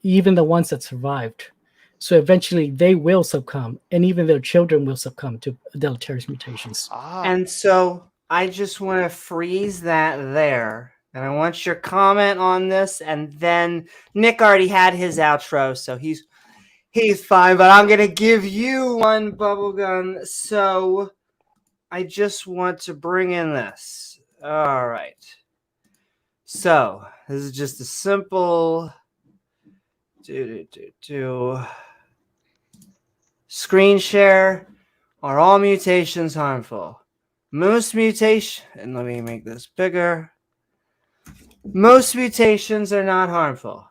even the ones that survived. So eventually they will succumb, and even their children will succumb to deleterious mutations. And so I just want to freeze that there. And I want your comment on this. And then Nick already had his outro, so he's fine. But I'm going to give you one, Bubblegum. So I just want to bring in this. All right. So this is just a simple Screen share. Are all mutations harmful? Most mutation, and let me make this bigger. Most mutations are not harmful.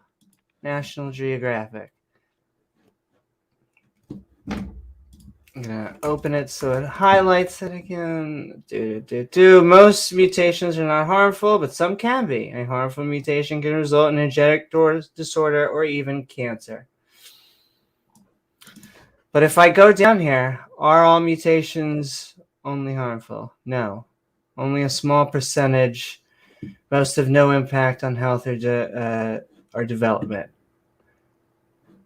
National Geographic. I'm gonna open it so it highlights it again. Most mutations are not harmful, but some can be. A harmful mutation can result in a genetic disorder or even cancer. But if I go down here, are all mutations only harmful? No. Only a small percentage. Most have no impact on health or development.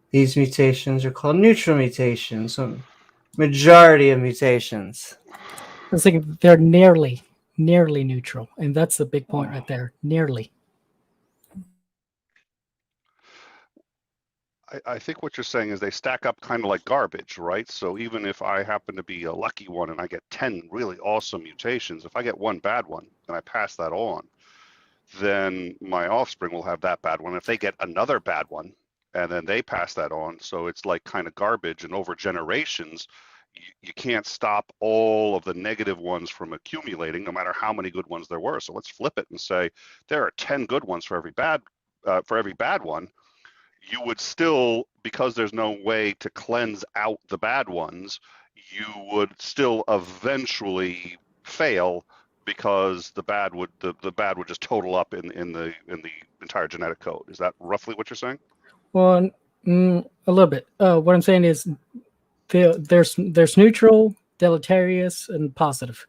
These mutations are called neutral mutations. So majority of mutations. It's like they're nearly neutral, and that's the big point right there. Nearly. I think what you're saying is they stack up kind of like garbage, right? So even if I happen to be a lucky one and I get 10 really awesome mutations, if I get one bad one and I pass that on, then my offspring will have that bad one. If they get another bad one and then they pass that on, so it's like kind of garbage, and over generations, you can't stop all of the negative ones from accumulating, no matter how many good ones there were. So let's flip it and say there are 10 good ones for every bad one. You would still, because there's no way to cleanse out the bad ones, you would still eventually fail, because the bad would just total up in the entire genetic code. Is that roughly what you're saying? Well, a little bit. What I'm saying is there's neutral, deleterious, and positive.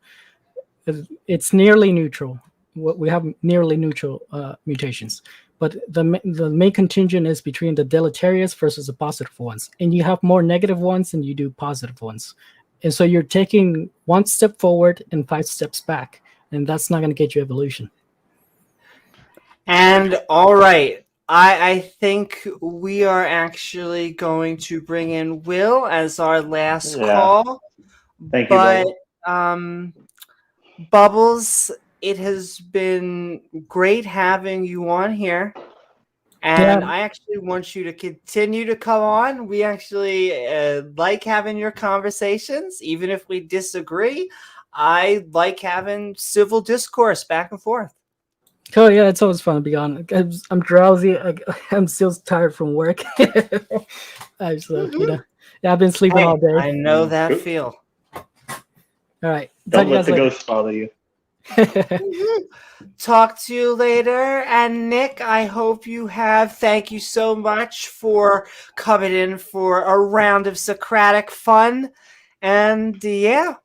It's nearly neutral. We have nearly neutral mutations, but the main contingent is between the deleterious versus the positive ones, and you have more negative ones than you do positive ones, and so you're taking one step forward and 5 steps back, and that's not going to get you evolution. And all right, I think we are actually going to bring in Will as our last call. Thank you, but Bubbles, it has been great having you on here. And I actually want you to continue to come on. We actually like having your conversations, even if we disagree. I like having civil discourse back and forth. Oh yeah, it's always fun to be on. I'm drowsy. I'm still tired from work. I've been sleeping all day. I know that feel. All right. Don't let the ghost bother you. Talk to you later. And Nick, I hope you have. Thank you so much for coming in for a round of Socratic fun. And I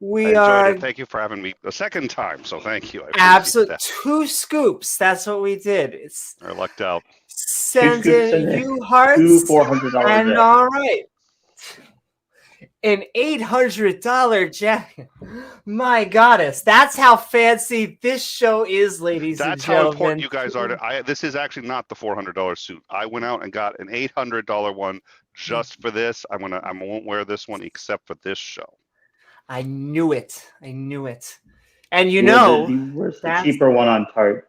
enjoyed it. Thank you for having me a second time. So thank you. Absolutely. 2 scoops. That's what we did. I lucked out. Send in you hearts. $400 and all right. An $800 jacket. My goddess. That's how fancy this show is, ladies and gentlemen. That's how important you guys are. This is actually not the $400 suit. I went out and got an $800 one just for this. I won't wear this one except for this show. I knew it. And where's the cheaper one on Tarte?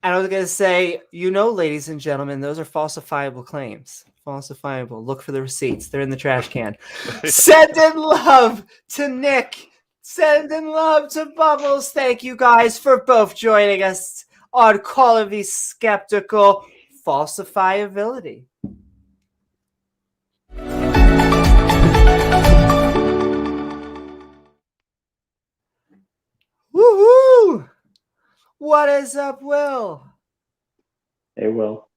I was going to say, ladies and gentlemen, those are falsifiable claims. Falsifiable. Look for the receipts. They're in the trash can. Send in love to Nick. Send in love to Bubbles. Thank you guys for both joining us on Call of the Skeptical. Falsifiability. Woohoo! What is up, Will? Hey, Will.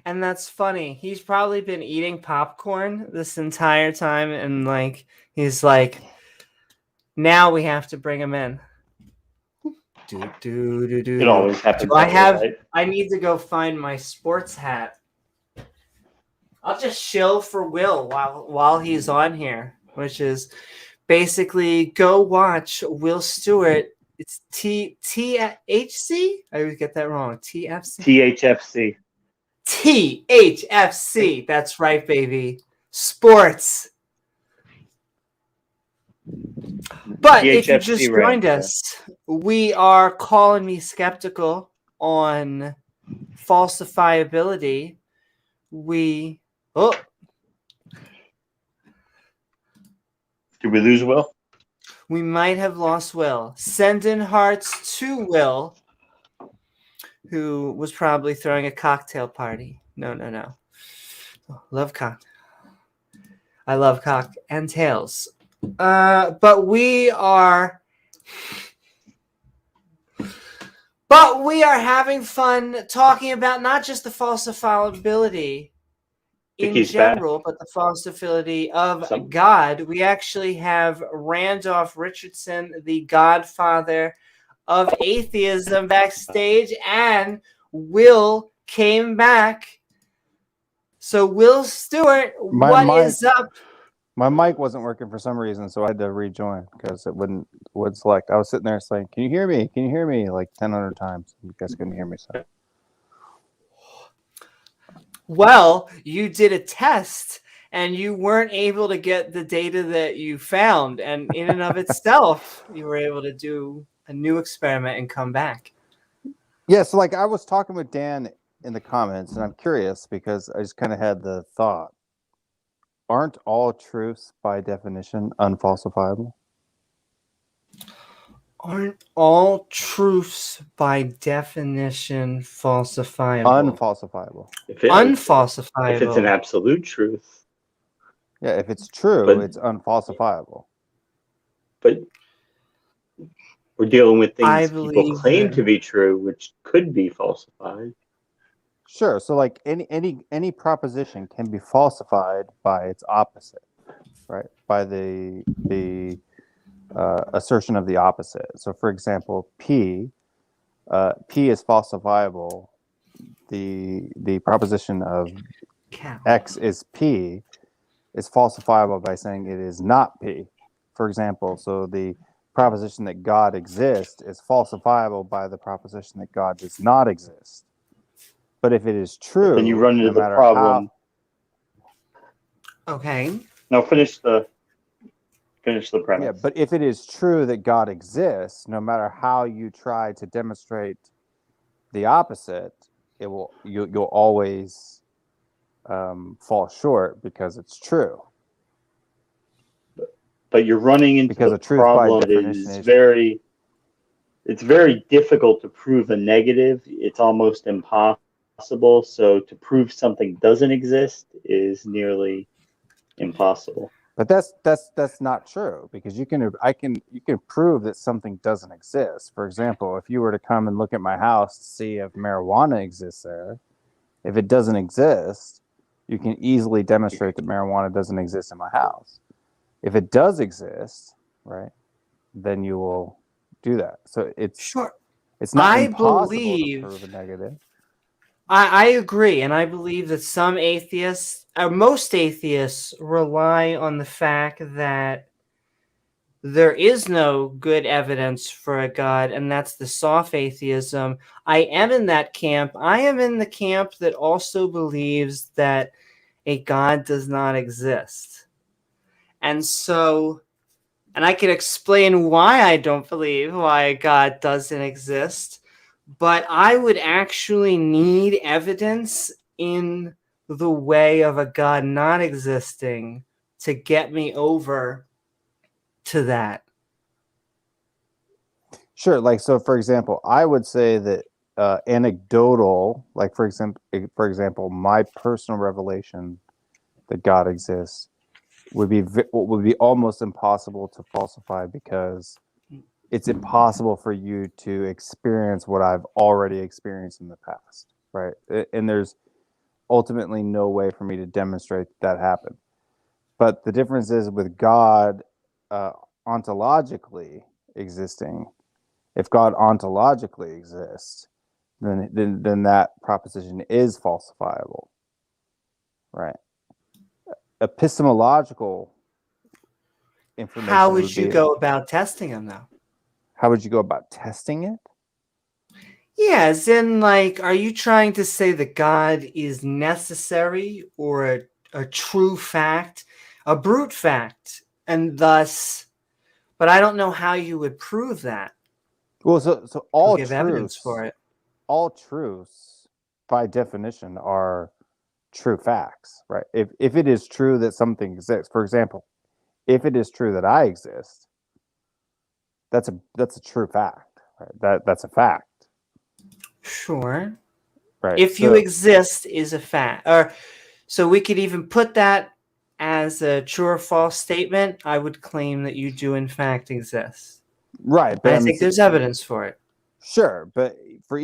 And that's funny. He's probably been eating popcorn this entire time, and he's like, now we have to bring him in. It always happens. I need to go find my sports hat. I'll just shill for Will while he's on here, which is basically go watch Will Stewart. It's THC? I always get that wrong. THFC. THFC. That's right, baby. Sports. But if you just joined us, we are Calling Me Skeptical. on falsifiability, we Did we lose Will? we might have lost Will. Sending hearts to Will, who was probably throwing a cocktail party. No. Love cock. I love cock and tails. But we are having fun talking about not just the falsifiability in Vicky's general, back. but the falsifiability of God. We actually have Randolph Richardson, the godfather of atheism, backstage, and Will came back. So, Will Stewart, what is up? My mic wasn't working for some reason, so I had to rejoin because it wouldn't select. I was sitting there saying, "Can you hear me? Can you hear me?" like 1,000 times. You guys couldn't hear me. So. Well, you did a test and you weren't able to get the data that you found, and in and of itself, you were able to do a new experiment and come back. Yeah, so like I was talking with Dan in the comments, and I'm curious because I just kind of had the thought: aren't all truths by definition unfalsifiable? Aren't all truths by definition falsifiable? Unfalsifiable. Unfalsifiable. If it's an absolute truth. Yeah, if it's true, it's unfalsifiable. But we're dealing with things people believe claim that- to be true, which could be falsified. Sure. So like any proposition can be falsified by its opposite, right? By the assertion of the opposite. So for example, P is falsifiable. The proposition of X is P is falsifiable by saying it is not P. For example, so the proposition that God exists is falsifiable by the proposition that God does not exist. But if it is true, then you run into no the matter problem. Okay. Now finish the premise. Yeah, but if it is true that God exists, no matter how you try to demonstrate the opposite, you'll always fall short because it's true. But you're running into because the a truth by problem that definition is it's very difficult to prove a negative. It's almost impossible. So to prove something doesn't exist is nearly impossible. But that's not true, because you can prove that something doesn't exist. For example, if you were to come and look at my house to see if marijuana exists there, if it doesn't exist, you can easily demonstrate that marijuana doesn't exist in my house. If it does exist, right, then you will do that. So it's not impossible to prove a negative. I agree, and I believe that some atheists, most atheists, rely on the fact that there is no good evidence for a God, and that's the soft atheism. I am in that camp. I am in the camp that also believes that a God does not exist. And so, and I can explain why I don't believe why a God doesn't exist. But I would actually need evidence in the way of a God not existing to get me over to that. Sure. Like, so for example, I would say that anecdotal, like for example, my personal revelation that God exists would be almost impossible to falsify, because it's impossible for you to experience what I've already experienced in the past, right? And there's ultimately no way for me to demonstrate that happened. But the difference is with God ontologically existing. If God ontologically exists, then that proposition is falsifiable, right? Epistemological information. How would you go about testing them, though? How would you go about testing it? Yeah, as in, like, are you trying to say that God is necessary or a true fact, a brute fact, and thus, but I don't know how you would prove that. Well, so all give evidence truths for it. all truths by definition are true facts, right? If it is true that something exists, for example, if it is true that I exist, that's a true fact, right? That's a fact, Sure. right? If you exist is a fact. Or so we could even put that as a true or false statement. I would claim that you do in fact exist. right, But I think there's evidence for it. Sure, but I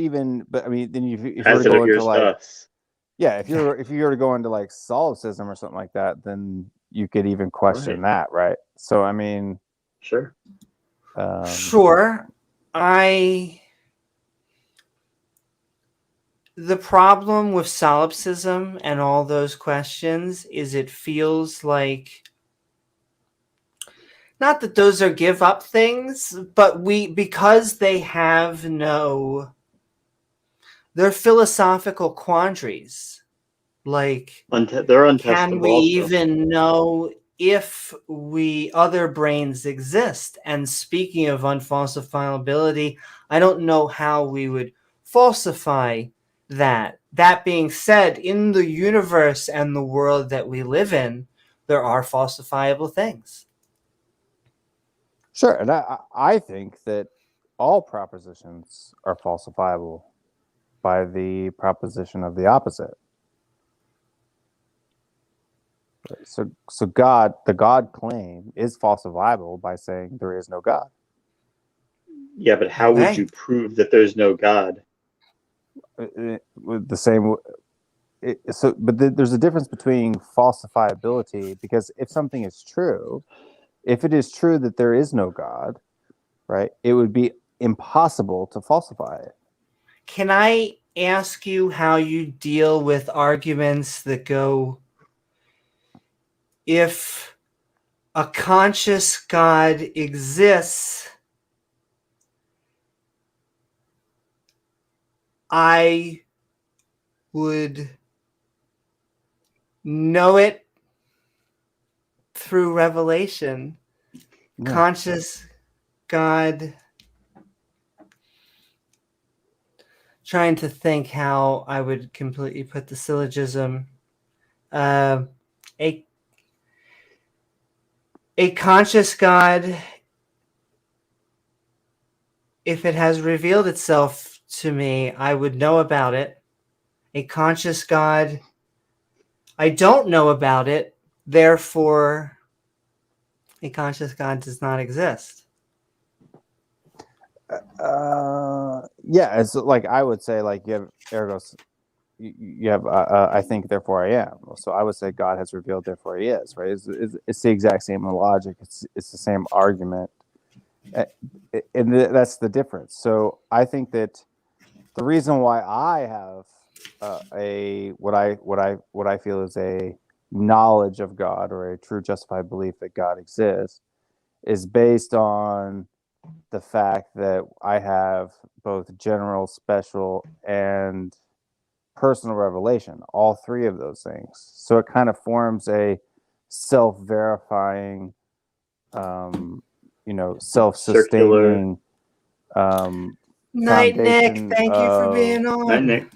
mean, then if you were As to it go into appears to like, us. yeah, if you were to go into like solipsism or something like that, then you could even question that, right? So I mean, Sure. Sure. The problem with solipsism and all those questions is it feels like, not that those are give up things, but because they have they're philosophical quandaries. Like, They're untestable. can we even know if other brains exist? And speaking of unfalsifiability, I don't know how we would falsify that. That being said, in the universe and the world that we live in, there are falsifiable things. Sure, and I think that all propositions are falsifiable by the proposition of the opposite. So the God claim is falsifiable by saying there is no God. Yeah, but how would you prove that there's no God? The same. There's a difference between falsifiability, because if something is true, if it is true that there is no God, right, it would be impossible to falsify it. Can I ask you how you deal with arguments that go, if a conscious God exists, I would know it through revelation. Yeah. Conscious God. Trying to think how I would completely put the syllogism. A conscious God, if it has revealed itself to me, I would know about it. A conscious God, I don't know about it, therefore a conscious God does not exist. Yeah, it's like I would say, like, you have ergos, you have I think, therefore I am. So I would say God has revealed, therefore he is, right? It's the exact same logic. It's the same argument, and that's the difference. So I think that the reason why I have what I feel is a knowledge of God, or a true justified belief that God exists, is based on the fact that I have both general, special, and personal revelation, all three of those things. So it kind of forms a self-verifying, self-sustaining Night, Nick. foundation. Thank you for being on. Night, Nick.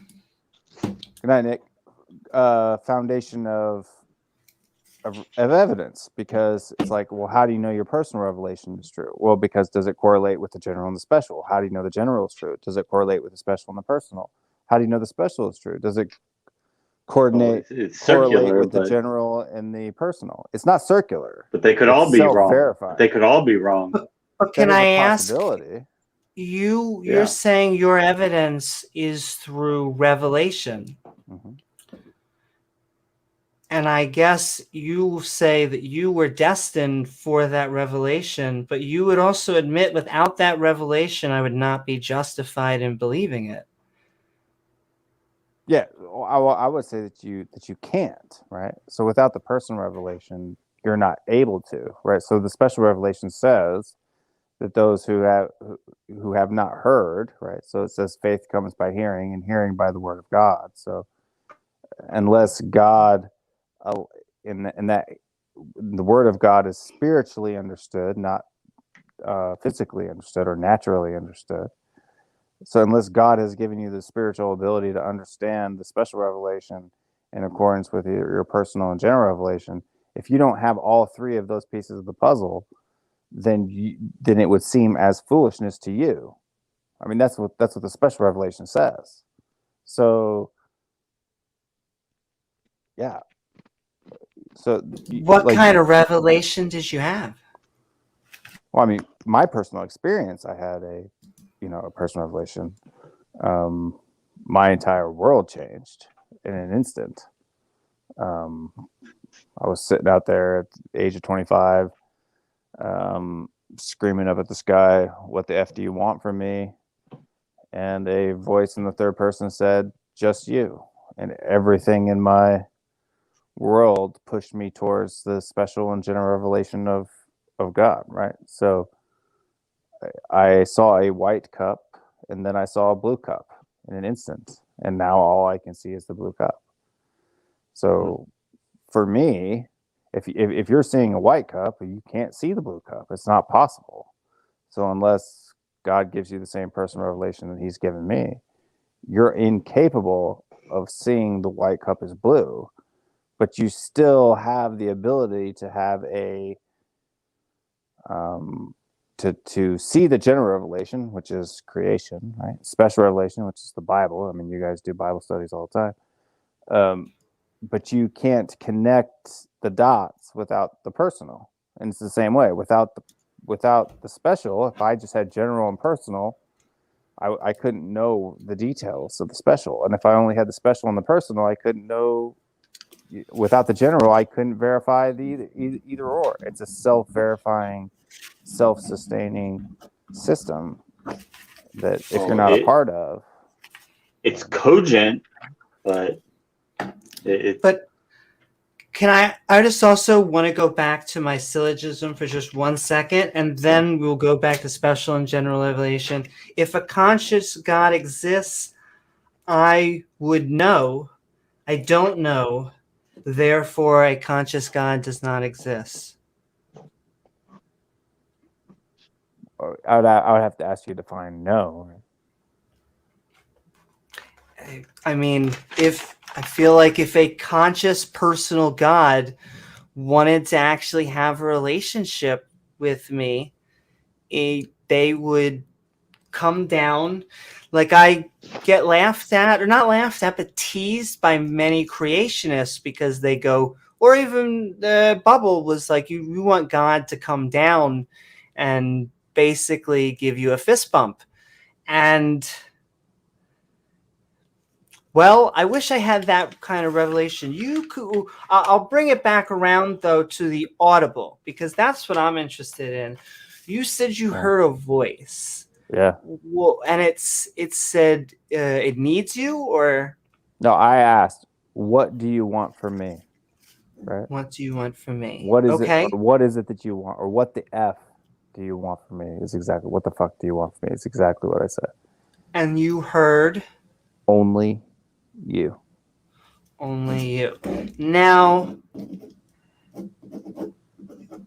Good night, Nick. Foundation of evidence, because it's like, well, how do you know your personal revelation is true? Well, because does it correlate with the general and the special? How do you know the general is true? Does it correlate with the special and the personal? How do you know the special is true? Does it correlate with the general and the personal? It's not circular, but they could all be wrong. They could all be wrong. But can I ask? You're saying your evidence is through revelation. Mm-hmm. And I guess you say that you were destined for that revelation, but you would also admit, without that revelation, I would not be justified in believing it. Yeah, I would say that you can't, right? So without the personal revelation, you're not able to, right? So the special revelation says that those who have not heard, right? So it says faith comes by hearing, and hearing by the word of God. So unless God, in that the word of God is spiritually understood, not physically understood or naturally understood, So unless God has given you the spiritual ability to understand the special revelation in accordance with your personal and general revelation, if you don't have all three of those pieces of the puzzle, then it would seem as foolishness to you. I mean, that's what the special revelation says. So, yeah. So, what kind of revelation did you have? Well, I mean, my personal experience, I had a personal revelation. My entire world changed in an instant. I was sitting out there at the age of 25, screaming up at the sky, "What the F do you want from me?" And a voice in the third person said, "Just you." And everything in my world pushed me towards the special and general revelation of God, right? So I saw a white cup, and then I saw a blue cup in an instant, and now all I can see is the blue cup. So for me, if you're seeing a white cup, you can't see the blue cup. It's not possible. So unless God gives you the same personal revelation that He's given me, you're incapable of seeing the white cup as blue, but you still have the ability to have a to see the general revelation, which is creation, right? Special revelation, which is the Bible. I mean, you guys do Bible studies all the time. But you can't connect the dots without the personal. And it's the same way. Without the special, if I just had general and personal, I couldn't know the details of the special. And if I only had the special and the personal, I couldn't know. Without the general, I couldn't verify the either or. It's a self-verifying, self-sustaining system that if you're not a part of, it's cogent, but But can I just also want to go back to my syllogism for just 1 second, and then we'll go back to special and general revelation. If a conscious God exists, I would know. I don't know. Therefore, a conscious God does not exist. I would have to ask you to define no. I mean, I feel like if a conscious personal God wanted to actually have a relationship with me, they would come down. Like, I get laughed at, or not laughed at, but teased by many creationists because they go, or even Bubble was like, you want God to come down and basically give you a fist bump. And well, I wish I had that kind of revelation. I'll bring it back around though to the audible, because that's what I'm interested in. You said you heard a voice. Yeah. Well, and it said it needs you, or no? I asked, "What do you want from me?" Right. What do you want from me? What is okay. it? Or what is it that you want, or what the F do you want from me? Is exactly what the fuck do you want from me? It's exactly what I said. And you heard only you. Only you. Now,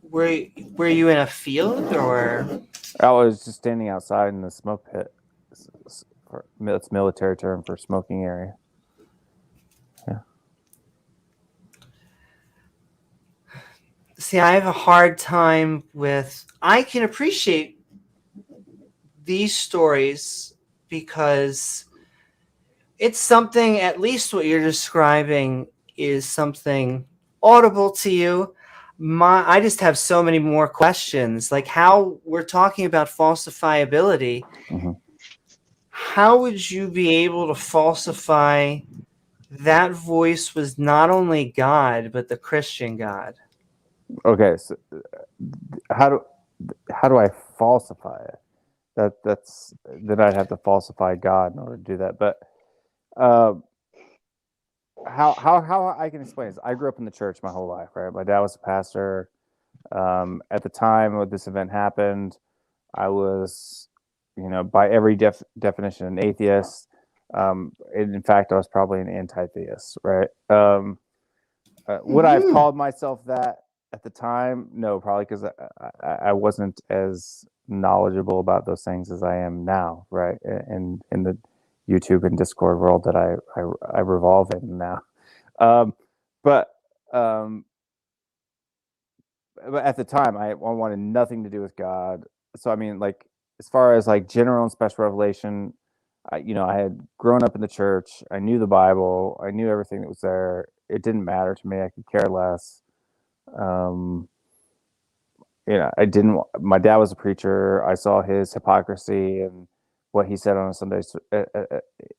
were you in a field, or? I was just standing outside in the smoke pit. It's military term for smoking area. Yeah. See, I have a hard time with. I can appreciate these stories because it's something. At least what you're describing is something audible to you. I just have so many more questions. Like, how we're talking about falsifiability. Mm-hmm. How would you be able to falsify that voice was not only God, but the Christian God? Okay, so how do I falsify it? Then I'd have to falsify God in order to do that. But how I can explain this? I grew up in the church my whole life, right? My dad was a pastor. At the time when this event happened, I was, by every definition, an atheist. In fact, I was probably an anti-theist, right? Would I have called myself that at the time? No, probably, because I wasn't as knowledgeable about those things as I am now, right? In the YouTube and Discord world that I revolve in now. But at the time, I wanted nothing to do with God. So I mean, like, as far as like general and special revelation, I had grown up in the church. I knew the Bible. I knew everything that was there. It didn't matter to me. I could care less. I didn't. My dad was a preacher. I saw his hypocrisy and what he said on Sundays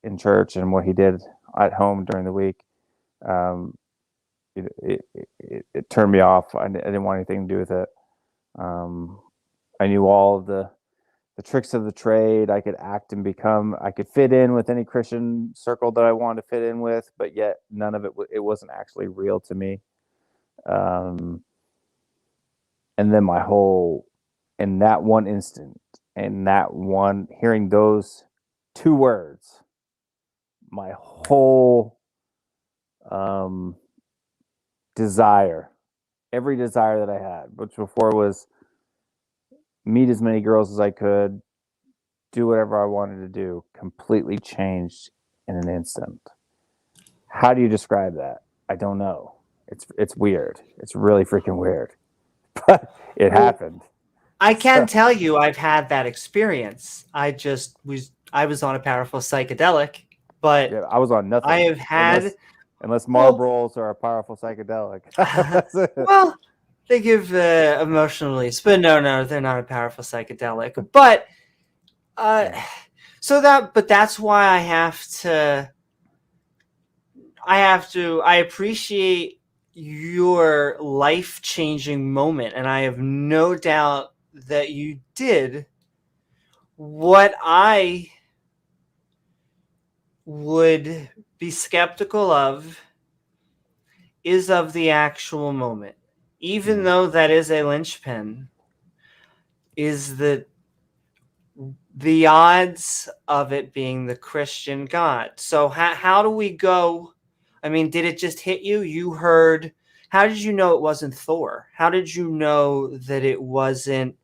in church and what he did at home during the week. It turned me off. I didn't want anything to do with it. I knew all of the tricks of the trade. I could act and become. I could fit in with any Christian circle that I wanted to fit in with, but yet none of it. It wasn't actually real to me. And then in that one instant, and that one, hearing those two words, my whole desire, every desire that I had, which before was meet as many girls as I could, do whatever I wanted to do, completely changed in an instant. How do you describe that? I don't know. It's weird. It's really freaking weird. But it happened. I can tell you I've had that experience. I was on a powerful psychedelic, but yeah, I was on nothing. I have had unless Marlboros are a powerful psychedelic. Well, they give emotional release, but no, they're not a powerful psychedelic. But but that's why I appreciate your life-changing moment, and I have no doubt that you did. What I would be skeptical of is of the actual moment, even though that is a linchpin, is that the odds of it being the Christian God. So how do we go? I mean, did it just hit you? You heard, how did you know it wasn't Thor? How did you know that it wasn't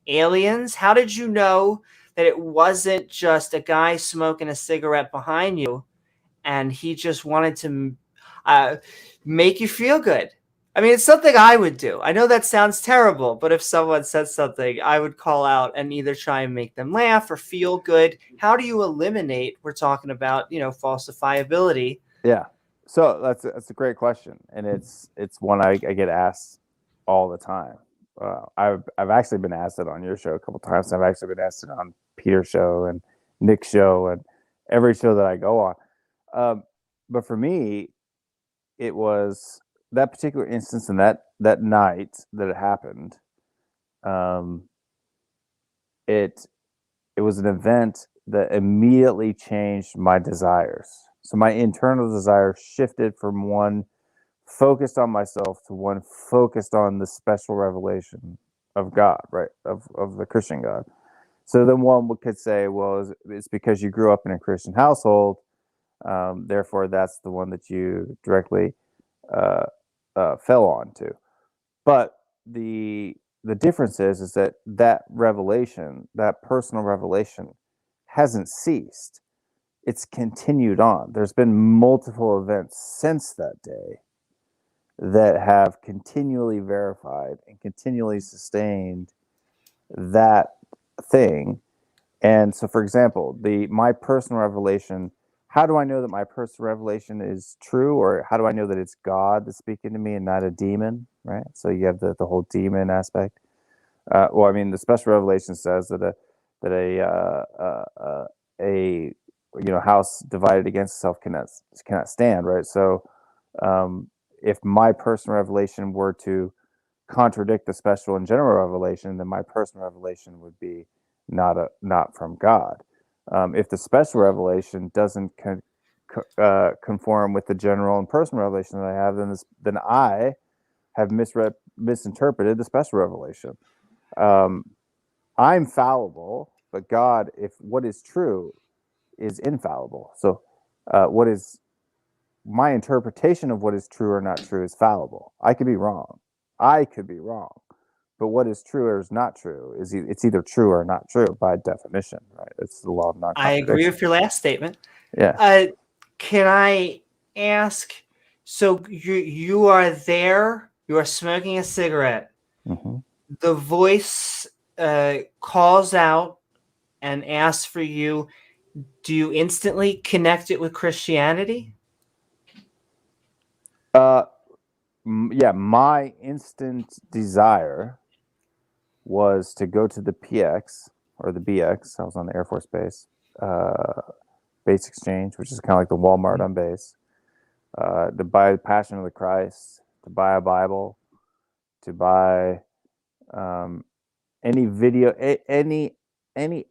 aliens? How did you know that it wasn't just a guy smoking a cigarette behind you and he just wanted to make you feel good? I mean, it's something I would do. I know that sounds terrible, but if someone said something, I would call out and either try and make them laugh or feel good. How do you eliminate? We're talking about, falsifiability. Yeah. So that's a great question, and it's one I get asked all the time. I've actually been asked it on your show a couple times. I've actually been asked it on Peter's show and Nick's show and every show that I go on. But for me, it was that particular instance and that night that it happened. It was an event that immediately changed my desires. So my internal desire shifted from one focused on myself to one focused on the special revelation of God, right? Of the Christian God. So then one could say, well, it's because you grew up in a Christian household, therefore that's the one that you directly fell onto. But the difference is that revelation, that personal revelation, hasn't ceased. It's continued on. There's been multiple events since that day that have continually verified and continually sustained that thing. And so, for example, my personal revelation, how do I know that my personal revelation is true? Or how do I know that it's God that's speaking to me and not a demon, right? So you have the whole demon aspect. Well, I mean, the special revelation says that a house divided against itself cannot stand, right? So if my personal revelation were to contradict the special and general revelation, then my personal revelation would be not from God. If the special revelation doesn't conform with the general and personal revelation that I have, then I have misinterpreted the special revelation. I'm fallible, but God, if what is true is infallible. So what is my interpretation of what is true or not true is fallible. I could be wrong. But what is true or is not true is it's either true or not true by definition, right? It's the law of I non-contradiction. agree with your last statement. Yeah. Can I ask? So you are there. You are smoking a cigarette. Mm-hmm. The voice calls out and asks for you. Do you instantly connect it with Christianity? Yeah, my instant desire was to go to the PX or the BX. I was on the Air Force Base, base exchange, which is kind of like the Walmart on base, to buy the Passion of the Christ, to buy a Bible, to buy any video, any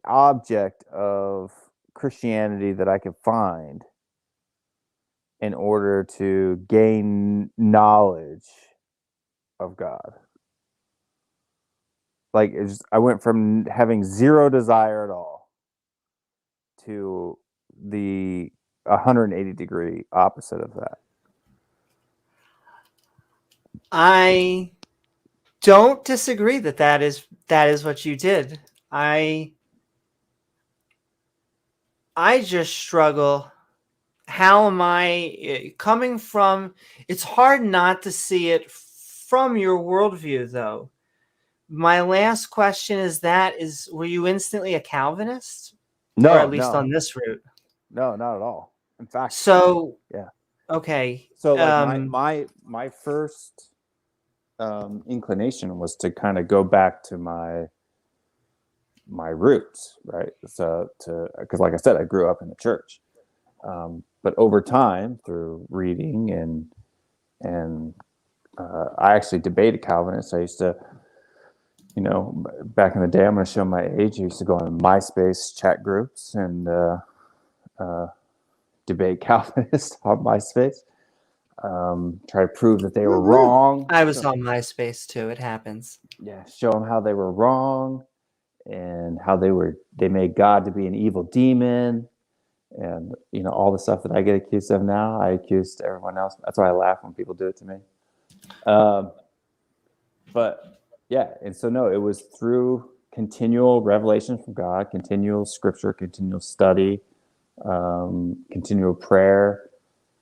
object of Christianity that I could find in order to gain knowledge of God. Like I went from having zero desire at all to the 180-degree opposite of that. I don't disagree that is what you did. I just struggle. How am I coming from? It's hard not to see it from your worldview, though. My last question is were you instantly a Calvinist? No, or at least on this route? No, not at all. In fact, so yeah. Okay. So like my first inclination was to kind of go back to my roots, right? So because like I said, I grew up in the church, but over time through reading and I actually debated Calvinists. I used to, back in the day, I'm going to show my age. I used to go on MySpace chat groups and debate Calvinists on MySpace. Try to prove that they were wrong. I was on MySpace too. It happens. Yeah, show them how they were wrong and how they made God to be an evil demon, and all the stuff that I get accused of now, I accused everyone else. That's why I laugh when people do it to me. But yeah, and so no, it was through continual revelation from God, continual scripture, continual study, continual prayer,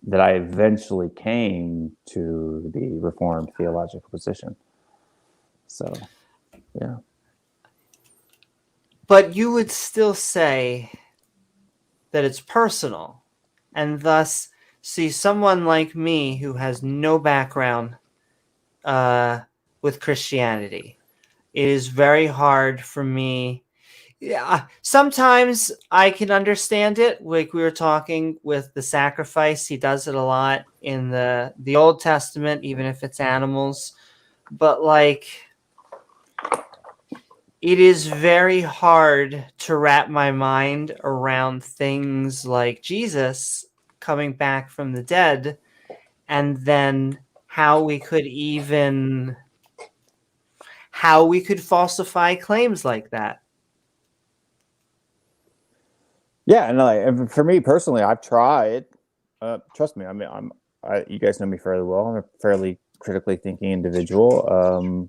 that I eventually came to the Reformed theological position. So, yeah. But you would still say that it's personal, and thus see someone like me who has no background with Christianity. It is very hard for me. Yeah, sometimes I can understand it. Like we were talking with the sacrifice, he does it a lot in the Old Testament, even if it's animals. But like, it is very hard to wrap my mind around things like Jesus coming back from the dead, and then how we could falsify claims like that. Yeah, and for me personally, I've tried. Trust me, I mean, you guys know me fairly well. I'm a fairly critically thinking individual.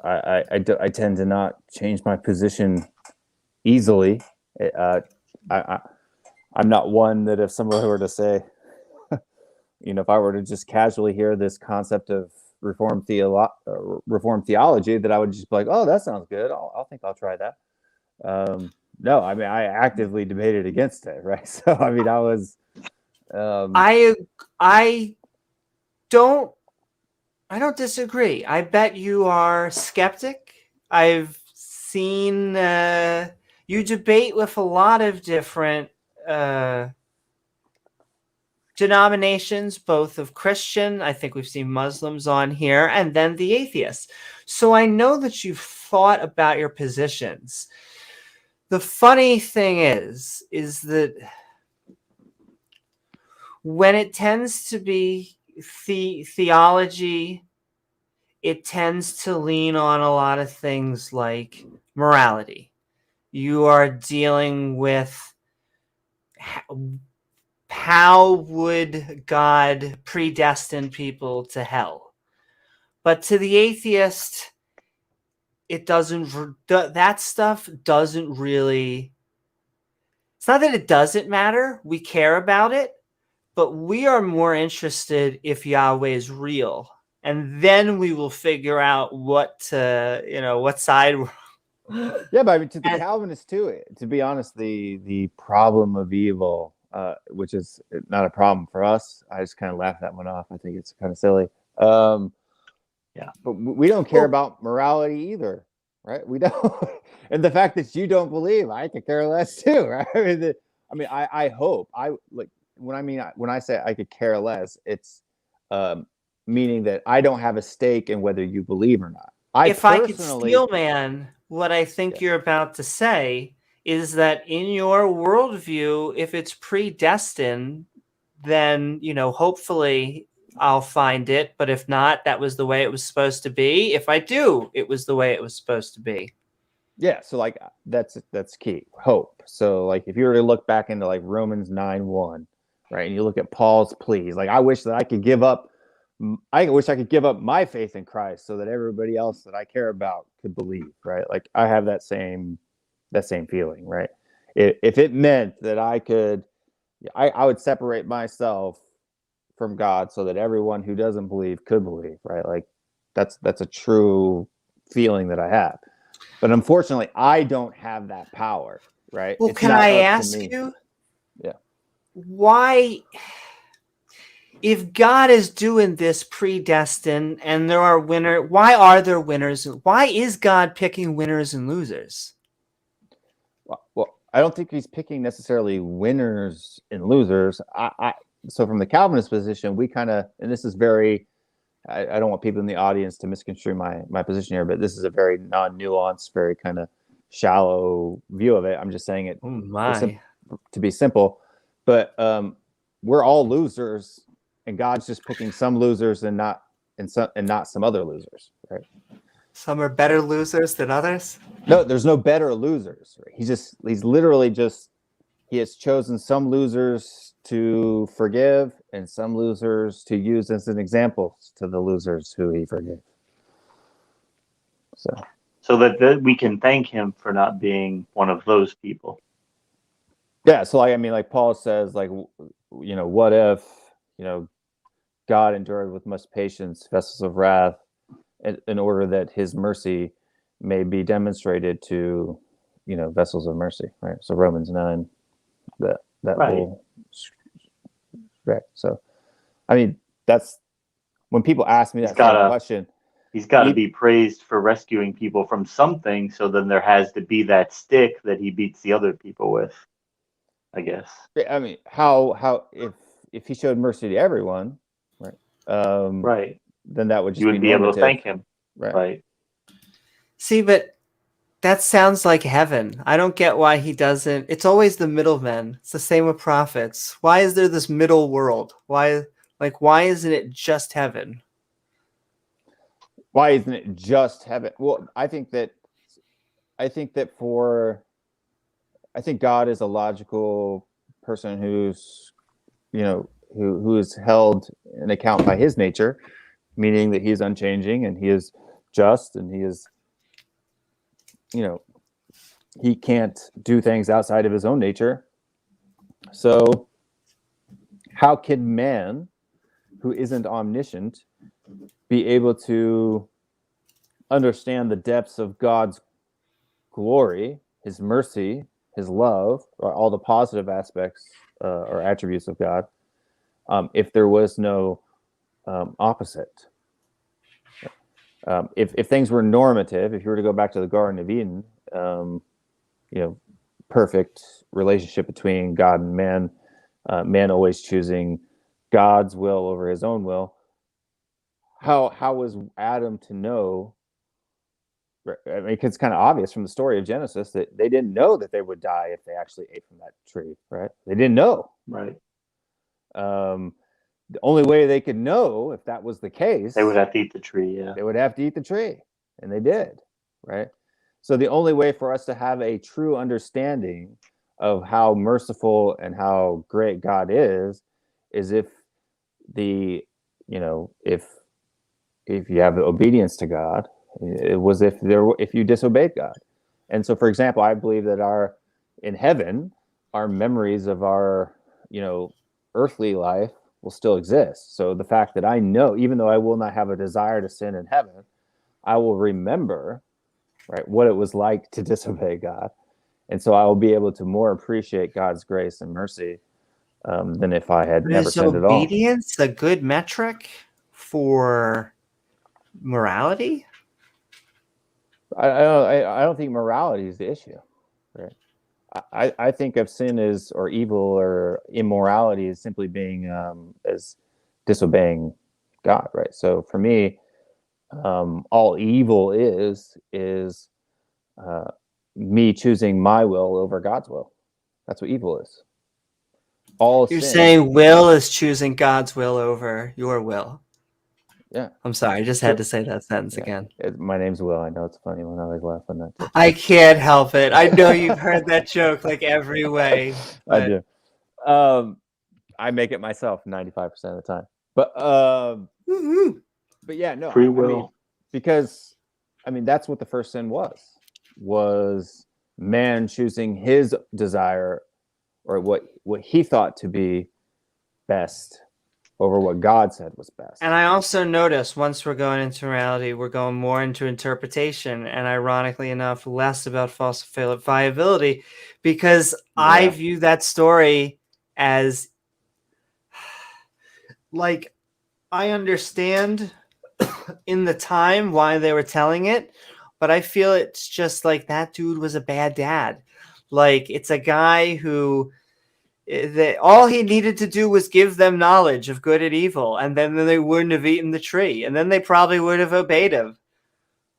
I tend to not change my position easily. I'm not one that if somebody were to say, if I were to just casually hear this concept of Reformed theology, that I would just be like, oh, that sounds good. I'll try that. No, I mean, I actively debated against it, right? So, I mean, I was. I don't disagree. I bet you are skeptic. I've seen you debate with a lot of different denominations, both of Christian, I think we've seen Muslims on here, and then the atheists. So I know that you've thought about your positions. The funny thing is that when it tends to be theology, it tends to lean on a lot of things like morality. You are dealing with how would God predestine people to hell? But to the atheist, it doesn't, that stuff doesn't really, it's not that it doesn't matter. We care about it, but we are more interested if Yahweh is real. And then we will figure out what side. Yeah, but I mean, to the Calvinists too, to be honest, the problem of evil, which is not a problem for us. I just kind of laugh that one off. I think it's kind of silly. Yeah, but we don't care about morality either, right? We don't. And the fact that you don't believe, I could care less too, right? I hope when I say I could care less, it's meaning that I don't have a stake in whether you believe or not. If I could steal, man, what I think you're about to say is that in your worldview, if it's predestined, then, hopefully I'll find it. But if not, that was the way it was supposed to be. If I do, it was the way it was supposed to be. Yeah. So like, that's key. Hope. So like, if you were to look back into like Romans 9:1, right. And you look at Paul's pleas, like, I wish that I could give up my faith in Christ so that everybody else that I care about could believe, right? Like, I have that same feeling, right? If it meant that I would separate myself from God so that everyone who doesn't believe could believe, right? Like, that's a true feeling that I have. But unfortunately, I don't have that power, right? Well, can I ask you? Yeah. Why? If God is doing this predestined and there are winners, why are there winners? Why is God picking winners and losers? Well, I don't think he's picking necessarily winners and losers. So from the Calvinist position, we kind of, and this is very, I don't want people in the audience to misconstrue my position here, but this is a very non-nuanced, very kind of shallow view of it. I'm just saying it to be simple, but we're all losers. And God's just picking some losers and not some other losers, right? Some are better losers than others? No, there's no better losers. Right? He's literally just, he has chosen some losers to forgive and some losers to use as an example to the losers who he forgave. So that we can thank him for not being one of those people. Yeah. So like Paul says, like, what if, God endured with much patience vessels of wrath in order that his mercy may be demonstrated to, vessels of mercy, right? So Romans 9, that right. whole, right. So, I mean, that's when people ask me that question. He's got to be praised for rescuing people from something. So then there has to be that stick that he beats the other people with, I guess. I mean, how if he showed mercy to everyone, right? Right. Then that would just you would be able to thank him, right? See, but that sounds like heaven. I don't get why he doesn't. It's always the middlemen. It's the same with prophets. Why is there this middle world? Why isn't it just heaven? Why isn't it just heaven? Well, I think God is a logical person who's, who is held in account by his nature, meaning that he is unchanging and he is just and he is, he can't do things outside of his own nature. So how can man, who isn't omniscient, be able to understand the depths of God's glory, his mercy, his love, or all the positive aspects or attributes of God, if there was no opposite? If things were normative, if you were to go back to the Garden of Eden, perfect relationship between God and man, man always choosing God's will over his own will, how was Adam to know? I mean, it's kind of obvious from the story of Genesis that they didn't know that they would die if they actually ate from that tree, right? They didn't know. Right. The only way they could know if that was the case, they would have to eat the tree. Yeah, they would have to eat the tree, and they did, right? So the only way for us to have a true understanding of how merciful and how great God is if if you have the obedience to God, It was if you disobeyed God. And so, for example, I believe that in heaven, our memories of our, earthly life will still exist. So the fact that I know, even though I will not have a desire to sin in heaven, I will remember, right, what it was like to disobey God. And so I will be able to more appreciate God's grace and mercy than if I had never sinned at all. Is obedience a good metric for morality? I don't think morality is the issue, right? I think of sin or evil or immorality as simply being as disobeying God, right? So for me, all evil is me choosing my will over God's will. That's what evil is. You're sin, saying will is choosing God's will over your will. Yeah. I'm sorry, I just had to say that sentence again. My name's Will. I know it's funny when I always laugh on that too. I can't help it. I know you've heard that joke like every way. I do. I make it myself 95% of the time. But yeah, no. Free will. Because that's what the first sin was man choosing his desire or what he thought to be best over what God said was best. And I also notice once we're going into morality, we're going more into interpretation, and ironically enough, less about falsifiability, because I view that story as like, I understand in the time why they were telling it, but I feel it's just like that dude was a bad dad. Like, it's a guy who all he needed to do was give them knowledge of good and evil, and then they wouldn't have eaten the tree, and then they probably would have obeyed him.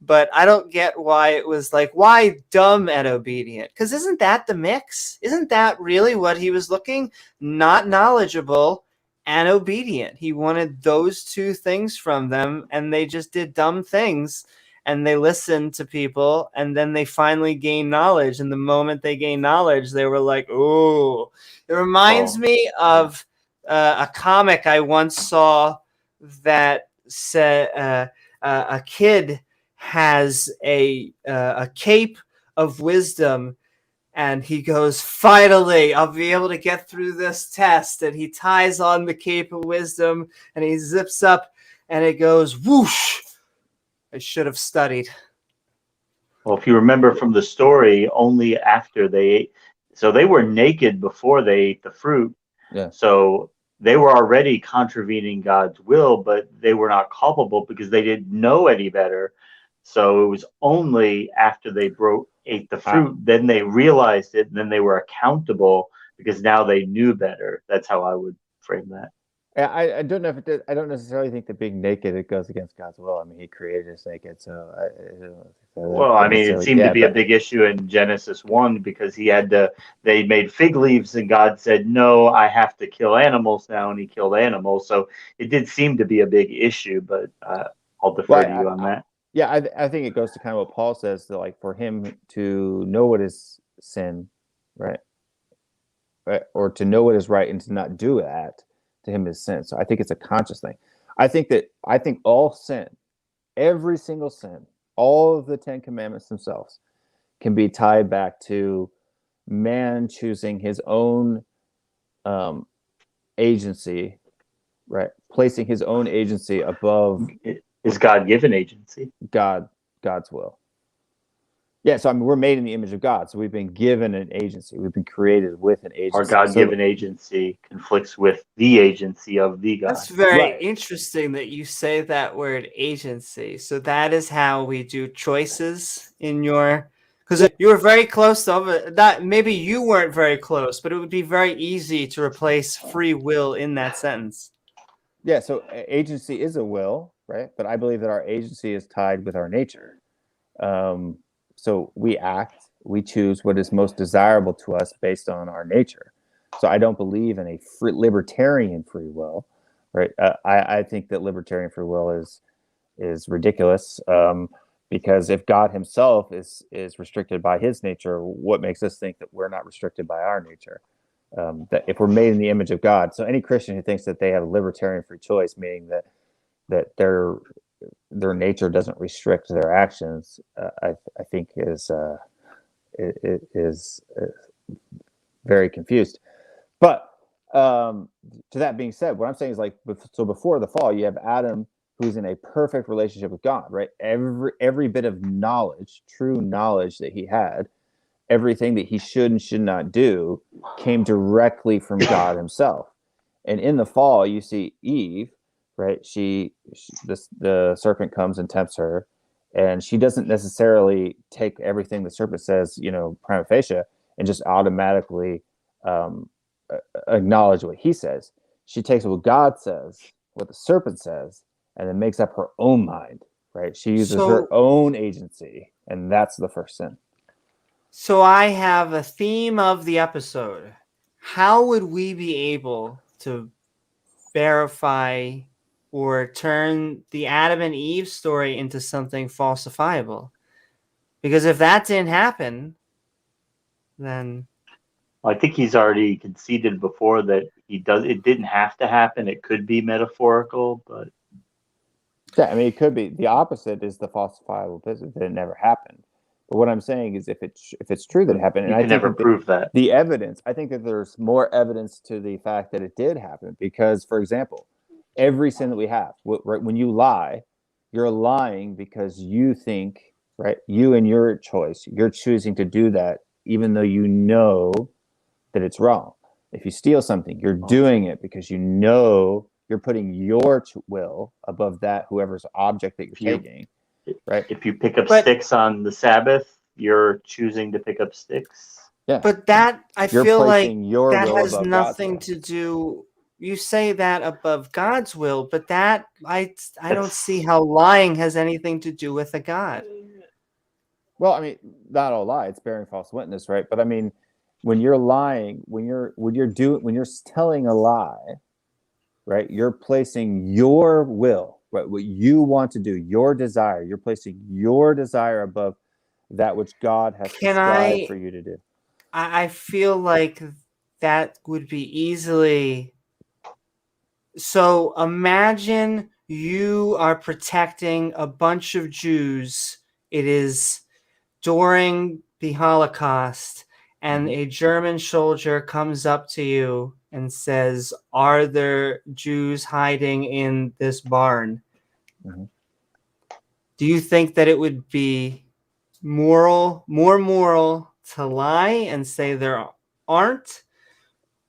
But I don't get why it was like, why dumb and obedient? Because isn't that the mix? Isn't that really what he was looking? Not knowledgeable and obedient. He wanted those two things from them, and they just did dumb things, and they listened to people, and then they finally gained knowledge. And the moment they gained knowledge, they were like, "Oh!" It reminds me of a comic I once saw that said a kid has a cape of wisdom, and he goes, "Finally, I'll be able to get through this test." And he ties on the cape of wisdom, and he zips up, and it goes whoosh. I should have studied. Well, if you remember from the story, only after they ate, so they were naked before they ate the fruit. Yeah. So they were already contravening God's will, but they were not culpable because they didn't know any better. So it was only after they ate the fruit, then they realized it, and then they were accountable because now they knew better. That's how I would frame that. I don't know if it did. I don't necessarily think that being naked it goes against God's will. He created us naked, so it seemed to be a big issue in Genesis 1 because they made fig leaves, and God said, "No, I have to kill animals now," and he killed animals. So it did seem to be a big issue, but I'll defer to you on that. Yeah, I think it goes to kind of what Paul says, that like for him to know what is sin, right, or to know what is right and to not do that, to him is sin. So I think it's a conscious thing. I think all sin, every single sin, all of the 10 commandments themselves can be tied back to man choosing his own agency, right? Placing his own agency above his God-given agency. God's will. Yeah, so we're made in the image of God, so we've been given an agency. We've been created with an agency. Our God-given agency conflicts with the agency of the God. That's very interesting that you say that word agency. So that is how we do choices in your... Because you were very close to that. Maybe you weren't very close, but it would be very easy to replace free will in that sentence. Yeah, so agency is a will, right? But I believe that our agency is tied with our nature. So we act, we choose what is most desirable to us based on our nature. So I don't believe in a libertarian free will, right? I think that libertarian free will is ridiculous, because if God himself is restricted by his nature, what makes us think that we're not restricted by our nature? That if we're made in the image of God, so any Christian who thinks that they have a libertarian free choice, meaning that they're their nature doesn't restrict their actions, I think is very confused. But to that being said, what I'm saying is like, so before the fall, you have Adam who's in a perfect relationship with God, right? Every bit of knowledge, true knowledge that he had, everything that he should and should not do came directly from God himself. And in the fall, you see Eve, right? The serpent comes and tempts her, and she doesn't necessarily take everything the serpent says, prima facie, and just automatically acknowledge what he says. She takes what God says, what the serpent says, and then makes up her own mind, right? She uses her own agency, and that's the first sin. So I have a theme of the episode. How would we be able to verify or turn the Adam and Eve story into something falsifiable? Because if that didn't happen, then I think he's already conceded before that it didn't have to happen. It could be metaphorical, but yeah, I mean, it could be. The opposite is the falsifiable business, that it never happened. But what I'm saying is, if it's true that it happened, and you can never prove that. The evidence, I think that there's more evidence to the fact that it did happen, because, for example, every sin that we have, right, when you lie, you're lying because you think, right, you and your choice, you're choosing to do that, even though you know that it's wrong. If you steal something, you're doing it because you know you're putting your will above that whoever's object that you're taking, right? If you pick up sticks on the Sabbath, you're choosing to pick up sticks. Yeah, but that you're feel like your that will has above nothing God's will. to do. You say that above God's will, but that I don't see how lying has anything to do with a God. Well, I mean, not all lie; it's bearing false witness, right? But I mean, when you're lying, when you're telling a lie, right? You're placing your will, right? What you want to do, your desire. You're placing your desire above that which God has prescribed for you to do. I feel like that would be easily. So imagine you are protecting a bunch of Jews. It is during the Holocaust, and a German soldier comes up to you and says, "Are there Jews hiding in this barn?" Mm-hmm. Do you think that it would be more moral to lie and say there aren't?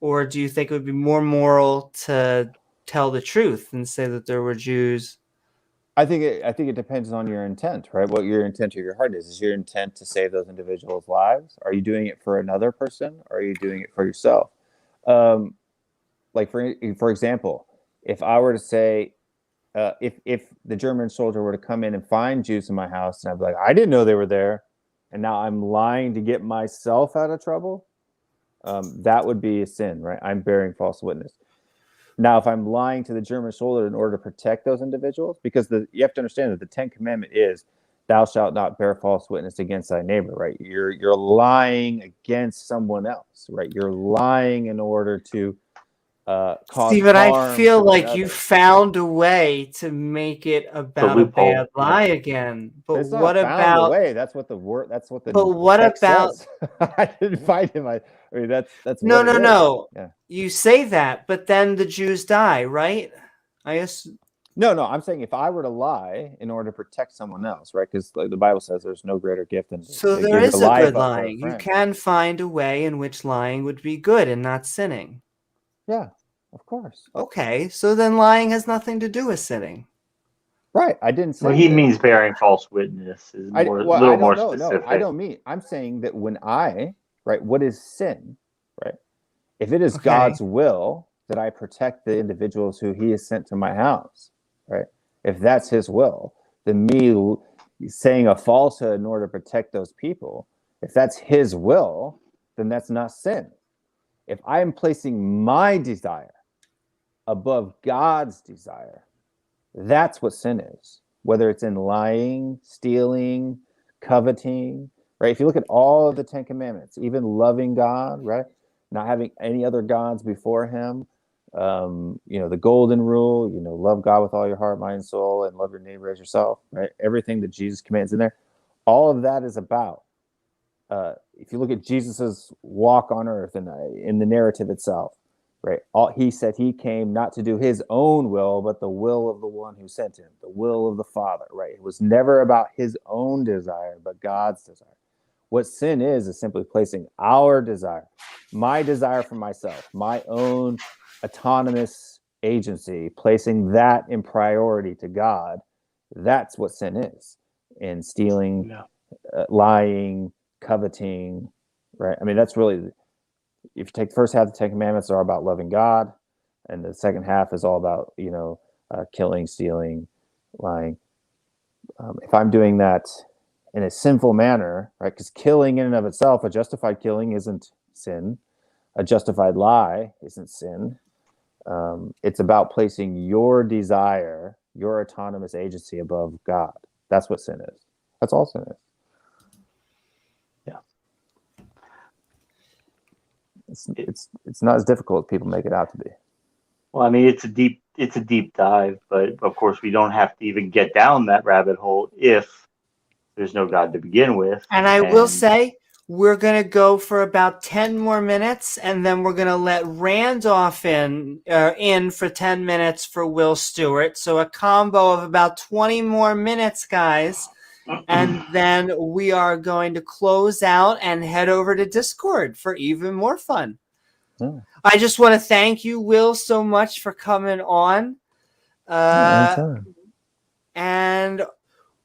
Or do you think it would be more moral to tell the truth and say that there were Jews? I think it depends on your intent, right? What your intent of your heart is. Is your intent to save those individuals' lives? Are you doing it for another person, or are you doing it for yourself? Like for example, if I were to say, if the German soldier were to come in and find Jews in my house, and I'd be like, I didn't know they were there, and now I'm lying to get myself out of trouble, that would be a sin, right? I'm bearing false witness. Now, if I'm lying to the German soldier in order to protect those individuals, because you have to understand that the 10th commandment is, "Thou shalt not bear false witness against thy neighbor," right? You're lying against someone else, right? You're lying in order to cause See, but harm. I feel like you found a way to make it about a bad lie again. But it's what not found a about? way? That's what the word. That's what the. But what text about? says. I didn't find him. I mean, that's No, what it is. no. Yeah. You say that, but then the Jews die, right? I guess. No. I'm saying if I were to lie in order to protect someone else, right? Because like the Bible says, there's no greater gift than So to there give is your a life good up for a lying. You friend. can find a way in which lying would be good and not sinning. Yeah, of course. Okay, so then lying has nothing to do with sinning. Right. I didn't say. Well, he means bearing false witness is a little more specific. No, I don't mean. I'm saying that when right, what is sin, right? If it is God's will that I protect the individuals who He has sent to my house, right? If that's His will, then me saying a falsehood in order to protect those people, if that's His will, then that's not sin. If I am placing my desire above God's desire, that's what sin is. Whether it's in lying, stealing, coveting, right? If you look at all of the 10 commandments, even loving God, right? Not having any other gods before Him, The golden rule, love God with all your heart, mind, and soul, and love your neighbor as yourself, right? Everything that Jesus commands in there, all of that is about, if you look at Jesus's walk on earth and in the narrative itself, right? He said he came not to do his own will, but the will of the one who sent him, the will of the Father, right? It was never about his own desire, but God's desire. What sin is simply placing our desire, my desire for myself, my own autonomous agency, placing that in priority to God. That's what sin is. And stealing, lying, coveting, right? I mean, that's really, if you take the first half of the Ten Commandments, are about loving God, and the second half is all about, killing, stealing, lying. If I'm doing that in a sinful manner, right? Because killing in and of itself, a justified killing isn't sin. A justified lie isn't sin. It's about placing your desire, your autonomous agency above God. That's what sin is. That's all sin is. It's not as difficult as people make it out to be. Well, I mean, it's a deep dive, but of course we don't have to even get down that rabbit hole if there's no God to begin with. And I will say, we're going to go for about 10 more minutes, and then we're going to let Randolph in for 10 minutes for Will Stewart. So a combo of about 20 more minutes, guys. And then we are going to close out and head over to Discord for even more fun. Yeah. I just want to thank you, Will, so much for coming on. And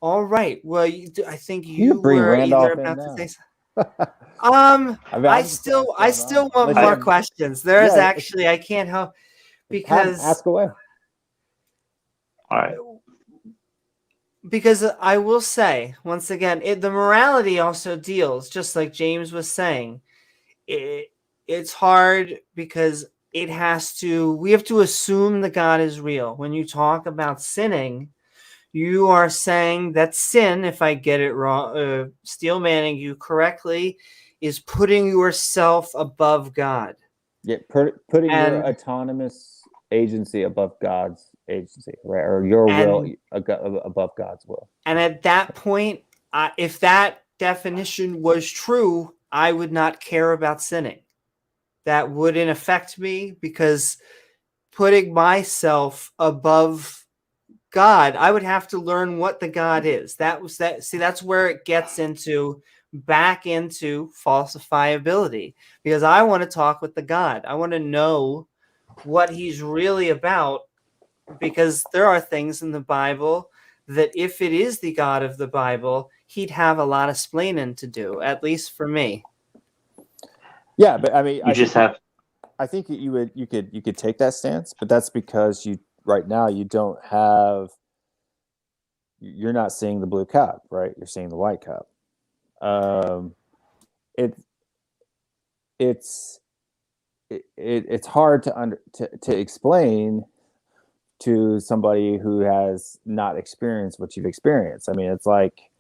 all right. Well, I think you bring were Randolph either about in to now. say something. I still want more questions. There is actually, I can't help because ask away. All right. Because I will say, once again, the morality also deals, just like James was saying, it's hard because we have to assume that God is real. When you talk about sinning, you are saying that sin, if I get it wrong, Steel Manning you correctly, is putting yourself above God. Yeah, putting your autonomous agency above God's agency, right? Or your will above God's will. And at that point, if that definition was true, I would not care about sinning. That wouldn't affect me because putting myself above God, I would have to learn what the God is. That's where it gets back into falsifiability, because I want to talk with the God. I want to know what he's really about, because there are things in the Bible that if it is the God of the Bible, he'd have a lot of splaining to do, at least for me. Yeah, but I mean, I think you could take that stance, but that's because right now you're not seeing the blue cup, right? You're seeing the white cup. It's hard to explain to somebody who has not experienced what you've experienced. I mean, it's like,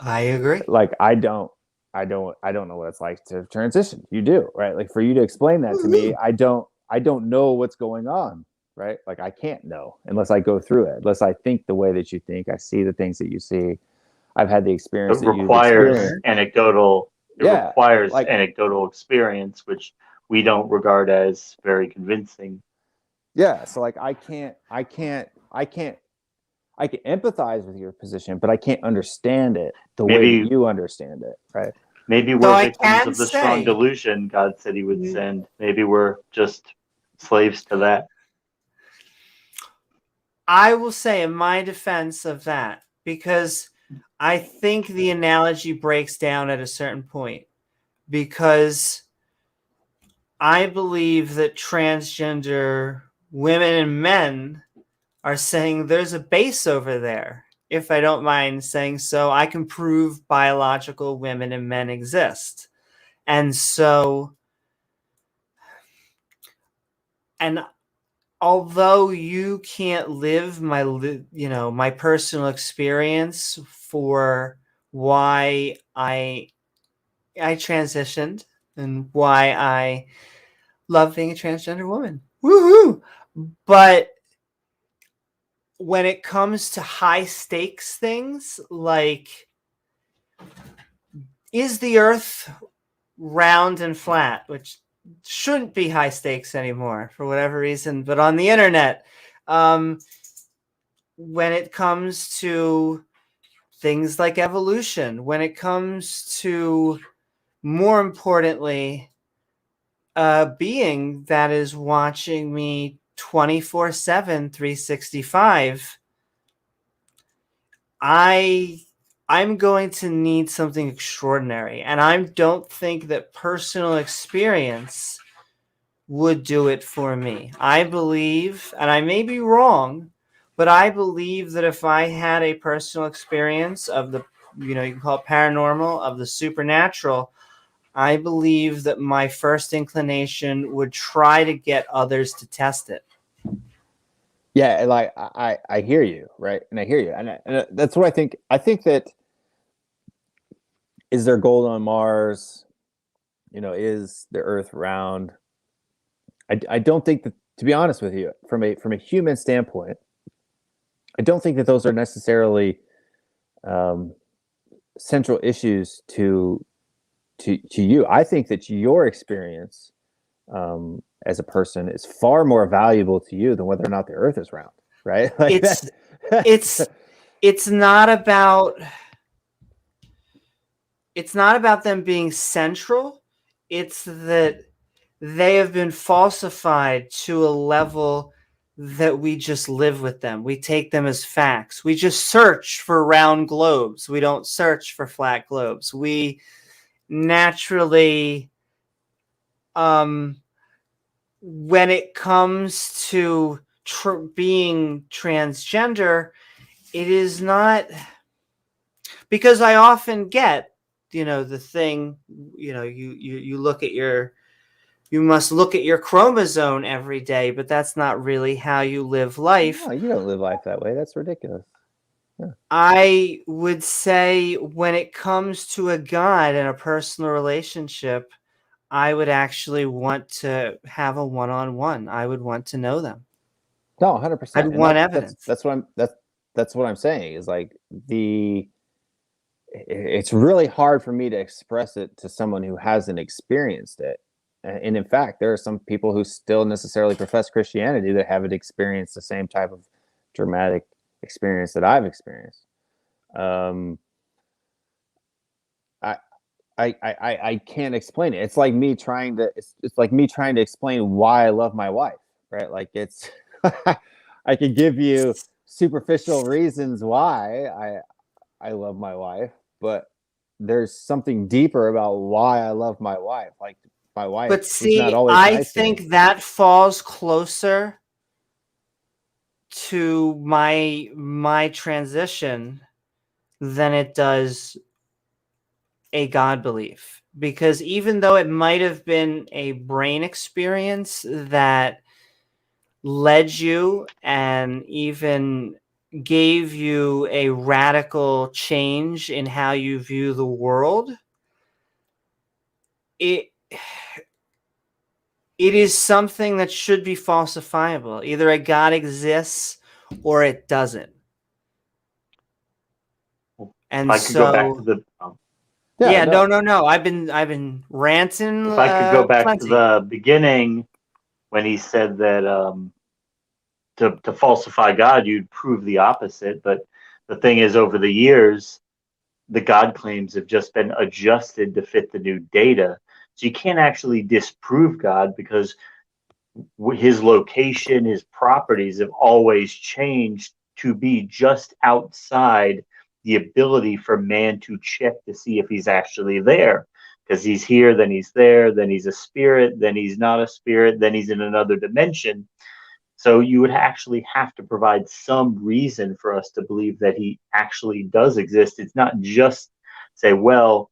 I agree. Like I don't know what it's like to transition. You do, right? Like for you to explain that to me, I don't know what's going on, right? Like I can't know unless I go through it, unless I think the way that you think, I see the things that you see. I've had the experience that you've experienced. It requires anecdotal experience, which we don't regard as very convincing. Yeah, so like I can empathize with your position, but I can't understand it the way that you understand it, right? Maybe we're victims of the strong delusion God said he would send. Maybe we're just slaves to that. I will say in my defense of that, because I think the analogy breaks down at a certain point, because I believe that transgender women and men are saying there's a base over there. If I don't mind saying so, I can prove biological women and men exist. And so, and although you can't live my personal experience for why I transitioned and why I love being a transgender woman. Woohoo! But when it comes to high stakes things like, is the Earth round and flat, which shouldn't be high stakes anymore for whatever reason, but on the internet, when it comes to things like evolution, when it comes to, more importantly, a being that is watching me 24/7, 365, I'm going to need something extraordinary. And I don't think that personal experience would do it for me. I believe, and I may be wrong, but I believe that if I had a personal experience of the, you can call it paranormal, of the supernatural, I believe that my first inclination would try to get others to test it. Yeah, like I hear you, right? And I hear you, and that's what I think. I think that, is there gold on Mars? Is the Earth round? I don't think that, to be honest with you, from a human standpoint, I don't think that those are necessarily central issues to you. I think that your experience as a person is far more valuable to you than whether or not the Earth is round, right? Like it's not about them being central. It's that they have been falsified to a level that we just live with them. We take them as facts. We just search for round globes. We don't search for flat globes. We naturally, when it comes to being transgender, it is not, because I often get, the thing, you look at you must look at your chromosome every day, but that's not really how you live life. No, you don't live life that way. That's ridiculous. Yeah. I would say when it comes to a God and a personal relationship, I would actually want to have a one-on-one. I would want to know them. No, 100%. I'd want evidence. That's what I'm saying, is like it's really hard for me to express it to someone who hasn't experienced it. And in fact, there are some people who still necessarily profess Christianity that haven't experienced the same type of dramatic experience that I've experienced. I can't explain it. It's like me trying to explain why I love my wife, right? Like, it's I could give you superficial reasons why I love my wife, but there's something deeper about why I love my wife. Like, my wife. But see, not always I nice think that falls closer to my transition than it does a God belief. Because even though it might have been a brain experience that led you and even gave you a radical change in how you view the world, it is something that should be falsifiable. Either a God exists or it doesn't. And if I could go back to the no. I've been ranting. If I could go back plenty. to the beginning, when he said that to falsify God, you'd prove the opposite. But the thing is, over the years, the God claims have just been adjusted to fit the new data. So you can't actually disprove God, because his location, his properties have always changed to be just outside the ability for man to check to see if he's actually there. Because he's here, then he's there, then he's a spirit, then he's not a spirit, then he's in another dimension. So you would actually have to provide some reason for us to believe that he actually does exist. It's not just say, well,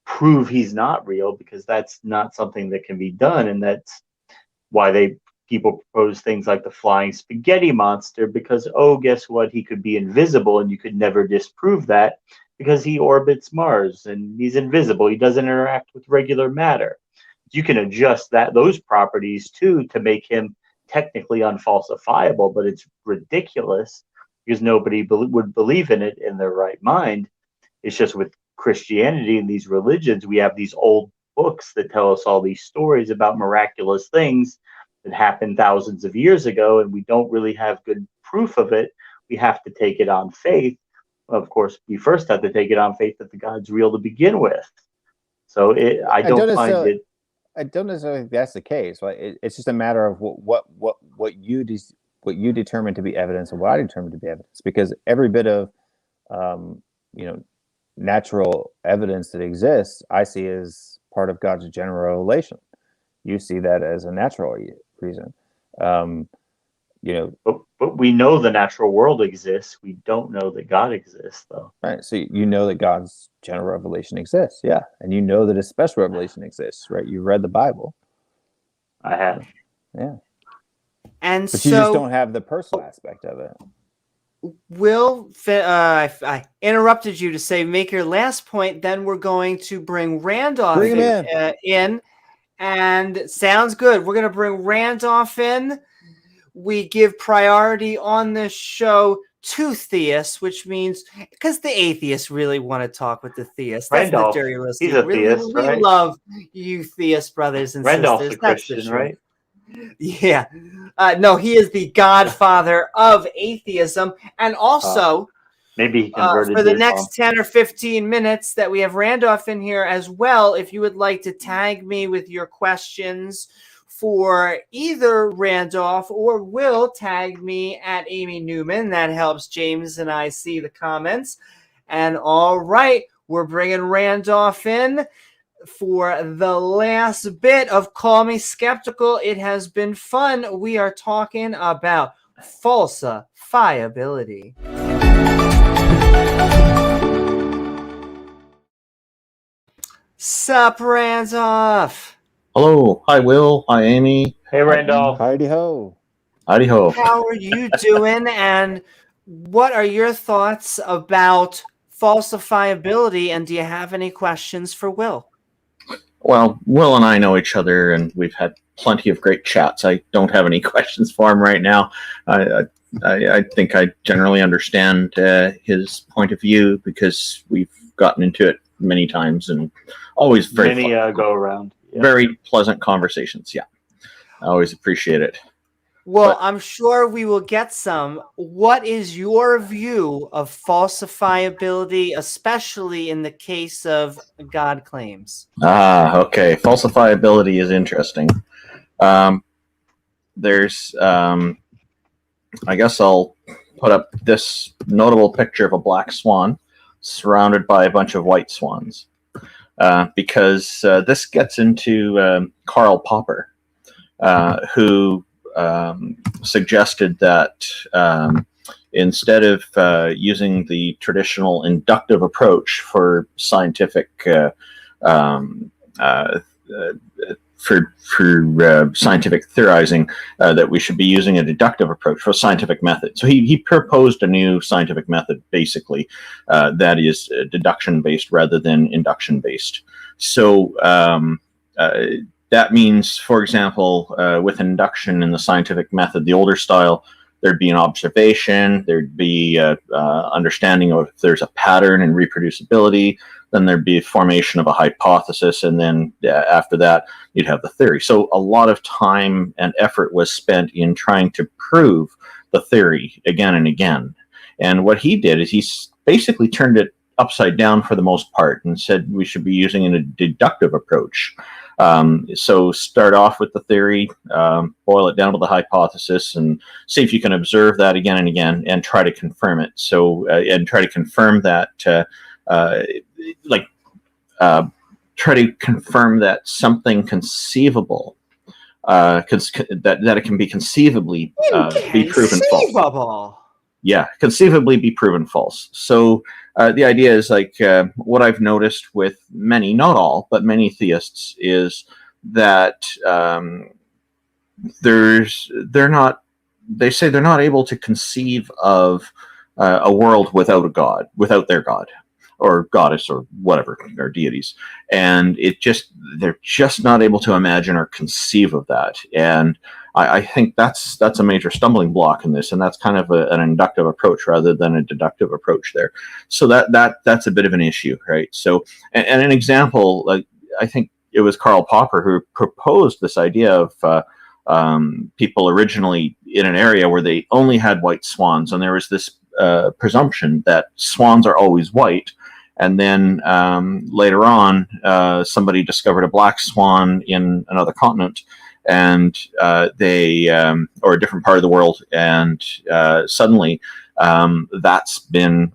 prove he's not real, because that's not something that can be done. And that's why people propose things like the flying spaghetti monster, because, oh, guess what? He could be invisible and you could never disprove that, because he orbits Mars and he's invisible. He doesn't interact with regular matter. You can adjust those properties too to make him technically unfalsifiable, but it's ridiculous because nobody would believe in it in their right mind. It's just with Christianity and these religions, we have these old books that tell us all these stories about miraculous things that happened thousands of years ago, and we don't really have good proof of it. We have to take it on faith. Of course, we first have to take it on faith that the God's real to begin with. So I don't necessarily think that's the case. Right? It's just a matter of what you determine to be evidence and what I determine to be evidence. Because every bit of natural evidence that exists, I see as part of God's general revelation. You see that as a natural reason. But we know the natural world exists. We don't know that God exists, though. Right. So you know that God's general revelation exists, yeah, and you know that His special revelation exists, right? You read the Bible. I have, yeah. And but you just don't have the personal aspect of it. Will, I interrupted you to say make your last point. Then we're going to bring Randolph in. And sounds good. We're going to bring Randolph in. We give priority on this show to theists, which means because the atheists really want to talk with the theists. That's Randolph, the dirty list. He's a theist, right? We love you theist brothers and Randolph's sisters. a Christian, right? Yeah. No, he is the godfather of atheism. And also, maybe he converted for the next 10 or 15 minutes that we have Randolph in here as well, if you would like to tag me with your questions for either Randolph or Will, tag me at Amy Newman. That helps James and I see the comments. And all right, we're bringing Randolph in for the last bit of Call Me Skeptical. It has been fun. We are talking about falsifiability. Sup, Randolph? Hello. Hi, Will. Hi, Amy. Hey, Randolph. Heidi ho. Howdy ho. How are you doing? And what are your thoughts about falsifiability? And do you have any questions for Will? Well, Will and I know each other, and we've had plenty of great chats. I don't have any questions for him right now. I think I generally understand his point of view because we've gotten into it many times and always very go around. Yeah. Very pleasant conversations. Yeah, I always appreciate it. Well, I'm sure we will get some. What is your view of falsifiability, especially in the case of God claims? Okay. Falsifiability is interesting. There's, I guess I'll put up this notable picture of a black swan surrounded by a bunch of white swans. Because this gets into Karl Popper, who suggested that instead of using the traditional inductive approach for scientific scientific theorizing, that we should be using a deductive approach for scientific method. So he proposed a new scientific method, basically, that is deduction-based rather than induction-based. So that means, for example, with induction in the scientific method, the older style, there'd be an observation, there'd be understanding of if there's a pattern and reproducibility, then there'd be a formation of a hypothesis, and then after that, you'd have the theory. So a lot of time and effort was spent in trying to prove the theory again and again. And what he did is he basically turned it upside down for the most part and said we should be using a deductive approach. So start off with the theory, boil it down to the hypothesis, and see if you can observe that again and again and try to confirm it. So, and try to confirm that, try to confirm that something conceivable, that it can be conceivably be proven false. Yeah, conceivably be proven false. So the idea is what I've noticed with many, not all, but many theists is that they say they're not able to conceive of a world without a god, without their god or goddess or whatever, or deities. And they're just not able to imagine or conceive of that. And I think that's a major stumbling block in this, and that's kind of an inductive approach rather than a deductive approach there. So that's a bit of an issue, right? So, and an example, like I think it was Karl Popper who proposed this idea of people originally in an area where they only had white swans, and there was this presumption that swans are always white. And then later on, somebody discovered a black swan in another continent, and or a different part of the world, and suddenly that's been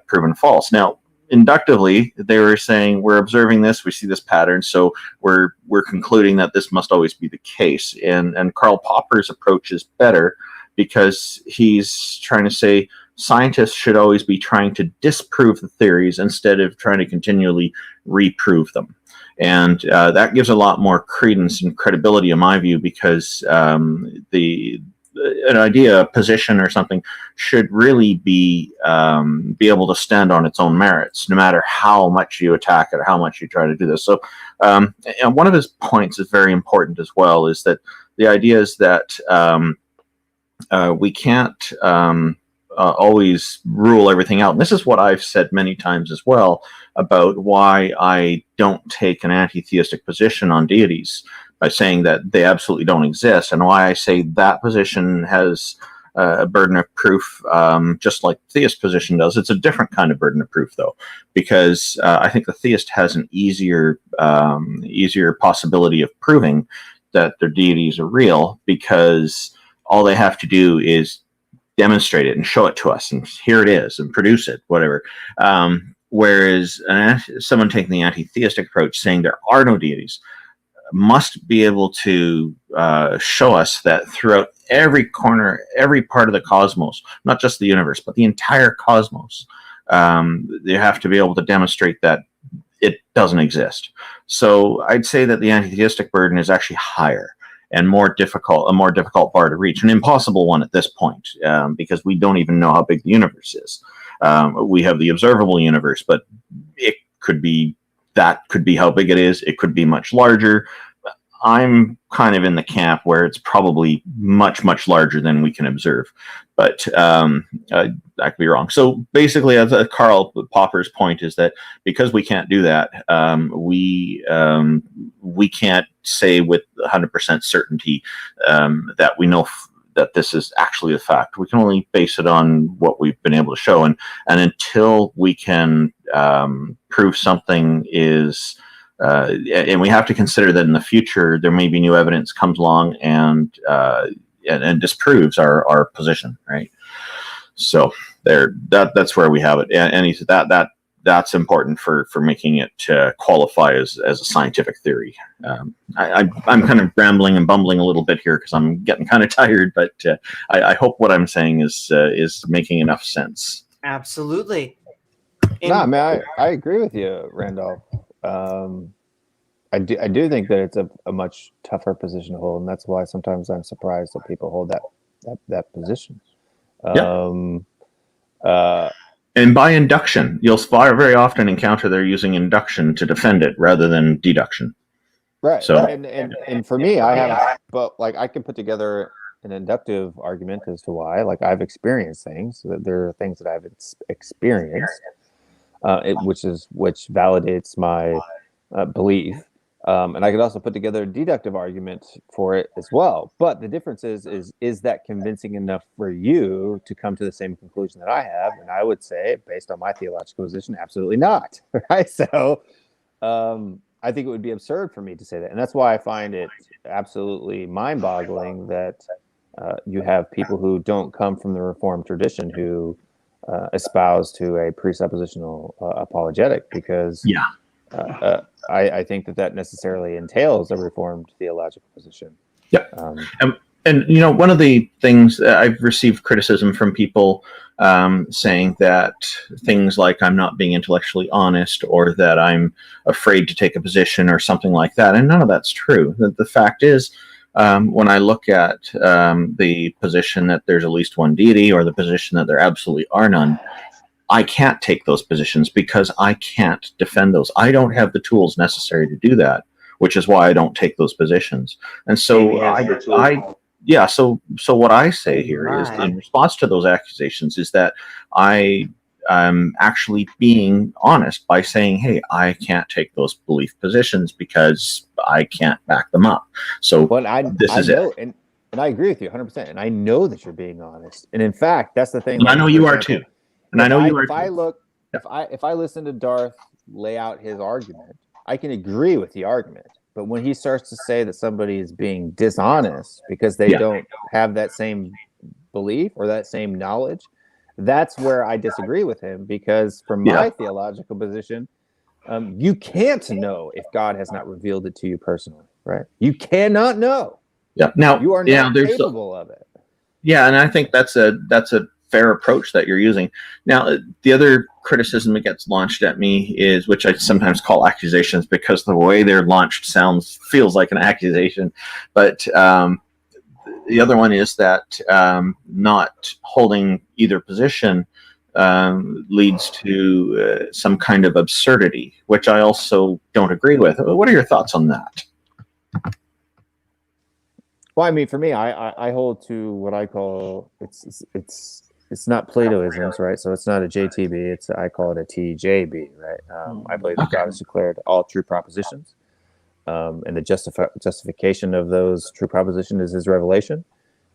proven false. Now, inductively, they were saying we're observing this, we see this pattern, so we're concluding that this must always be the case. And Karl Popper's approach is better because he's trying to say scientists should always be trying to disprove the theories instead of trying to continually reprove them. And that gives a lot more credence and credibility, in my view, because an idea, a position or something should really be able to stand on its own merits, no matter how much you attack it or how much you try to do this. So and one of his points is very important as well, is that the idea is that we can't always rule everything out. And this is what I've said many times as well about why I don't take an anti-theistic position on deities, by saying that they absolutely don't exist, and why I say that position has a burden of proof, just like the theist position does. It's a different kind of burden of proof, though, because I think the theist has an easier possibility of proving that their deities are real, because all they have to do is demonstrate it and show it to us, and here it is, and produce it, whatever. Whereas someone taking the anti-theistic approach, saying there are no deities, must be able to show us that throughout every corner, every part of the cosmos, not just the universe, but the entire cosmos, they have to be able to demonstrate that it doesn't exist. So I'd say that the anti-theistic burden is actually higher and a more difficult bar to reach, an impossible one at this point, because we don't even know how big the universe is. We have the observable universe, but that could be how big it is. It could be much larger. I'm kind of in the camp where it's probably much, much larger than we can observe, but I could be wrong. So basically, as Karl Popper's point is that because we can't do that, we can't say with 100% certainty that we know that this is actually a fact. We can only base it on what we've been able to show, and until we can prove something is, and we have to consider that in the future there may be new evidence comes along and disproves our position, right? So that's where we have it, and he said that's important for making it qualify as a scientific theory. I'm kind of rambling and bumbling a little bit here because I'm getting kind of tired, but I hope what I'm saying is making enough sense. Absolutely. No, I mean, I agree with you, Randolph. I do think that it's a much tougher position to hold, and that's why sometimes I'm surprised that people hold that position. And by induction, you'll very often encounter they're using induction to defend it rather than deduction. Right. So, and for me, I have, but like I can put together an inductive argument as to why. Like I've experienced things. That there are things that I've experienced, which validates my belief. And I could also put together a deductive argument for it as well. But the difference is that convincing enough for you to come to the same conclusion that I have? And I would say, based on my theological position, absolutely not. Right? So I think it would be absurd for me to say that. And that's why I find it absolutely mind-boggling that you have people who don't come from the Reformed tradition who espouse to a presuppositional apologetic, because I think that necessarily entails a Reformed theological position. Yeah. And you know, one of the things I've received criticism from people saying that things like I'm not being intellectually honest, or that I'm afraid to take a position or something like that. And none of that's true. The fact is, when I look at the position that there's at least one deity, or the position that there absolutely are none, I can't take those positions because I can't defend those. I don't have the tools necessary to do that, which is why I don't take those positions. And so yeah, so what I say here is, Right. in response to those accusations, is that I'm actually being honest by saying, hey, I can't take those belief positions because I can't back them up. So But I is know, it. and I agree with you 100%. And I know that you're being honest. And in fact, that's the thing. And I Like, know for you are example, too. And I know you are if I too. look, if I listen to Darth lay out his argument, I can agree with the argument. But when he starts to say that somebody is being dishonest because they Yeah. don't have that same belief or that same knowledge, that's where I disagree with him. Because from my theological position, you can't know if God has not revealed it to you personally, right? You cannot know. Yeah. Now, You are not capable of it. Yeah, and I think that's a fair approach that you're using. Now, the other criticism that gets launched at me is, which I sometimes call accusations because the way they're launched feels like an accusation, but the other one is that not holding either position leads to some kind of absurdity, which I also don't agree with. What are your thoughts on that? Well, I mean, for me, I hold to what I call it's not Platoisms, right? So it's not a JTB. I call it a TJB, right? I believe that God has declared all true propositions, and the justification of those true propositions is His revelation,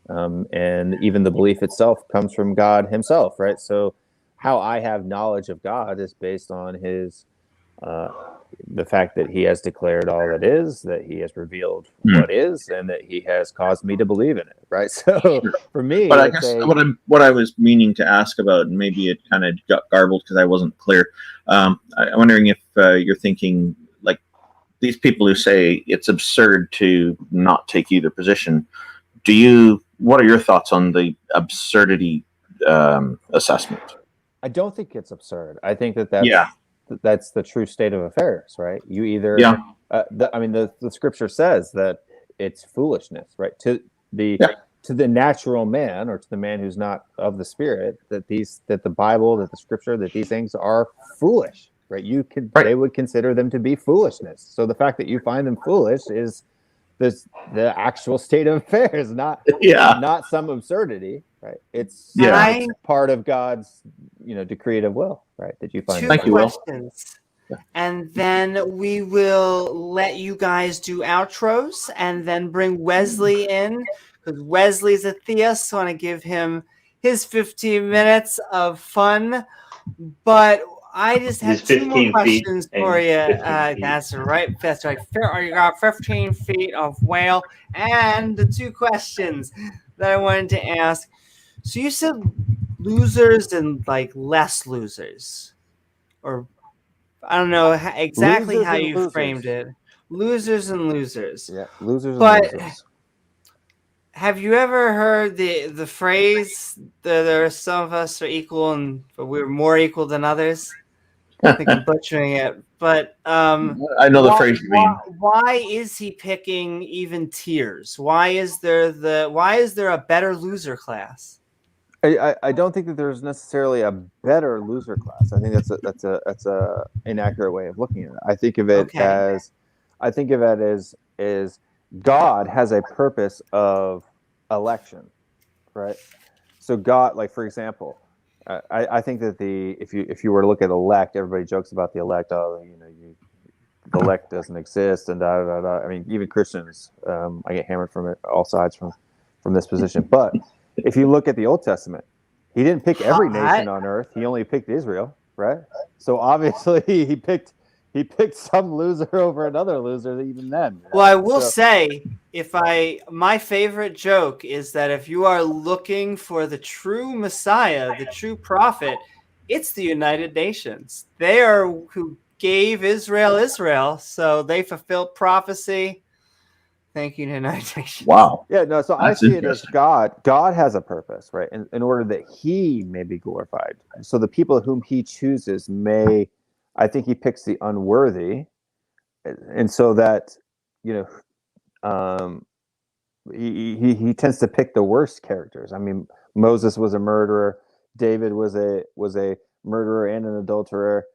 and even the belief itself comes from God Himself, right? So how I have knowledge of God is based on His. The fact that He has declared all that is, that He has revealed what is, and that He has caused me to believe in it, right? So for me, but I guess what I was meaning to ask about, and maybe it kind of got garbled because I wasn't clear. I'm wondering if you're thinking like these people who say it's absurd to not take either position. What are your thoughts on the absurdity assessment? I don't think it's absurd. I think that's that's the true state of affairs, right? You either, the scripture says that it's foolishness, right? To the natural man, or to the man who's not of the Spirit, that the Bible, that the scripture, that these things are foolish, right? They would consider them to be foolishness. So the fact that you find them foolish is the actual state of affairs, not some absurdity, right? It's part of God's decretive will, right? That you find. Two questions, and then we will let you guys do outros, and then bring Wesley in, because Wesley's a theist, so I want to give him his 15 minutes of fun. But I just have 2 more questions for you. That's right. You got 15 feet of whale. And the 2 questions that I wanted to ask. So you said losers and like less losers, or I don't know exactly Losers how and you losers. framed it. Losers and losers. Yeah, losers and but losers. Have you ever heard the phrase that there are some of us are equal but we're more equal than others? I think I'm butchering it, but I know the phrase you mean. Why is he picking even tiers? Why is there a better loser class? I don't think that there's necessarily a better loser class. I think that's a inaccurate way of looking at it. I think of it as God has a purpose of election, right? So God, like for example, I think that if you were to look at elect, everybody jokes about the elect. Oh, the elect doesn't exist, and da da da. I mean, even Christians, I get hammered from all sides from this position. But if you look at the Old Testament, He didn't pick every nation on earth. He only picked Israel, right? So obviously he picked some loser over another loser even then. Well, I will say, my favorite joke is that if you are looking for the true Messiah, the true prophet, it's the United Nations. They are who gave Israel, so they fulfilled prophecy. Thank you, United Nations. Wow. Yeah, no, so I see it as God has a purpose, right? In order that He may be glorified. So the people whom He chooses I think He picks the unworthy, and so that he tends to pick the worst characters. I mean, Moses was a murderer, David was a murderer and an adulterer.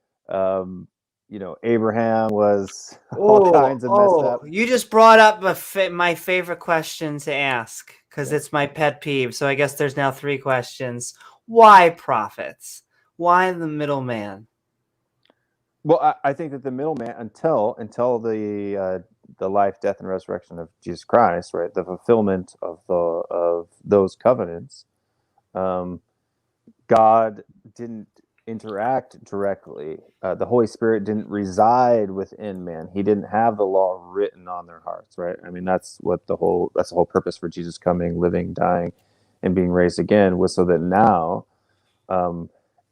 Abraham was all kinds of messed up. You just brought up my favorite question to ask, because it's my pet peeve. So I guess there's now 3 questions. Why prophets? Why the middleman? Well, I think that the middleman, until the life, death, and resurrection of Jesus Christ, right, the fulfillment of those covenants, God didn't interact directly. The Holy Spirit didn't reside within man. He didn't have the law written on their hearts, right? I mean, that's the whole purpose for Jesus coming, living, dying, and being raised again, was so that now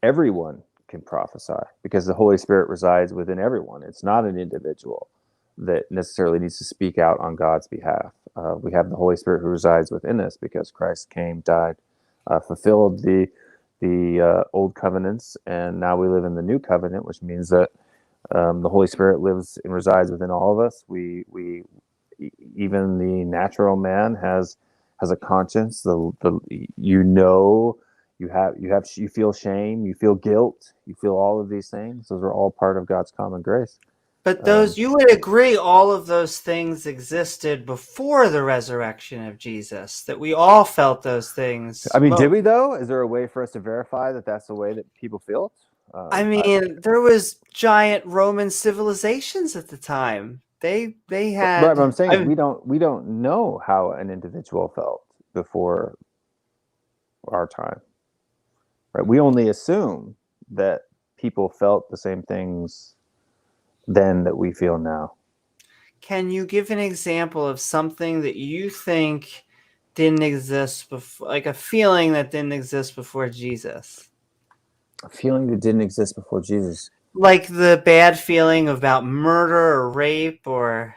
everyone can prophesy, because the Holy Spirit resides within everyone. It's not an individual that necessarily needs to speak out on God's behalf. We have the Holy Spirit who resides within us because Christ came, died, fulfilled the old covenants, and now we live in the new covenant, which means that the Holy Spirit lives and resides within all of us. We even the natural man has a conscience. You feel shame, you feel guilt, you feel all of these things. Those are all part of God's common grace. But you would agree all of those things existed before the resurrection of Jesus, that we all felt those things. I mean, did we though? Is there a way for us to verify that that's the way that people felt? There was giant Roman civilizations at the time. They had. Right, but I'm saying we don't know how an individual felt before our time. Right, we only assume that people felt the same things then that we feel now. Can you give an example of something that you think didn't exist before, like a feeling that didn't exist before Jesus? A feeling that didn't exist before Jesus. Like the bad feeling about murder or rape or...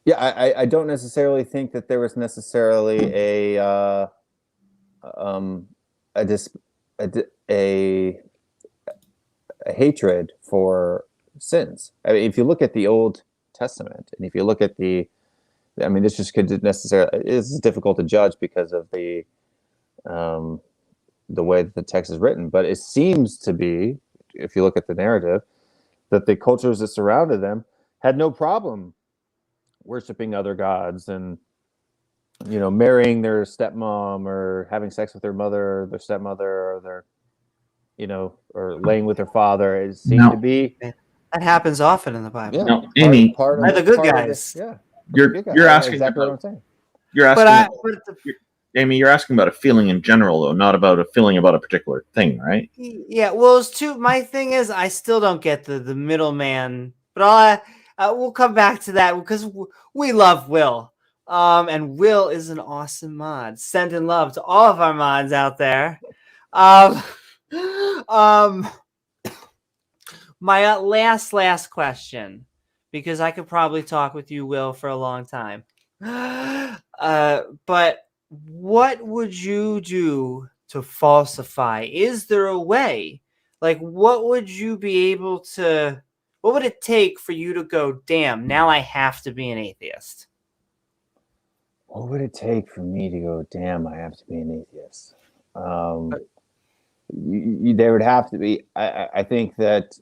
Yeah, I don't necessarily think that there was necessarily a hatred for sins. I mean, if you look at the Old Testament, and if you look at this just could necessarily, it's difficult to judge because of the way that the text is written, but it seems to be, if you look at the narrative, that the cultures that surrounded them had no problem worshiping other gods and marrying their stepmom or having sex with their mother or their stepmother, or or laying with their father. It seemed to be that happens often in the Bible. Yeah, no, Amy, part of the good guys. You're asking exactly about, what I'm saying. You're asking, Amy, you're asking about a feeling in general, though, not about a feeling about a particular thing, right? Yeah, well, my thing is, I still don't get the middleman, but we'll come back to that because we love Will. And Will is an awesome mod. Sending love to all of our mods out there. My last question, because I could probably talk with you, Will, for a long time. But what would you do to falsify? Is there a way? Like, what would you be able to... What would it take for you to go, damn, now I have to be an atheist? What would it take for me to go, damn, I have to be an atheist? There would have to be, I think that,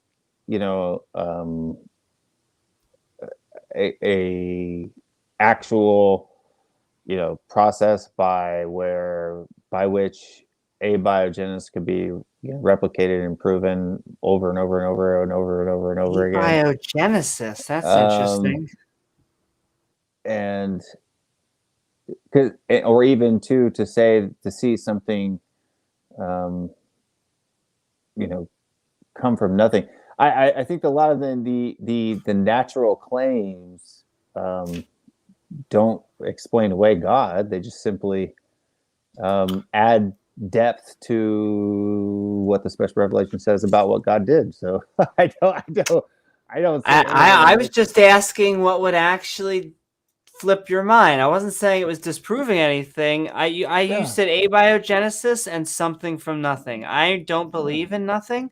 a actual, process by which abiogenesis could be replicated and proven over and over and over and over and over and over again. Abiogenesis, that's interesting. And or even to see something come from nothing. I think a lot of the natural claims don't explain away God. They just simply add depth to what the special revelation says about what God did. So I was just asking what would actually flip your mind. I wasn't saying it was disproving anything. You said abiogenesis and something from nothing. I don't believe in nothing,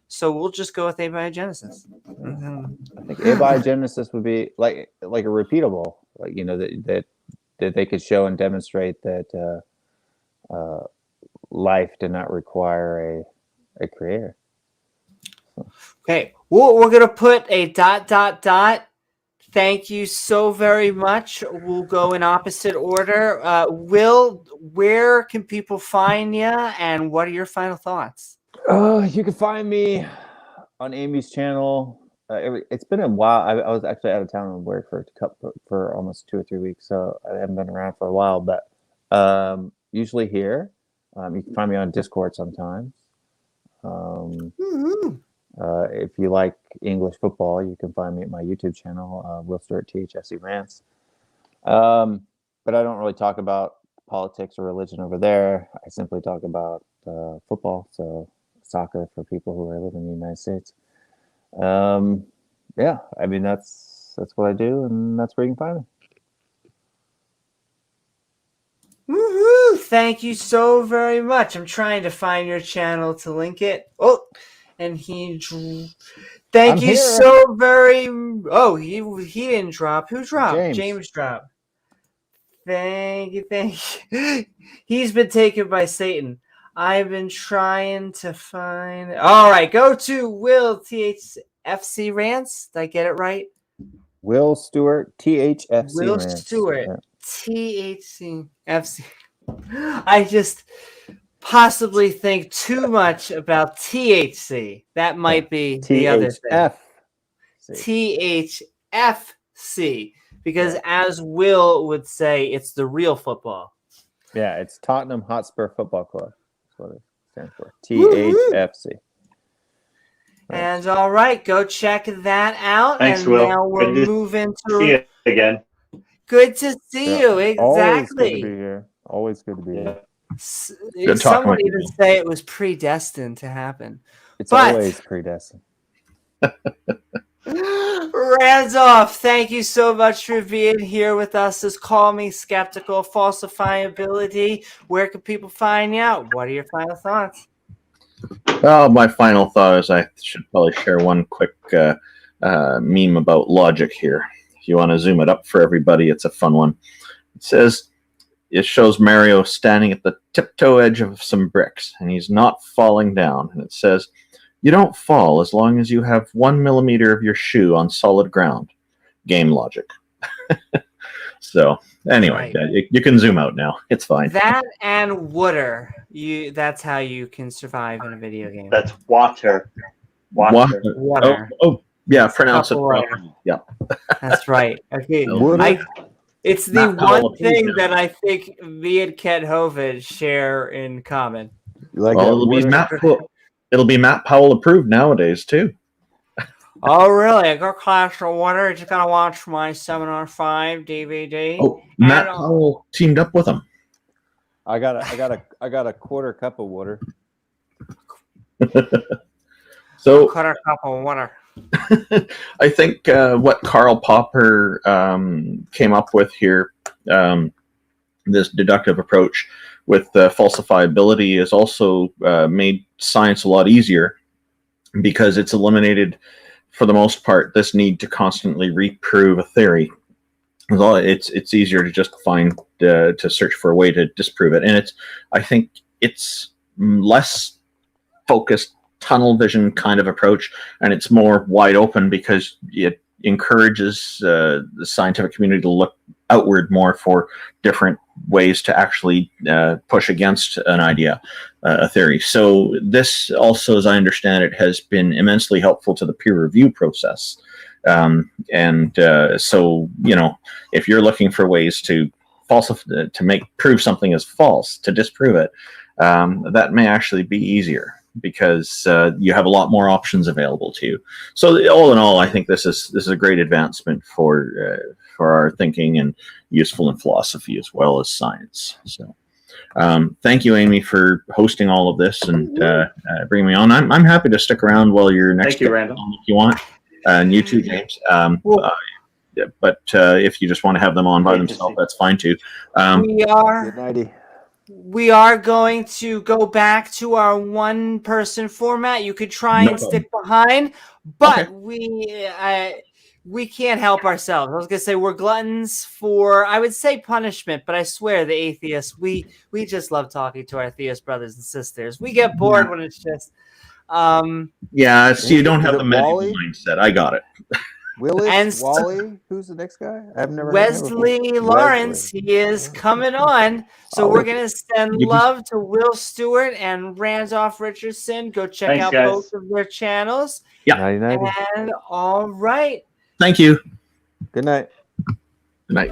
so we'll just go with abiogenesis. I think abiogenesis would be like a repeatable, that they could show and demonstrate that life did not require a creator. Okay, we're gonna put a ... Thank you so very much. We'll go in opposite order. Will, where can people find you, and what are your final thoughts? You can find me on Amy's channel. It's been a while. I was actually out of town on work for almost 2 or 3 weeks, so I haven't been around for a while. But usually here, you can find me on Discord sometimes. If you like English football, you can find me at my YouTube channel, Will Stewart THFC Rants. But I don't really talk about politics or religion over there. I simply talk about football, so soccer for people who are living in the United States. Yeah, I mean that's what I do, and that's where you can find me. Woohoo! Thank you so very much. I'm trying to find your channel to link it. Oh, and thank you so very. Oh, he didn't drop. Who dropped? James dropped. Thank you. He's been taken by Satan. I've been trying to find. All right, go to Will THFC Rants. Did I get it right? Will Stewart THFC Will Rants. Stewart THFC. I just possibly think too much about THC. That might be the other thing. THFC. Because as Will would say, it's the real football. Yeah, it's Tottenham Hotspur Football Club. That's what it stands for. THFC. And all right, go check that out. Thanks, and Will. Now we're moving to see you again. Good to see you. Exactly. Always good to be here. Always good to be here. Someone even say it was predestined to happen. It's always predestined. Ranzoff, thank you so much for being here with us. This Call Me Skeptical, Falsifiability. Where can people find you out? What are your final thoughts? Well, my final thought is I should probably share one quick meme about logic here. If you want to zoom it up for everybody, it's a fun one. It shows Mario standing at the tiptoe edge of some bricks, and he's not falling down. And it says, "You don't fall as long as you have 1 millimeter of your shoe on solid ground." Game logic. So anyway, you can zoom out now. It's fine. That and water. That's how you can survive in a video game. That's water. Water. Oh, yeah, pronounce it properly. Yeah. That's right. Okay. It's the one thing that I think me and Ken Hovind share in common. It'll be Matt Powell approved nowadays too. Oh, really? A good class of water. Just gotta watch my Seminar 5 DVD. Oh, Matt Powell teamed up with him. I got a quarter cup of water. So quarter cup of water. I think what Karl Popper came up with here, this deductive approach with falsifiability, is also made science a lot easier because it's eliminated, for the most part, this need to constantly reprove a theory. It's easier to just to search for a way to disprove it, and I think it's less focused, tunnel vision kind of approach, and it's more wide open because it encourages the scientific community to look outward more for different ways to actually push against an idea, a theory. So this also, as I understand it, has been immensely helpful to the peer review process. So, if you're looking for ways to prove something as false, to disprove it, that may actually be easier because you have a lot more options available to you. So all in all, I think this is a great advancement for our thinking and useful in philosophy as well as science. So thank you, Amy, for hosting all of this and bringing me on. I'm happy to stick around while you're next. Thank you, Randall. If you want. And you too, James. But if you just want to have them on by themselves, that's fine too. We are going to go back to our one-person format. You could try and stick behind, but we can't help ourselves. I was going to say we're gluttons for, I would say, punishment, but I swear the atheists, we just love talking to our theist brothers and sisters. We get bored when it's just Yeah, so you don't Is have it the medieval Wally? mindset. I got it. Willis, And so- Wally, who's the next guy? I've never heard of him. Wesley Lawrence, he is coming on. So Oh, we're going to send You just- love to Will Stewart and Randolph Richardson. Go check Thanks, out guys. both of their channels. Yeah. 90. And all right. Thank you. Good night. Good night.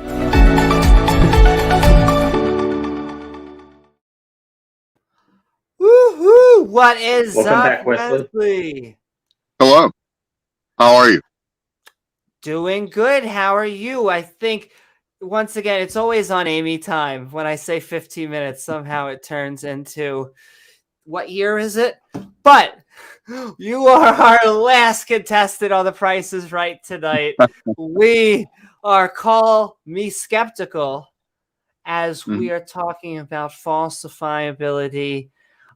Woohoo! What is Welcome up, back, Wesley. Wesley? Hello. How are you? Doing good. How are you? I think, once again, it's always on Amy time. When I say 15 minutes, somehow it turns into, what year is it? But you are our last contestant on The Price is Right tonight. We are Call Me Skeptical as we are talking about falsifiability.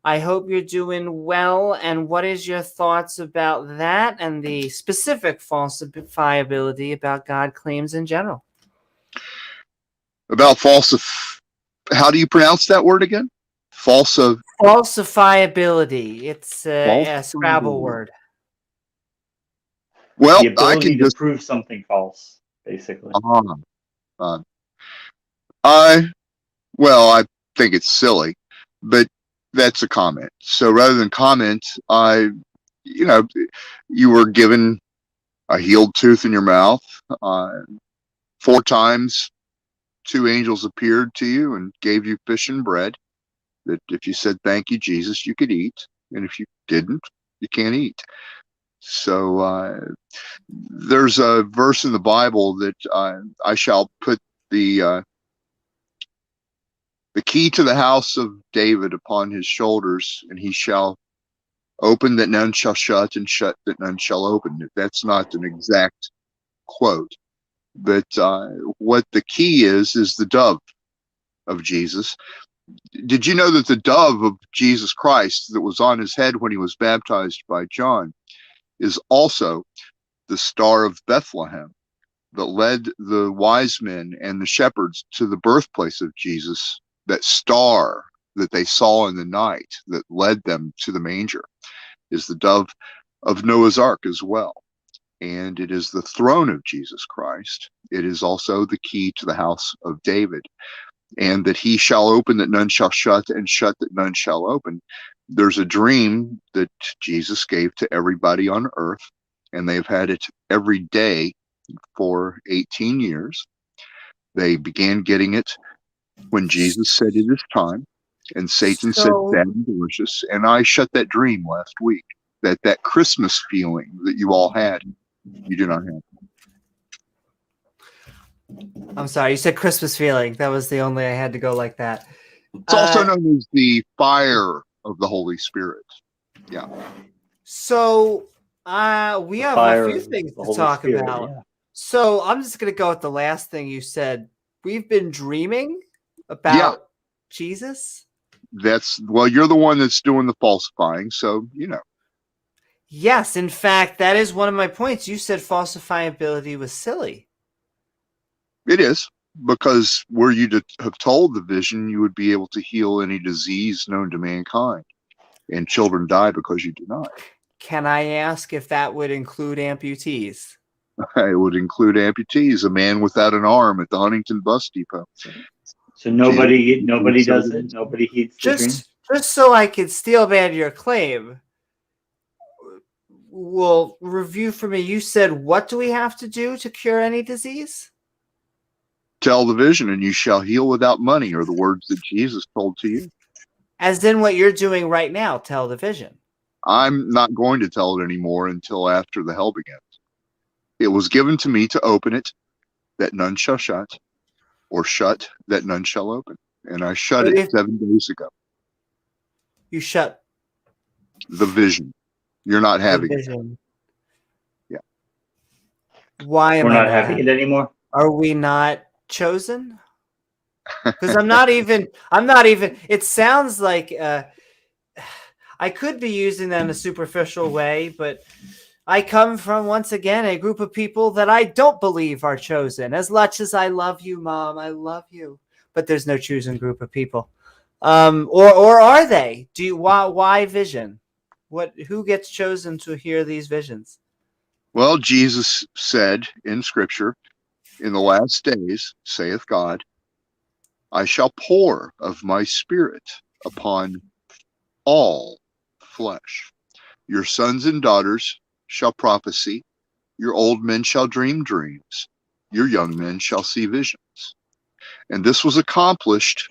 I hope you're doing well. And what is your thoughts about that and the specific falsifiability about God claims in general? About how do you pronounce that word again? Falsifiability. It's a Scrabble Falsifiability. word. Well, The I ability can to just prove something false, basically. I think it's silly, but that's a comment. So rather than comment, you were given a healed tooth in your mouth. 4 times 2 angels appeared to you and gave you fish and bread. That if you said thank you, Jesus, you could eat, and if you didn't, you can't eat. So there's a verse in the Bible that I shall put the key to the house of David upon his shoulders, and he shall open that none shall shut, and shut that none shall open. That's not an exact quote, but what the key is the dove of Jesus. Did you know that the dove of Jesus Christ that was on his head when he was baptized by John is also the Star of Bethlehem that led the wise men and the shepherds to the birthplace of Jesus? That star that they saw in the night that led them to the manger is the dove of Noah's Ark as well. And it is the throne of Jesus Christ. It is also the key to the house of David. And that he shall open that none shall shut, and shut that none shall open. There's a dream that Jesus gave to everybody on earth, and they've had it every day for 18 years. They began getting it when Jesus said it is time, and Satan said bad and delicious, and I shut that dream last week. That Christmas feeling that you all had, you do not have. I'm sorry, you said Christmas feeling. That was the only I had to go like that. It's also known as the fire of the Holy Spirit. Yeah. So we have a few things to talk about. Yeah. So I'm just going to go with the last thing you said. We've been dreaming about Jesus. You're the one that's doing the falsifying, so you know. Yes, in fact, that is one of my points. You said falsifiability was silly. It is, because were you to have told the vision, you would be able to heal any disease known to mankind, and children die because you do not. Can I ask if that would include amputees? It would include amputees, a man without an arm at the Huntington bus depot. So nobody does it. Nobody heeds the dream. Just so I could steel man your claim. Well, review for me. You said, what do we have to do to cure any disease? Tell the vision, and you shall heal without money, are the words that Jesus told to you. As in what you're doing right now, tell the vision. I'm not going to tell it anymore until after the hell begins. It was given to me to open it, that none shall shut, or shut, that none shall open. And I shut it 7 days ago. You shut the vision. You're not having it. Yeah. Why am We're I not having it anymore? Are we not chosen? Because I'm not even, it sounds like I could be using that in a superficial way, but I come from, once again, a group of people that I don't believe are chosen. As much as I love you, Mom, I love you, but there's no chosen group of people. Or are they? Why vision? Who gets chosen to hear these visions? Well, Jesus said in Scripture, in the last days, saith God, I shall pour of my Spirit upon all flesh. Your sons and daughters shall prophesy. Your old men shall dream dreams. Your young men shall see visions. And this was accomplished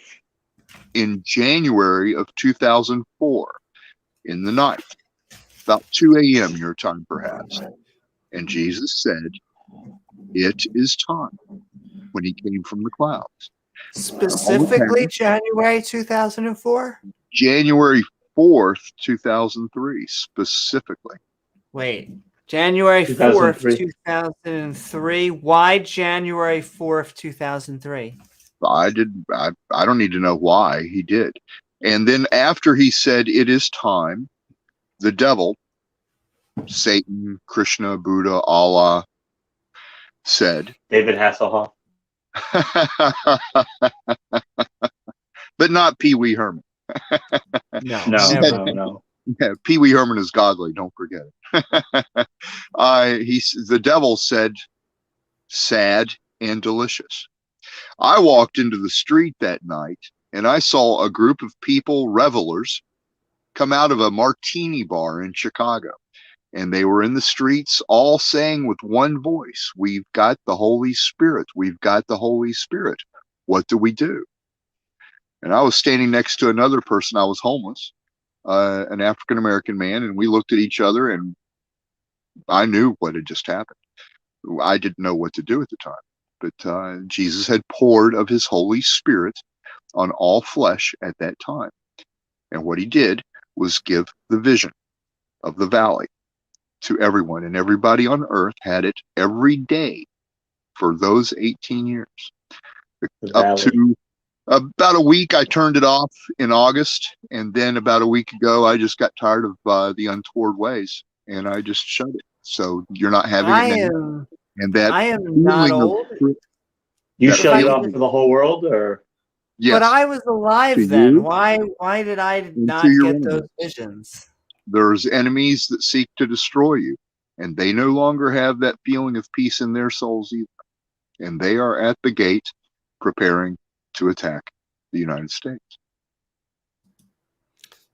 in January of 2004, in the night, about 2 a.m. your time perhaps. And Jesus said, it is time, when he came from the clouds. Specifically January 2004? January 4th, 2003, specifically. Wait, January 4th, 2003. Why January 4th, 2003? I don't need to know why he did. And then after he said, it is time, the devil, Satan, Krishna, Buddha, Allah, said, David Hasselhoff. but not Pee Wee Herman. No. Yeah, Pee Wee Herman is godly. Don't forget it. The devil said, sad and delicious. I walked into the street that night and I saw a group of people, revelers, come out of a martini bar in Chicago. And they were in the streets all saying with one voice, we've got the Holy Spirit. We've got the Holy Spirit. What do we do? And I was standing next to another person. I was homeless, an African-American man. And we looked at each other and I knew what had just happened. I didn't know what to do at the time. But Jesus had poured of his Holy Spirit on all flesh at that time. And what he did was give the vision of the valley to everyone. And everybody on earth had it every day for those 18 years. Up to about a week, I turned it off in August. And then about a week ago, I just got tired of the untoward ways. And I just shut it. So you're not having it now. And that I am not old. You shut it off for the whole world, or? Yes. But I was alive then. Why did I not get those visions? There's enemies that seek to destroy you, and they no longer have that feeling of peace in their souls either. And they are at the gate preparing to attack the United States.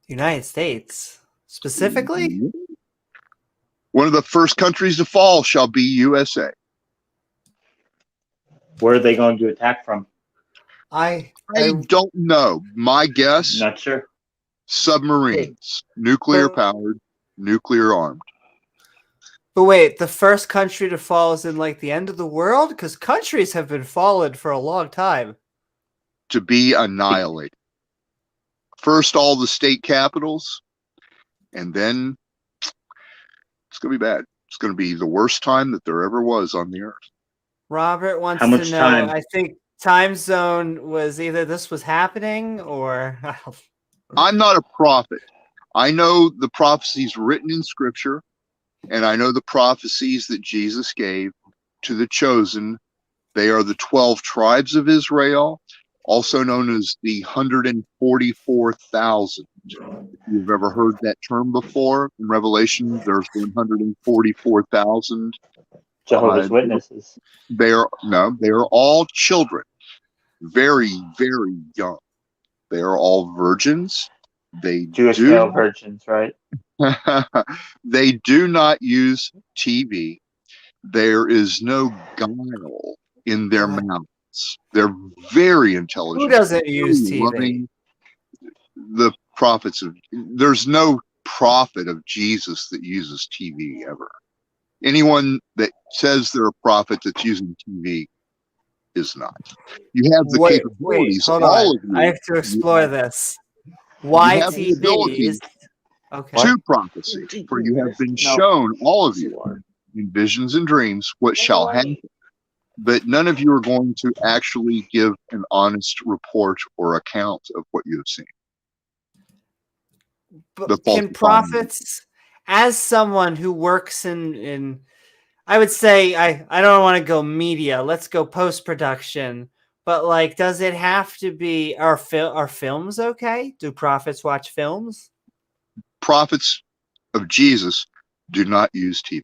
United States? Specifically? One of the first countries to fall shall be USA. Where are they going to attack from? I don't know. My guess? Not sure. Submarines. Nuclear powered, nuclear armed. But wait, the first country to fall is in like the end of the world? Because countries have been fallen for a long time. To be annihilated. First, all the state capitals, and then it's going to be bad. It's going to be the worst time that there ever was on the earth. Robert wants to know, time? I think time zone was either this was happening or... I'm not a prophet. I know the prophecies written in Scripture, and I know the prophecies that Jesus gave to the chosen. They are the 12 tribes of Israel, also known as the 144,000. If you've ever heard that term before, in Revelation, there's 144,000. Jehovah's Witnesses. They are all children, very, very young. They are all virgins. Jewish male virgins, right? They do not use TV. There is no guile in their mouths. They're very intelligent. Who doesn't use TV? The prophets of there's no prophet of Jesus that uses TV ever. Anyone that says they're a prophet that's using TV is not. You have the capabilities. Hold on. I have to explore this. Why TV? To prophecy, for you have been shown, all of you, in visions and dreams, what shall happen. But none of you are going to actually give an honest report or account of what you have seen. But can prophets, as someone who works in I would say, I don't want to go media, let's go post-production, but like, does it have to be, are films okay? Do prophets watch films? Prophets of Jesus do not use TV.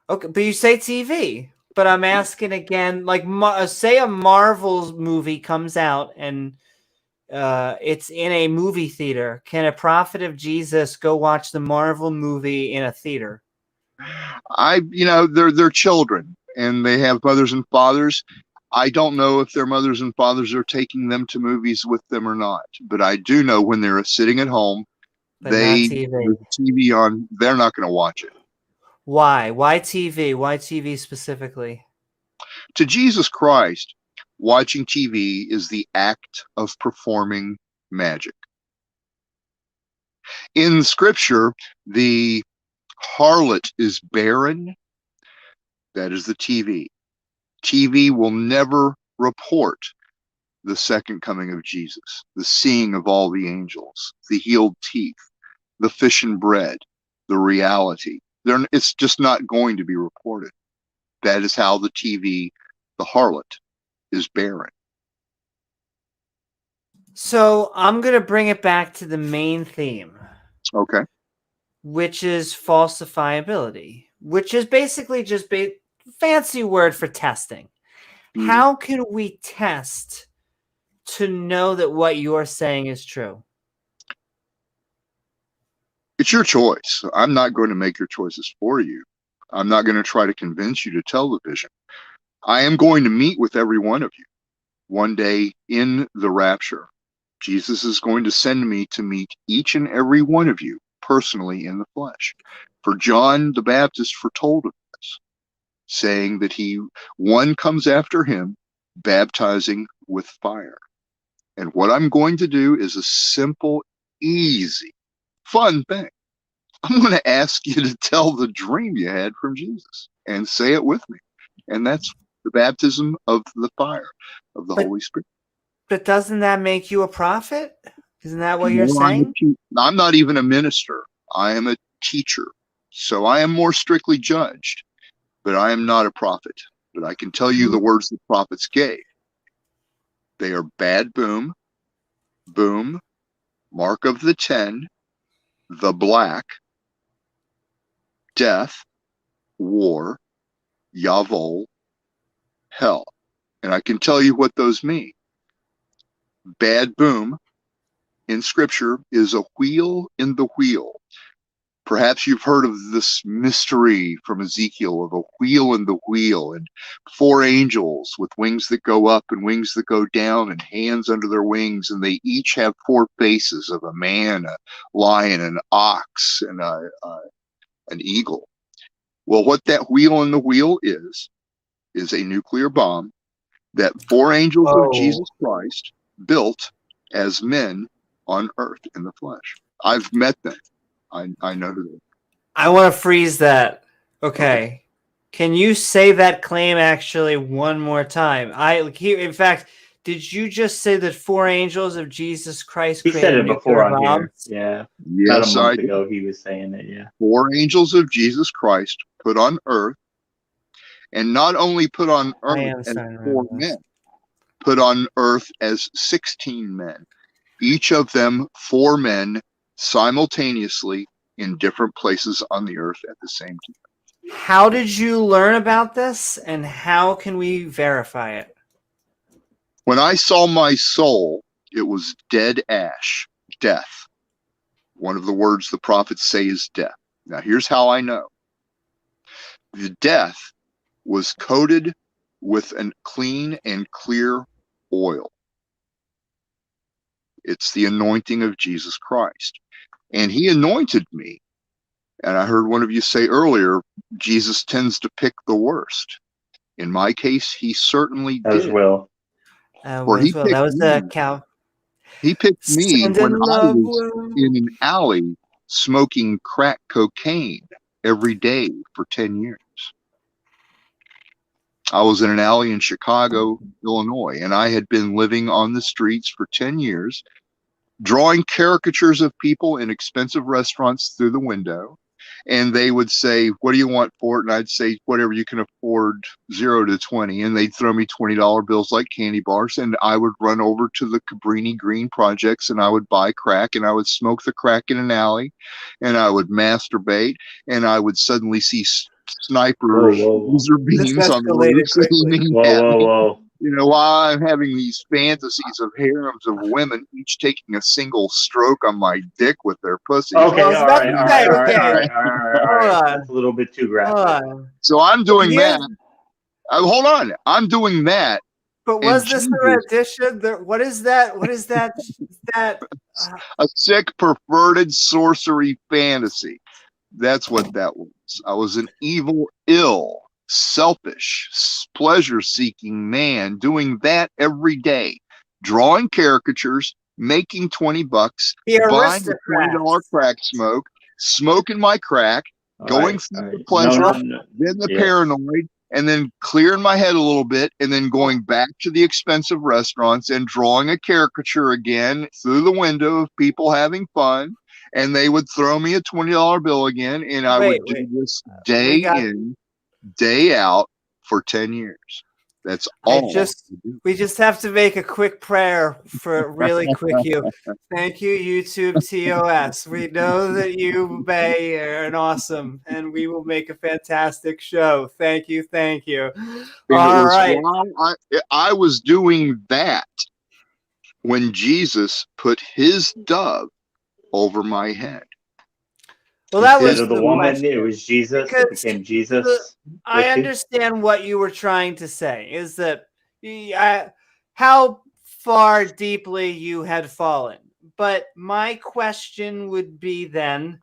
Okay, but you say TV. But I'm asking again, like, say a Marvel movie comes out and it's in a movie theater. Can a prophet of Jesus go watch the Marvel movie in a theater? They're children and they have mothers and fathers. I don't know if their mothers and fathers are taking them to movies with them or not, but I do know when they're sitting at home, But there's not TV. TV on, they're not going to watch it. Why? Why TV? Why TV specifically? To Jesus Christ, watching TV is the act of performing magic. In Scripture, the harlot is barren. That is the TV. TV will never report the second coming of Jesus, the seeing of all the angels, the healed teeth, the fish and bread, the reality. It's just not going to be reported. That is how the TV, the harlot, is barren. So I'm going to bring it back to the main theme. Okay. Which is falsifiability, which is basically just fancy word for testing. Mm-hmm. How can we test to know that what you're saying is true? It's your choice. I'm not going to make your choices for you. I'm not going to try to convince you to tell the vision. I am going to meet with every one of you one day in the rapture. Jesus is going to send me to meet each and every one of you personally in the flesh. For John the Baptist foretold of this, saying that one comes after him, baptizing with fire. And what I'm going to do is a simple, easy, fun thing. I'm going to ask you to tell the dream you had from Jesus and say it with me. And that's the baptism of the fire of the Holy Spirit. But doesn't that make you a prophet? Isn't that what you're saying? I'm not even a minister. I am a teacher. So I am more strictly judged. But I am not a prophet. But I can tell you the words the prophets gave. They are bad boom, boom, mark of the 10, the black, death, war, Yavol, hell. And I can tell you what those mean. Bad boom in Scripture is a wheel in the wheel. Perhaps you've heard of this mystery from Ezekiel of a wheel in the wheel and 4 angels with wings that go up and wings that go down and hands under their wings, and they each have 4 faces of a man, a lion, an ox, and an eagle. Well, what that wheel in the wheel is a nuclear bomb that 4 angels of Jesus Christ built as men on earth in the flesh. I've met them. I know who they are. I want to freeze that. Okay. Can you say that claim actually one more time? In fact, did you just say that 4 angels of Jesus Christ created? He said it before on bombs? here. Yeah. Yes, about a month ago he was saying it, yeah. 4 angels of Jesus Christ put on earth, and not only put on earth as 4 men, put on earth as 16 men. Each of them 4 men simultaneously in different places on the earth at the same time. How did you learn about this, and how can we verify it? When I saw my soul, it was dead ash, death. One of the words the prophets say is death. Now here's how I know. The death was coated with a clean and clear oil. It's the anointing of Jesus Christ. And he anointed me. And I heard one of you say earlier, Jesus tends to pick the worst. In my case, he certainly did. As well. That was the cow. He picked me when I was in an alley smoking crack cocaine every day for 10 years. I was in an alley in Chicago, Illinois, and I had been living on the streets for 10 years, drawing caricatures of people in expensive restaurants through the window, and they would say, "What do you want for it?" And I'd say, "Whatever you can afford, 0 to 20." And they'd throw me $20 bills like candy bars, and I would run over to the Cabrini Green projects, and I would buy crack, and I would smoke the crack in an alley, and I would masturbate, and I would suddenly see sniper laser This beams on the escalated roofs quickly. aiming Whoa, at whoa, me. whoa. You know, while I'm having these fantasies of harems of women, each taking a single stroke on my dick with their pussies. Okay, I was all about right, to all say, right, all right, okay. all right, all right, all Hold right. on. That's a little bit too Hold graphic. on. So I'm doing Here's- that. Hold on. I'm doing that. But was this the rendition? What is that? What is that? That A sick, perverted sorcery fantasy. That's what that was. I was an evil, ill, selfish, pleasure-seeking man doing that every day, drawing caricatures, making $20, the buying a aristocrat. $20 crack smoke, smoking my crack, going through the pleasure, then the paranoid, and then clearing my head a little bit, and then going back to the expensive restaurants and drawing a caricature again through the window of people having fun. And they would throw me a $20 bill again, and I would do this day in, day out for 10 years. That's all. We just have to make a quick prayer for really quick you. Thank you, YouTube TOS. We know that you, Bay, are an awesome, and we will make a fantastic show. Thank you, thank you. All right. I was doing that when Jesus put his dove over my head. Well, that was the woman. It was Jesus. It became Jesus. I understand what you were trying to say. Is that how far deeply you had fallen? But my question would be then,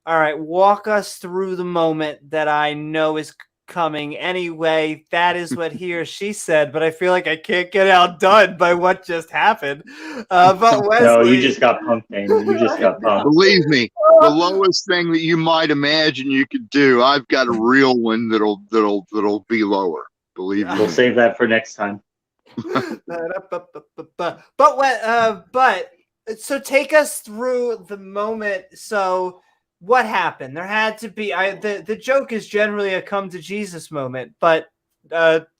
all right, walk us through the moment that I know is coming anyway. That is what he or she said, but I feel like I can't get outdone by what just happened. But Wesley, no, you just got punked, man. You just got punked. Believe me, the lowest thing that you might imagine you could do, I've got a real one that'll be lower. Believe me. We'll save that for next time. But so take us through the moment. So what happened? There had to be the joke is generally a come to Jesus moment, but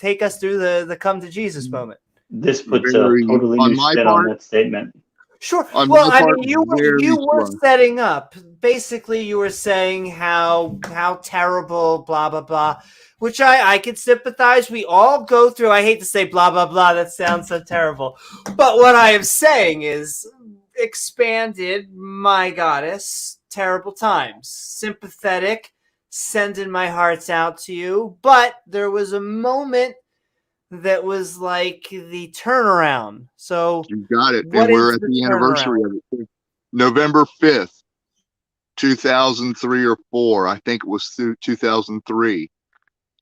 take us through the come to Jesus moment. This puts a totally new spin on that statement. Sure. Well, I mean, you were setting up. Basically, you were saying how terrible, blah blah blah, which I could sympathize. We all go through. I hate to say blah blah blah. That sounds so terrible. But what I am saying is expanded, my goddess, terrible times. Sympathetic, sending my hearts out to you. But there was a moment that was like the turnaround. So you got it. And we're at the anniversary of it. November 5th, 2003 or 4. I think it was through 2003.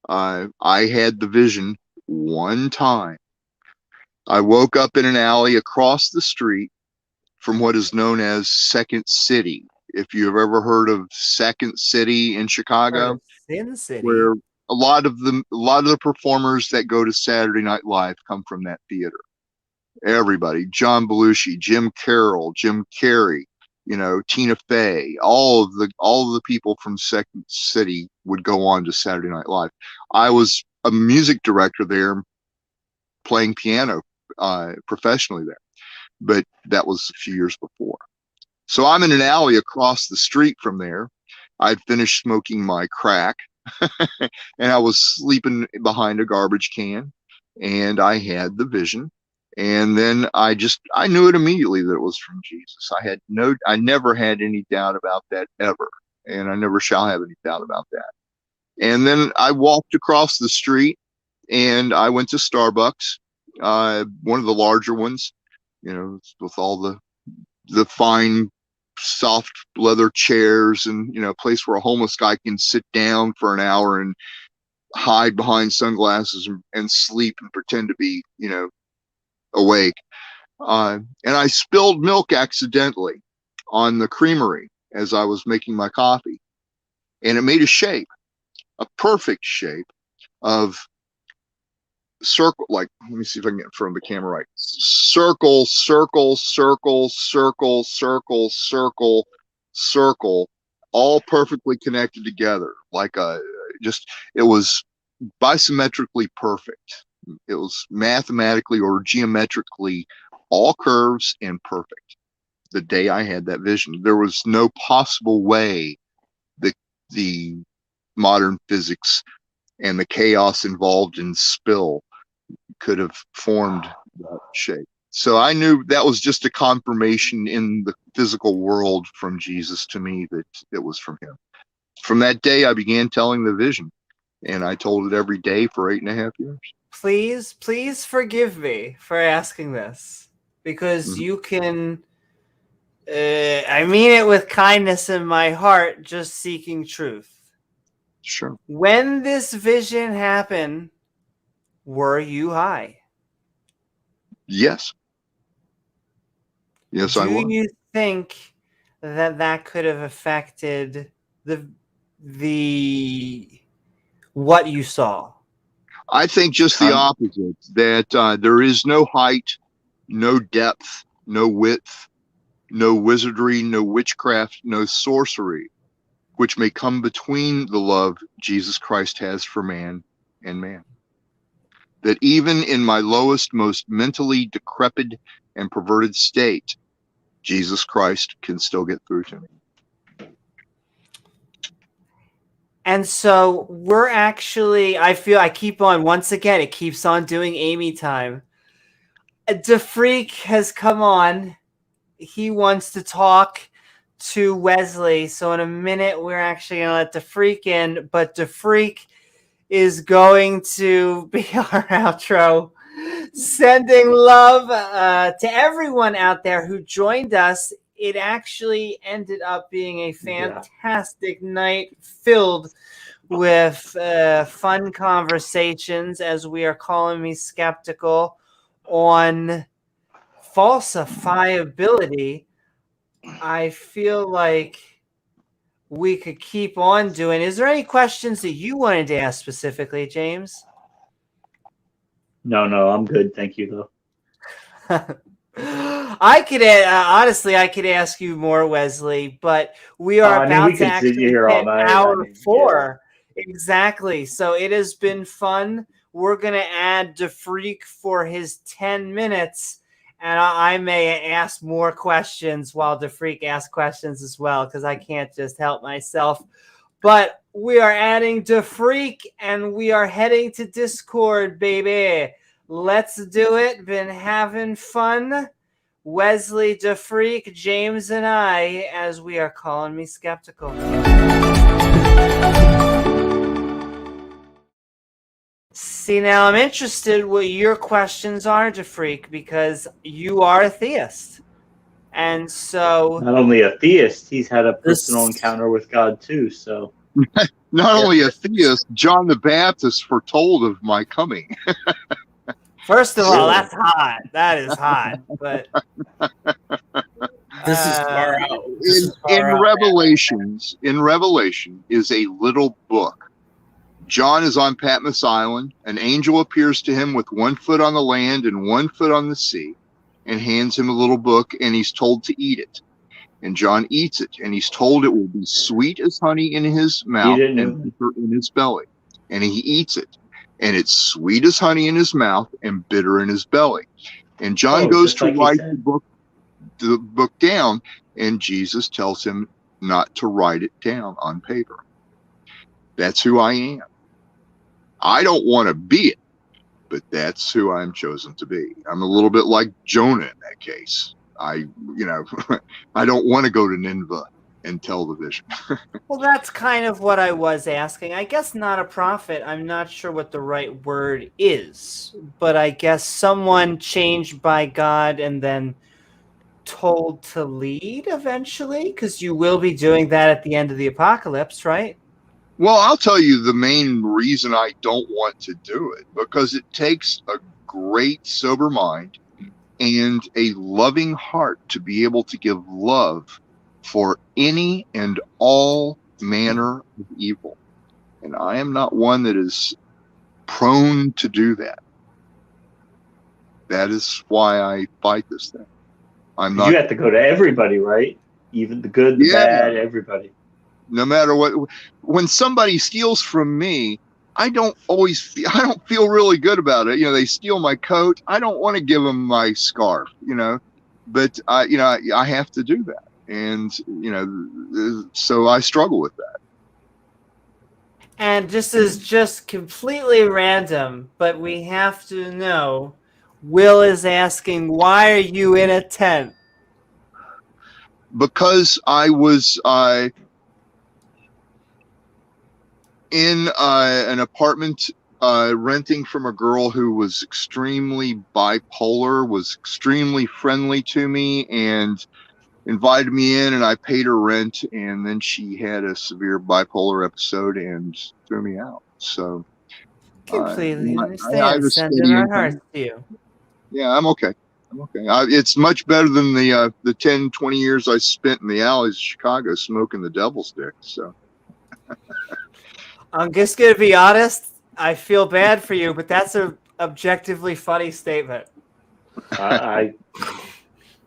I had the vision one time. I woke up in an alley across the street from what is known as Second City. If you've ever heard of Second City in Chicago, Sin City, where a lot of the performers that go to Saturday Night Live come from that theater. Everybody, John Belushi, Jim Carroll, Jim Carrey, Tina Fey, all of the people from Second City would go on to Saturday Night Live. I was a music director there, playing piano professionally there, but that was a few years before. So I'm in an alley across the street from there. I'd finished smoking my crack. And I was sleeping behind a garbage can, and I had the vision. And then I knew it immediately that it was from Jesus. I never had any doubt about that ever. And I never shall have any doubt about that. And then I walked across the street and I went to Starbucks, one of the larger ones, with all the fine soft leather chairs and a place where a homeless guy can sit down for an hour and hide behind sunglasses and sleep and pretend to be awake, and I spilled milk accidentally on the creamery as I was making my coffee, and it made a perfect shape of circle, like, let me see if I can get in front of the camera right. Circle, circle, circle, circle, circle, circle, circle, all perfectly connected together, like it was bisymmetrically perfect. It was mathematically or geometrically all curves and perfect. The day I had that vision, there was no possible way that the modern physics and the chaos involved in spill could have formed that shape. So I knew that was just a confirmation in the physical world from Jesus to me that it was from him. From that day, I began telling the vision, and I told it every day for 8.5 years. Please forgive me for asking this, because you can, I mean it with kindness in my heart, just seeking truth. Sure. When this vision happened, were you high? Yes. Yes, I was. Do you think that could have affected the what you saw? I think just the opposite, that there is no height, no depth, no width, no wizardry, no witchcraft, no sorcery, which may come between the love Jesus Christ has for man and man. That even in my lowest, most mentally decrepit and perverted state, Jesus Christ can still get through to me. And so we're actually, I feel I keep on, once again, it keeps on doing Amy time. DeFreak has come on. He wants to talk to Wesley. So in a minute, we're actually going to let DeFreak in, but DeFreak is going to be our outro. Sending love to everyone out there who joined us. It actually ended up being a fantastic night filled with fun conversations, as we are calling me skeptical, on falsifiability. I feel like we could keep on doing. Is there any questions that you wanted to ask specifically, James? No, I'm good. Thank you, though. I could honestly, I could ask you more, Wesley, but we are about to actually hit hour 4. Yeah. Exactly. So it has been fun. We're gonna add DeFreak for his 10 minutes, and I may ask more questions while DeFreak asks questions as well, because I can't just help myself. But we are adding DeFreak, and we are heading to Discord, baby. Let's do it. Been having fun. Wesley, DeFreak, James, and I, as we are calling me skeptical. See, now I'm interested what your questions are, DeFreak, because you are a theist. And so... Not only a theist, he's had a personal encounter with God, too, so... Not only a theist, John the Baptist foretold of my coming. First of all, that's hot. That is hot. But this is far out. In Revelation is a little book. John is on Patmos Island. An angel appears to him with 1 foot on the land and 1 foot on the sea, and hands him a little book, and he's told to eat it. And John eats it, and he's told it will be sweet as honey in his mouth and bitter in his belly. And he eats it, and it's sweet as honey in his mouth and bitter in his belly. And John goes to write the book down, and Jesus tells him not to write it down on paper. That's who I am. I don't want to be it, but that's who I'm chosen to be. I'm a little bit like Jonah in that case. I don't want to go to Nineveh and tell the vision. Well, that's kind of what I was asking. I guess not a prophet. I'm not sure what the right word is, but I guess someone changed by God and then told to lead eventually, because you will be doing that at the end of the apocalypse, right? Well, I'll tell you the main reason I don't want to do it, because it takes a great sober mind and a loving heart to be able to give love for any and all manner of evil. And I am not one that is prone to do that. That is why I fight this thing. You have to go to everybody, right? Even the good, the bad, everybody. No matter what, when somebody steals from me, I don't feel really good about it. They steal my coat. I don't want to give them my scarf, but I have to do that. And, so I struggle with that. And this is just completely random, but we have to know, Will is asking, why are you in a tent? Because I was in an apartment renting from a girl who was extremely bipolar, was extremely friendly to me, and invited me in, and I paid her rent, and then she had a severe bipolar episode and threw me out. So Completely I understand. was Sending steady our income. hearts to you. Yeah, I'm okay. It's much better than the 10, 20 years I spent in the alleys of Chicago smoking the devil's dick. So I'm just going to be honest. I feel bad for you, but that's an objectively funny statement. I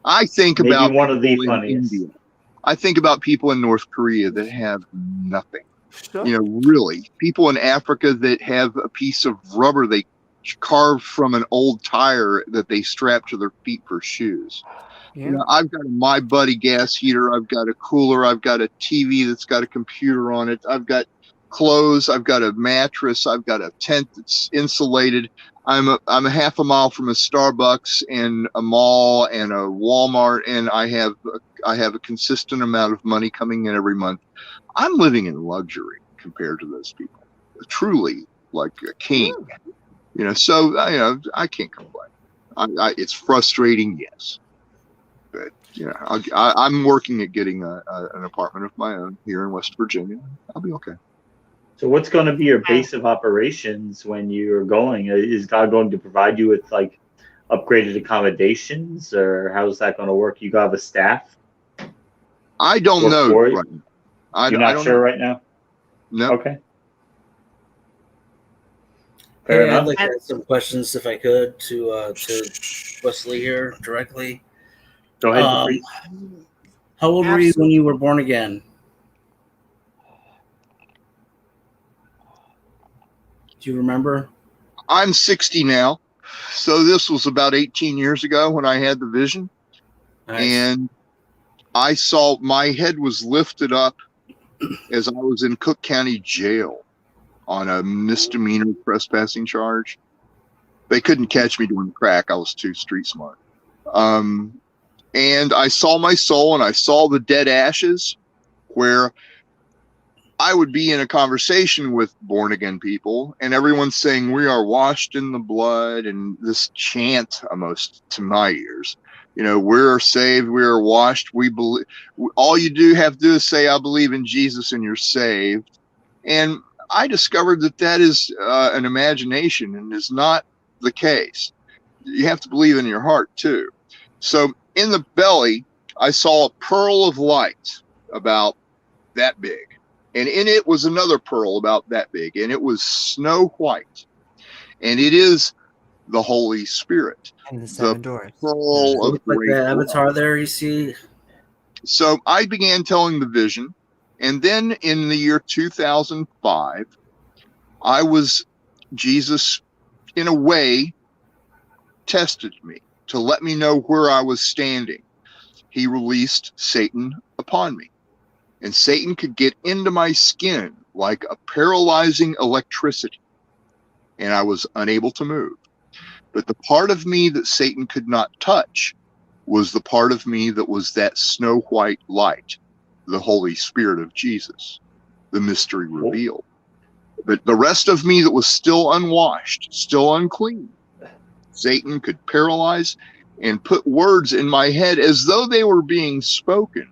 I think maybe about one of the people in funniest. India. I think about people in North Korea that have nothing. Sure. Really, people in Africa that have a piece of rubber they carved from an old tire that they strap to their feet for shoes. Yeah. I've got a My Buddy gas heater. I've got a cooler. I've got a TV that's got a computer on it. I've got clothes. I've got a mattress. I've got a tent that's insulated. I'm a half a mile from a Starbucks and a mall and a Walmart, and I have a consistent amount of money coming in every month. I'm living in luxury compared to those people. Truly like a king. So I can't complain. It's frustrating, yes, but I'm working at getting an apartment of my own here in West Virginia. I'll be okay. So what's going to be your base of operations when you're going? Is God going to provide you with like upgraded accommodations, or how's that going to work? You have a staff? I don't know right now. You're not sure right now? No. Okay. Fair enough. I'd like to ask some questions, if I could, to Wesley here directly. Go ahead. Priest. How old were you when you were born again? Do you remember? I'm 60 now, so this was about 18 years ago when I had the vision. Nice. And I saw my head was lifted up as I was in Cook County Jail on a misdemeanor trespassing charge. They couldn't catch me doing crack. I was too street smart. And I saw my soul, and I saw the dead ashes, where I would be in a conversation with born again people, and everyone's saying, "We are washed in the blood," and this chant almost to my ears. We're saved, we are washed, we believe. All you have to do is say, "I believe in Jesus," and you're saved. And I discovered that is an imagination and is not the case. You have to believe in your heart too. So in the belly, I saw a pearl of light about that big. And in it was another pearl about that big, and it was snow white. And it is the Holy Spirit. And the seven doors. Pearl of Like great the love. avatar there, you see? So I began telling the vision. And then in the year 2005, Jesus, in a way, tested me to let me know where I was standing. He released Satan upon me. And Satan could get into my skin like a paralyzing electricity. And I was unable to move. But the part of me that Satan could not touch was the part of me that was that snow white light, the Holy Spirit of Jesus, the mystery revealed. But the rest of me that was still unwashed, still unclean, Satan could paralyze and put words in my head as though they were being spoken.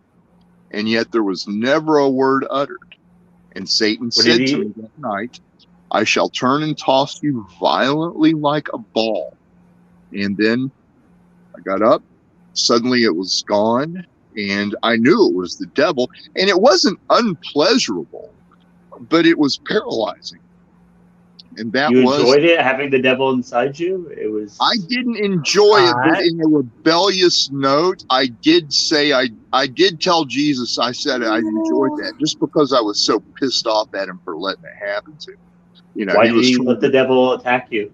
And yet there was never a word uttered. And Satan said to me that night, "I shall turn and toss you violently like a ball." And then I got up. Suddenly it was gone. And I knew it was the devil. And it wasn't unpleasurable, but it was paralyzing. And that You was, enjoyed it, having the devil inside you? It was. I didn't enjoy it, but in a rebellious note, I did say, I did tell Jesus, I said I enjoyed that just because I was so pissed off at him for letting it happen to me. You know, Why he did was he trying let the to, devil attack you?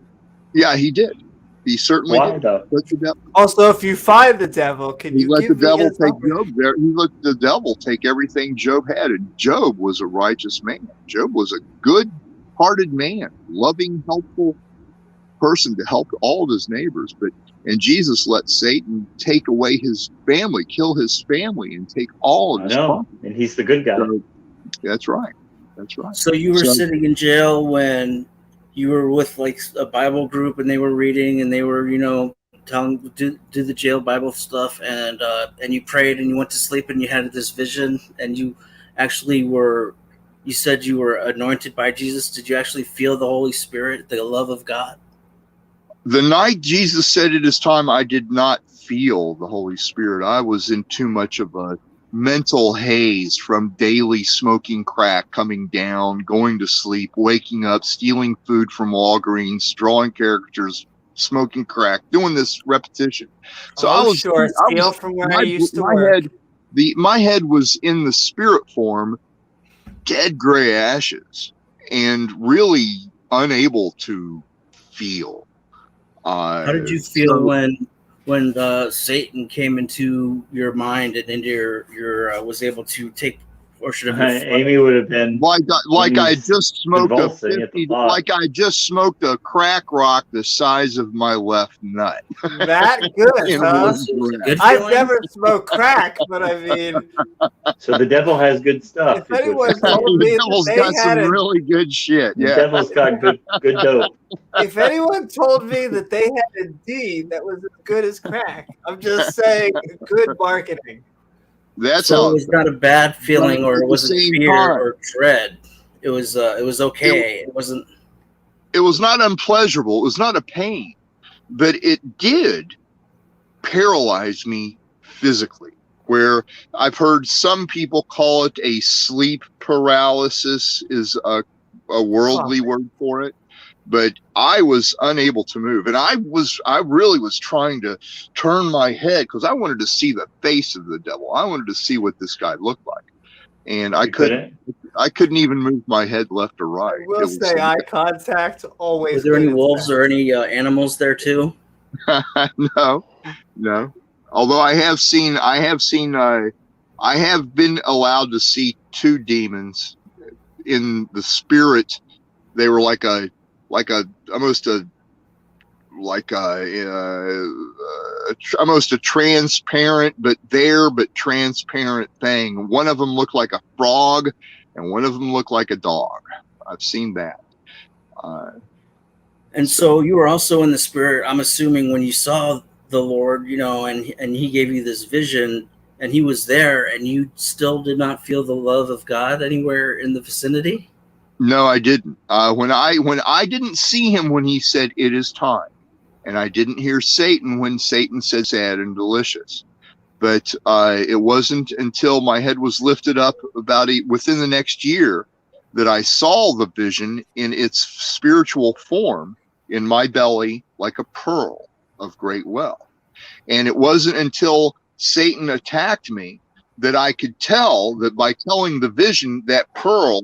yeah, he did. He certainly Why did. though? Let the devil, Also, if you find the devil, can he you let the give me devil his take number? Job there. He let the devil take everything Job had. And Job was a righteous man. Job was a good-hearted man, loving, helpful person to help all of his neighbors. And Jesus let Satan take away his family, kill his family, and take all of I his know, property. and he's the good guy. So, that's right. That's right. So you were So- sitting in jail when you were with like a Bible group and they were reading and they were, telling do the jail Bible stuff, and you prayed and you went to sleep and you had this vision and you actually you said you were anointed by Jesus. Did you actually feel the Holy Spirit, the love of God? The night Jesus said it is time, I did not feel the Holy Spirit. I was in too much of a mental haze from daily smoking crack, coming down, going to sleep, waking up, stealing food from Walgreens, drawing caricatures, smoking crack, doing this repetition. So I was sure. Steal from where I used to work. My head was in the spirit form, dead gray ashes, and really unable to feel. How did you feel when Satan came into your mind and into your was able to take portion of your flesh? Amy would have been like I just smoked a convulsing at the 50, thought. like I just smoked a crack rock the size of my left nut. That good, In huh? one breath. Good I've feeling? never smoked crack, but I mean, So the devil has good stuff. if anyone told me The that devil's they got had some really good shit. The Yeah. devil's got good dope. if anyone told me that they had a D that was as good as crack, I'm just saying, good marketing. That's So how it was not a bad feeling, or at it the wasn't same fear time. or dread. It was okay. It wasn't. it was not unpleasurable. It was not a pain, but it did paralyze me physically, where I've heard some people call it a sleep paralysis is a worldly word for it. But I was unable to move. And I really was trying to turn my head because I wanted to see the face of the devil. I wanted to see what this guy looked like. And I couldn't even move my head left or right. I will say eye contact always. Were there any wolves or any animals there too? No. Although I have been allowed to see two demons in the spirit. They were almost a transparent but transparent thing. One of them looked like a frog and one of them looked like a dog. I've seen that. And so you were also in the spirit, I'm assuming, when you saw the Lord, and he gave you this vision and he was there, and you still did not feel the love of God anywhere in the vicinity? No, I didn't. When I didn't see him when he said it is time, and I didn't hear Satan when Satan said sad and delicious. But it wasn't until my head was lifted up within the next year that I saw the vision in its spiritual form in my belly like a pearl of great wealth. And it wasn't until Satan attacked me that I could tell that by telling the vision, that pearl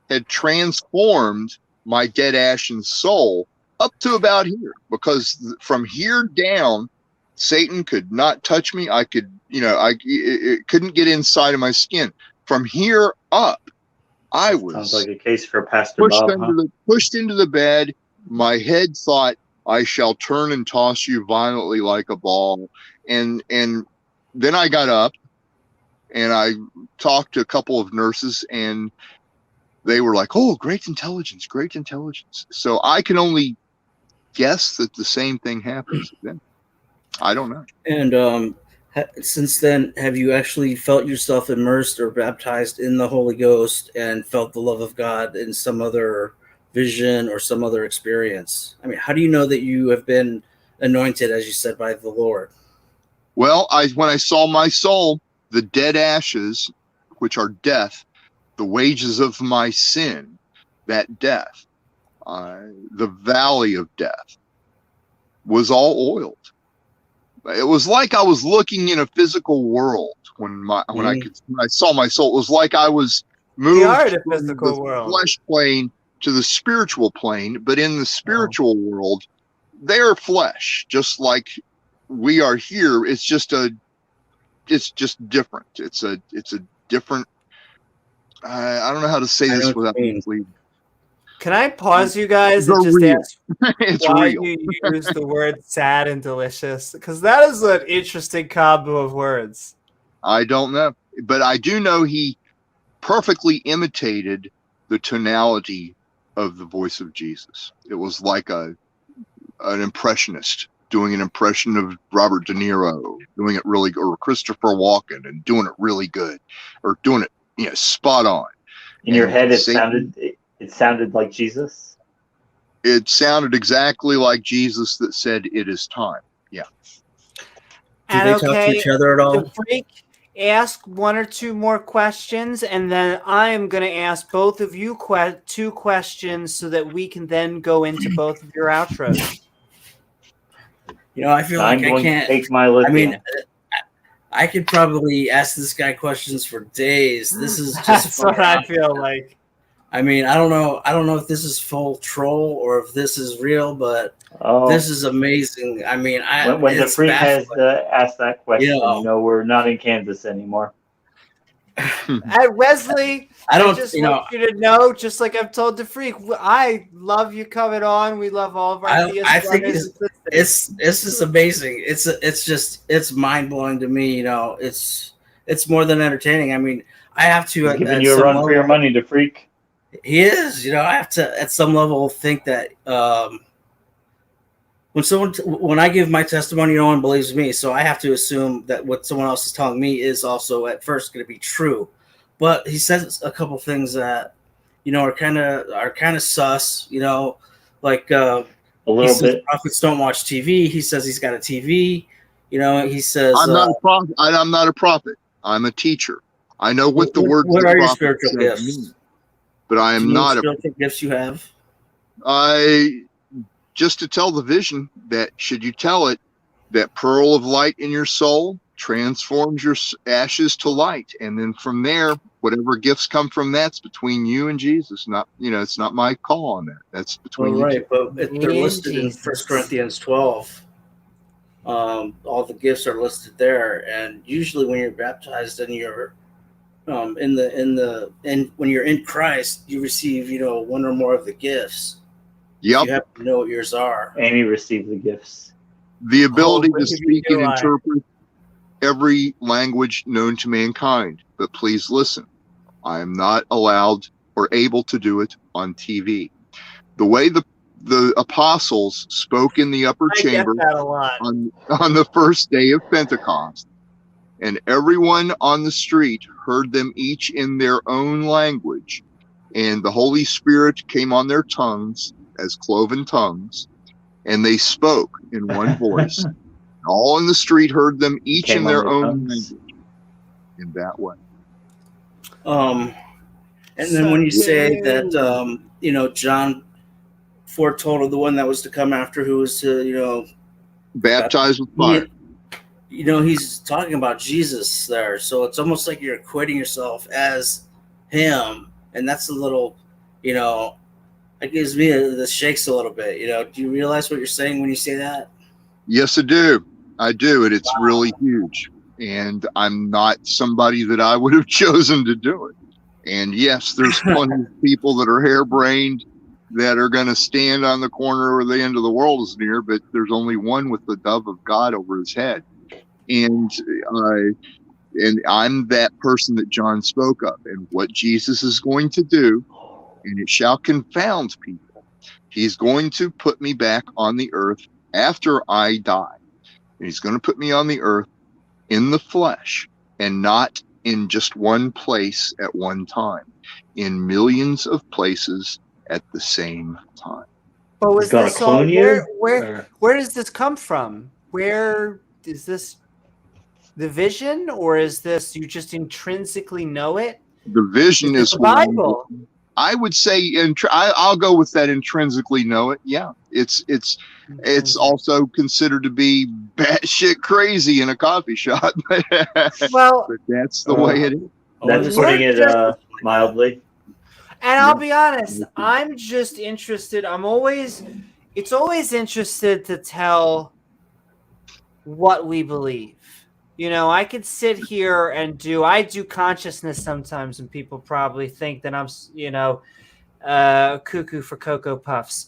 had transformed my dead ashen soul up to about here, because from here down, Satan could not touch me. It couldn't get inside of my skin. From here up, I was sounds like a case for Pastor Bob. Pushed into the bed. My head thought, I shall turn and toss you violently like a ball. And then I got up and I talked to a couple of nurses, and they were like, oh, great intelligence. So I can only guess that the same thing happens then. I don't know. And since then, have you actually felt yourself immersed or baptized in the Holy Ghost and felt the love of God in some other vision or some other experience? I mean, how do you know that you have been anointed, as you said, by the Lord? Well, when I saw my soul, the dead ashes, which are death, the wages of my sin, that death, the valley of death was all oiled. It was like I was looking in a physical world when I saw my soul. It was like I was moved The from physical the world. flesh plane to the spiritual plane, but in the spiritual world, they're flesh, just like we are here. It's just different. It's a different. I don't know how to say this without misleading. Can I pause you guys They're and just real. ask It's why real. you use the word sad and delicious? Because that is an interesting combo of words. I don't know, but I do know he perfectly imitated the tonality of the voice of Jesus. It was like an impressionist doing an impression of Robert De Niro, doing it really, or Christopher Walken, and doing it really good, or doing it, spot on. In your head, it sounded like Jesus. It sounded exactly like Jesus that said, "It is time." Yeah. Do they talk to each other at all? The freak, ask one or two more questions, and then I am going to ask both of you two questions so that we can then go into both of your outros. I feel like I can't take my lithium. I mean, I could probably ask this guy questions for days. This is just That's what I feel like. I mean, I don't know if this is full troll or if this is real, but this is amazing. I mean, when the freak has asked that question, we're not in Kansas anymore. At Wesley, I just want you to know, just like I've told the freak, I love you coming on. We love all of our I think it's just amazing. It's mind blowing to me. It's more than entertaining. I mean, I have to giving you a run for your money, the freak. He is. I have to at some level think that when I give my testimony, no one believes me, so I have to assume that what someone else is telling me is also at first going to be true. But he says a couple things that are kind of sus. Like a little bit. Prophets don't watch TV. He says he's got a TV. He says I'm not a prophet. I'm not a prophet. I'm a teacher. I know what the word. What are your spiritual gifts? Mean, but I am not a spiritual gifts you have. Just to tell the vision that should you tell it, that pearl of light in your soul transforms your ashes to light, and then from there, whatever gifts come from that's between you and Jesus. Not it's not my call on that. That's between you. Right, but they're listed in 1 Corinthians 12. All the gifts are listed there, and usually when you're baptized and you're when you're in Christ, you receive one or more of the gifts. Yep. You have to know what yours are. Amy received the gifts. The ability to speak and interpret every language known to mankind. But please listen, I am not allowed or able to do it on TV. The way the apostles spoke in the upper chamber on the first day of Pentecost, and everyone on the street heard them each in their own language, and the Holy Spirit came on their tongues as cloven tongues, and they spoke in one voice. All in the street heard them each in their own language. In that way. And then when you say that, John foretold of the one that was to come after, who was to, baptized with fire. He's talking about Jesus there. So it's almost like you're equating yourself as him. And that's a little, it gives me the shakes a little bit. Do you realize what you're saying when you say that? Yes, I do. I do. And it's really huge. And I'm not somebody that I would have chosen to do it. And yes, there's plenty of people that are harebrained that are going to stand on the corner where the end of the world is near, but there's only one with the dove of God over his head. And I'm that person that John spoke of. And what Jesus is going to do, and it shall confound people, he's going to put me back on the earth after I die. And he's going to put me on the earth in the flesh, and not in just one place at one time, in millions of places at the same time. But was this all, where does this come from? Where is this the vision, or is this you just intrinsically know it? The vision is the Bible. I would say, I'll go with that. Intrinsically know it. Yeah, it's also considered to be batshit crazy in a coffee shop, Well, but that's the way it is. That's We're putting it just- mildly. And I'll be honest, I'm just interested. It's always interested to tell what we believe. You know, I could sit here and I do consciousness sometimes, and people probably think that I'm, cuckoo for Cocoa Puffs.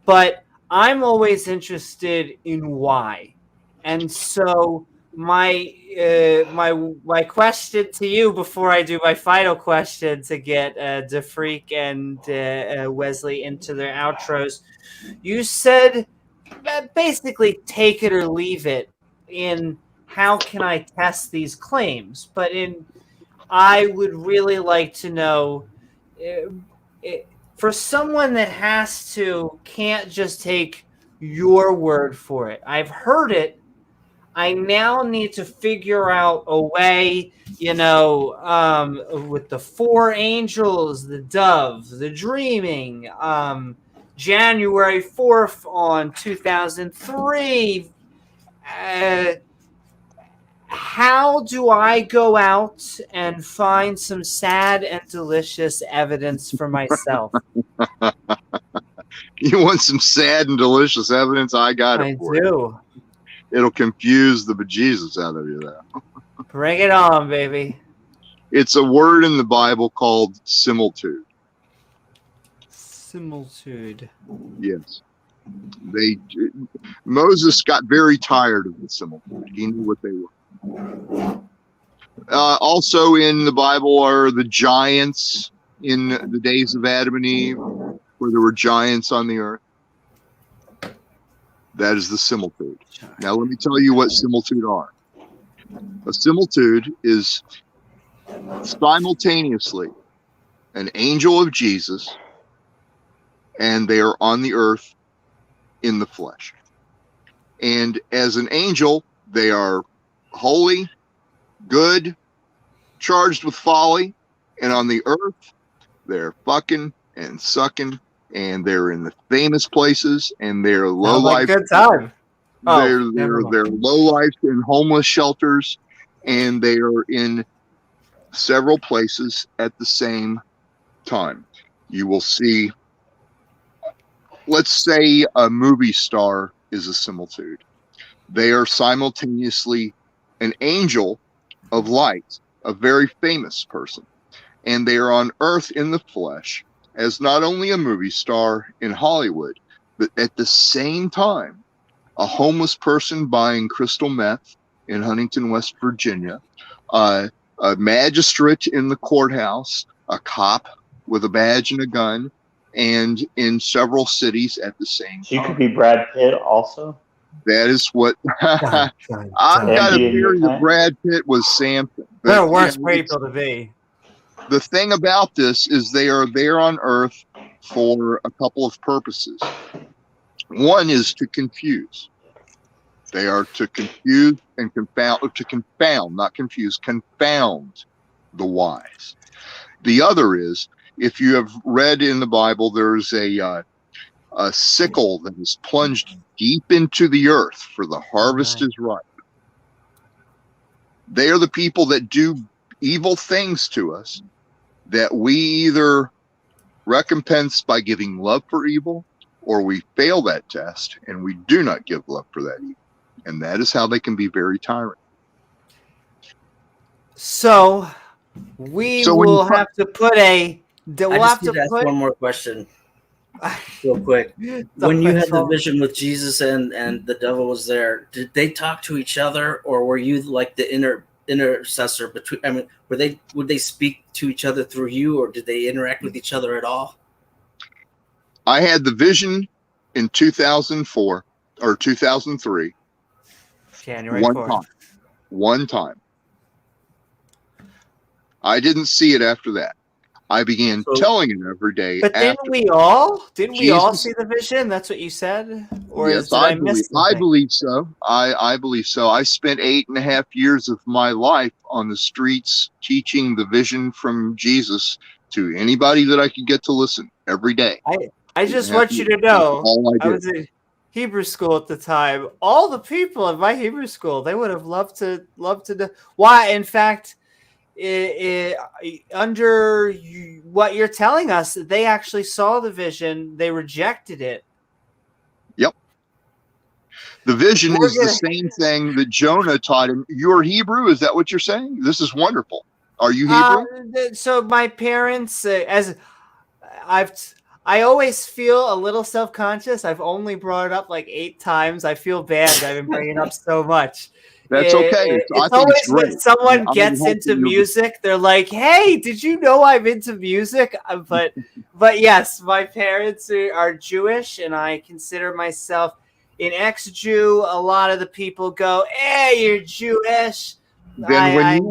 But I'm always interested in why. And so my question to you before I do my final question to get DeFreak and Wesley into their outros, you said basically take it or leave it in how can I test these claims, but I would really like to know for someone that can't just take your word for it. I've heard it. I now need to figure out a way, with the four angels, the dove, the dreaming, January 4th on 2003. How do I go out and find some sad and delicious evidence for myself? You want some sad and delicious evidence? I got it for you. It'll confuse the bejesus out of you, though. Bring it on, baby. It's a word in the Bible called similitude. Similitude. Yes. Moses got very tired of the similitude. He knew what they were. Also in the Bible are the giants in the days of Adam and Eve, where there were giants on the earth. That is the similitude. Now let me tell you what similitude are. A similitude is simultaneously an angel of Jesus, and they are on the earth in the flesh. And as an angel, they are holy, good, charged with folly, and on the earth, they're fucking and sucking, and they're in the famous places, and they're low life. Good time. They're low life in homeless shelters, and they are in several places at the same time. You will see, let's say a movie star is a similitude. They are simultaneously an angel of light, a very famous person, and they are on earth in the flesh as not only a movie star in Hollywood, but at the same time, a homeless person buying crystal meth in Huntington, West Virginia, a magistrate in the courthouse, a cop with a badge and a gun, and in several cities at the same time. You could be Brad Pitt also. That is what I've got a theory that Brad Pitt was Samson. They're worse people to be. The thing about this is they are there on earth for a couple of purposes. One is to confuse. They are to confuse and confound, not confuse, confound the wise. The other is, if you have read in the Bible, there's a sickle that is plunged deep into the earth, for the harvest is ripe. They are the people that do evil things to us, that we either recompense by giving love for evil, or we fail that test and we do not give love for that evil. And that is how they can be very tyrant. So will have to put we'll have to ask one more question real quick. When you had the vision with Jesus and the devil was there, did they talk to each other, or were you like the intercessor between? I mean, would they speak to each other through you, or did they interact with each other at all? I had the vision in 2004 or 2003. January 4th. One time. I didn't see it after that. I began telling it every day. But didn't we all see the vision? That's what you said? Or yes, I believe so. I believe so. I spent 8.5 years of my life on the streets teaching the vision from Jesus to anybody that I could get to listen every day. I just want you to know, all I I did. was in Hebrew school at the time. All the people in my Hebrew school, they would have loved to know why. In fact, under what you're telling us, they actually saw the vision. They rejected it. Yep. The vision is the same thing that Jonah taught him. You're Hebrew? Is that what you're saying? This is wonderful. Are you Hebrew? So my parents, I always feel a little self-conscious. I've only brought it up like 8 times. I feel bad that I've been bringing it up so much. That's okay. It's always when someone gets into music, they're like, "Hey, did you know I'm into music?" But yes, my parents are Jewish, and I consider myself an ex-Jew. A lot of the people go, "Hey, you're Jewish." Then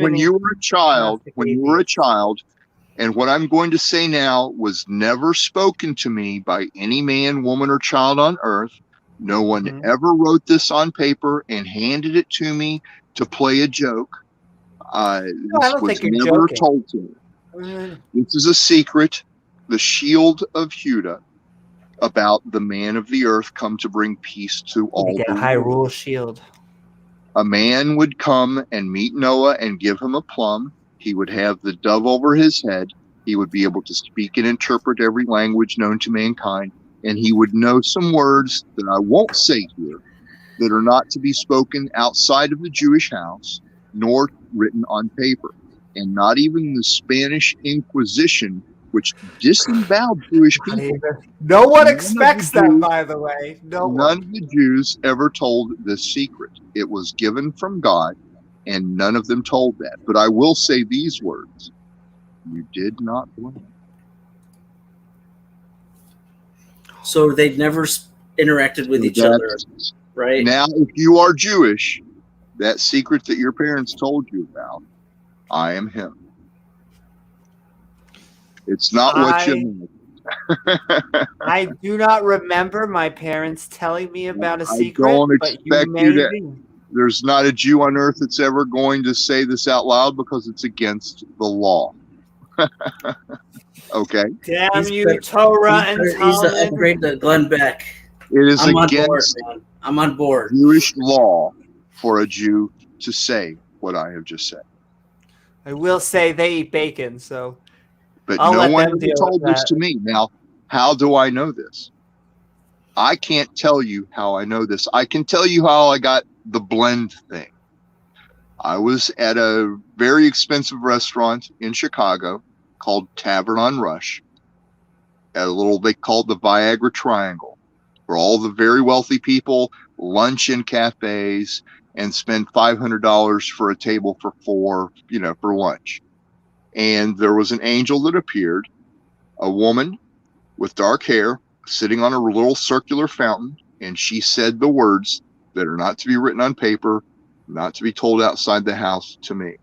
when you were a child, and what I'm going to say now was never spoken to me by any man, woman, or child on earth. No one ever wrote this on paper and handed it to me to play a joke. This was never told to me. This is a secret, the shield of Judah, about the man of the earth come to bring peace to all. The Hyrule shield. A man would come and meet Noah and give him a plum. He would have the dove over his head. He would be able to speak and interpret every language known to mankind. And he would know some words that I won't say here that are not to be spoken outside of the Jewish house, nor written on paper. And not even the Spanish Inquisition, which disemboweled Jewish people. No one expects that, by the way. None of the Jews ever told this secret. It was given from God, and none of them told that. But I will say these words. You did not blame. So they never interacted with each other, right? Now, if you are Jewish, that secret that your parents told you about, I am him. It's not what you know. I do not remember my parents telling me about a secret. I don't expect you to. There's not a Jew on earth that's ever going to say this out loud because it's against the law. Okay. Damn you, Torah and Talmud. He's the upgrade to Glenn Beck. It is against I'm on board. Jewish law for a Jew to say what I have just said. I will say they eat bacon, so. But no one ever told this to me. Now, how do I know this? I can't tell you how I know this. I can tell you how I got the blend thing. I was at a very expensive restaurant in Chicago called Tavern on Rush, at a little they called the Viagra Triangle, where all the very wealthy people lunch in cafes and spend $500 for a table for 4, for lunch. And there was an angel that appeared, a woman with dark hair sitting on a little circular fountain, and she said the words that are not to be written on paper, not to be told outside the house to me.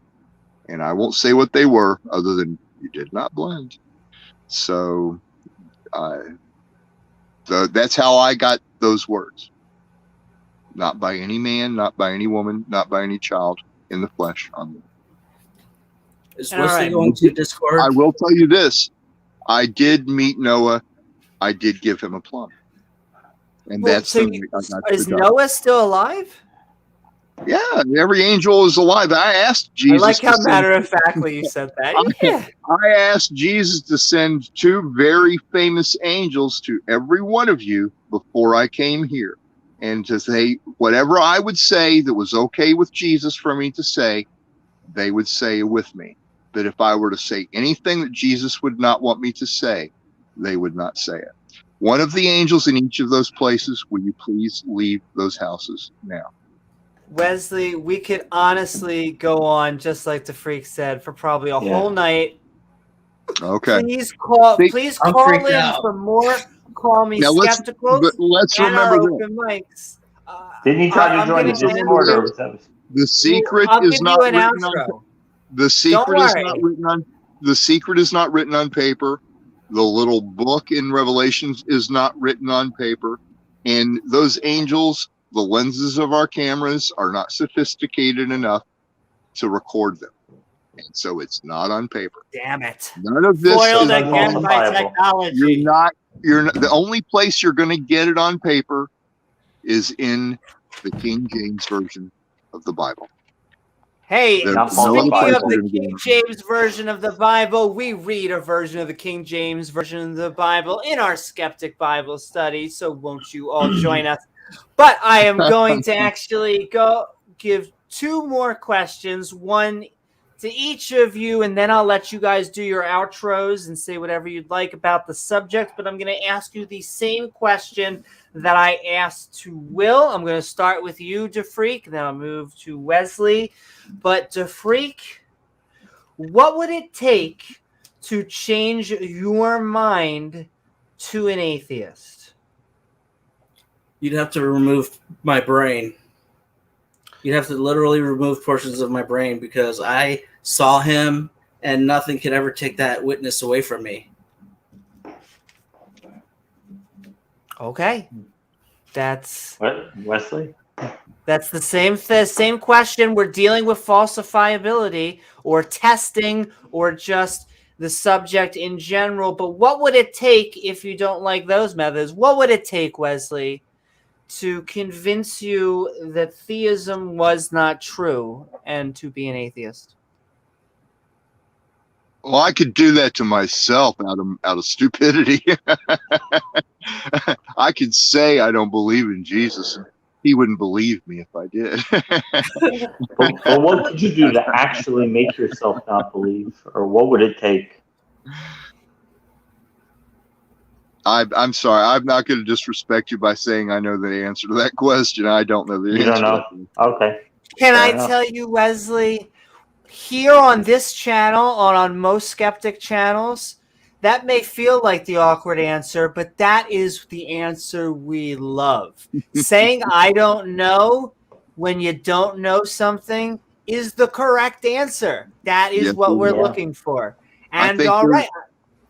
And I won't say what they were other than you did not blend. So that's how I got those words. Not by any man, not by any woman, not by any child in the flesh. Is Wesley going to Discord? I will tell you this. I did meet Noah. I did give him a plum. And that's is Noah still alive? Yeah, every angel is alive. I asked Jesus. I like how matter-of-factly you said that. Yeah. I asked Jesus to send 2 very famous angels to every one of you before I came here, and to say whatever I would say that was okay with Jesus for me to say, they would say with me. That if I were to say anything that Jesus would not want me to say, they would not say it. One of the angels in each of those places, will you please leave those houses now? Wesley, we could honestly go on, just like the freak said, for probably a whole night. Okay. Please call in for more. Call me skeptical. Let's remember mics. Didn't he try to join the Discord, or was that? The secret is not written on. The secret is not written on. The secret is not written on paper. The little book in Revelations is not written on paper, and those angels. The lenses of our cameras are not sophisticated enough to record them. And so it's not on paper. Damn it. None of this Foiled is again by falsifiable. technology. you're not, the only place you're going to get it on paper is in the King James version of the Bible. Hey, There's Not speaking falsified. of the King James version of the Bible, we read a version of the King James version of the Bible in our Skeptic Bible study, so won't you all join us? But I am going to actually go give two more questions, one to each of you, and then I'll let you guys do your outros and say whatever you'd like about the subject. But I'm going to ask you the same question that I asked to Will. I'm going to start with you, DeFreak, then I'll move to Wesley. But DeFreak, what would it take to change your mind to an atheist? You'd have to remove my brain. You'd have to literally remove portions of my brain because I saw him and nothing could ever take that witness away from me. Okay. That's What, Wesley? That's the same question. We're dealing with falsifiability or testing or just the subject in general. But what would it take if you don't like those methods? What would it take, Wesley, to convince you that theism was not true and to be an atheist? Well, I could do that to myself out of stupidity. I could say I don't believe in Jesus, and he wouldn't believe me if I did. But what could you do to actually make yourself not believe, or what would it take? I'm sorry. I'm not going to disrespect you by saying I know the answer to that question. I don't know the answer. You don't know? To that. Okay. Can Fair I enough. tell you, Wesley, here on this channel, on most skeptic channels, that may feel like the awkward answer, but that is the answer we love. Saying I don't know when you don't know something is the correct answer. That is Yes, what we're yeah. looking for. I And think all they're- right.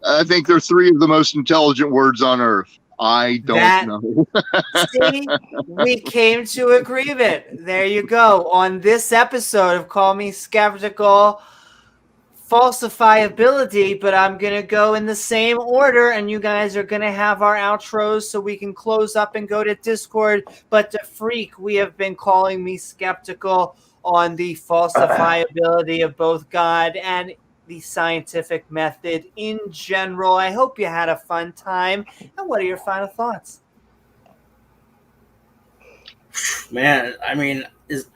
I think they're three of the most intelligent words on earth. I don't know. See, we came to agreement. There you go. On this episode of Call Me Skeptical, falsifiability, but I'm going to go in the same order, and you guys are going to have our outros so we can close up and go to Discord. But DeFreak, we have been calling me skeptical on the falsifiability of both God and the scientific method in general. I hope you had a fun time. And what are your final thoughts? Man, I mean,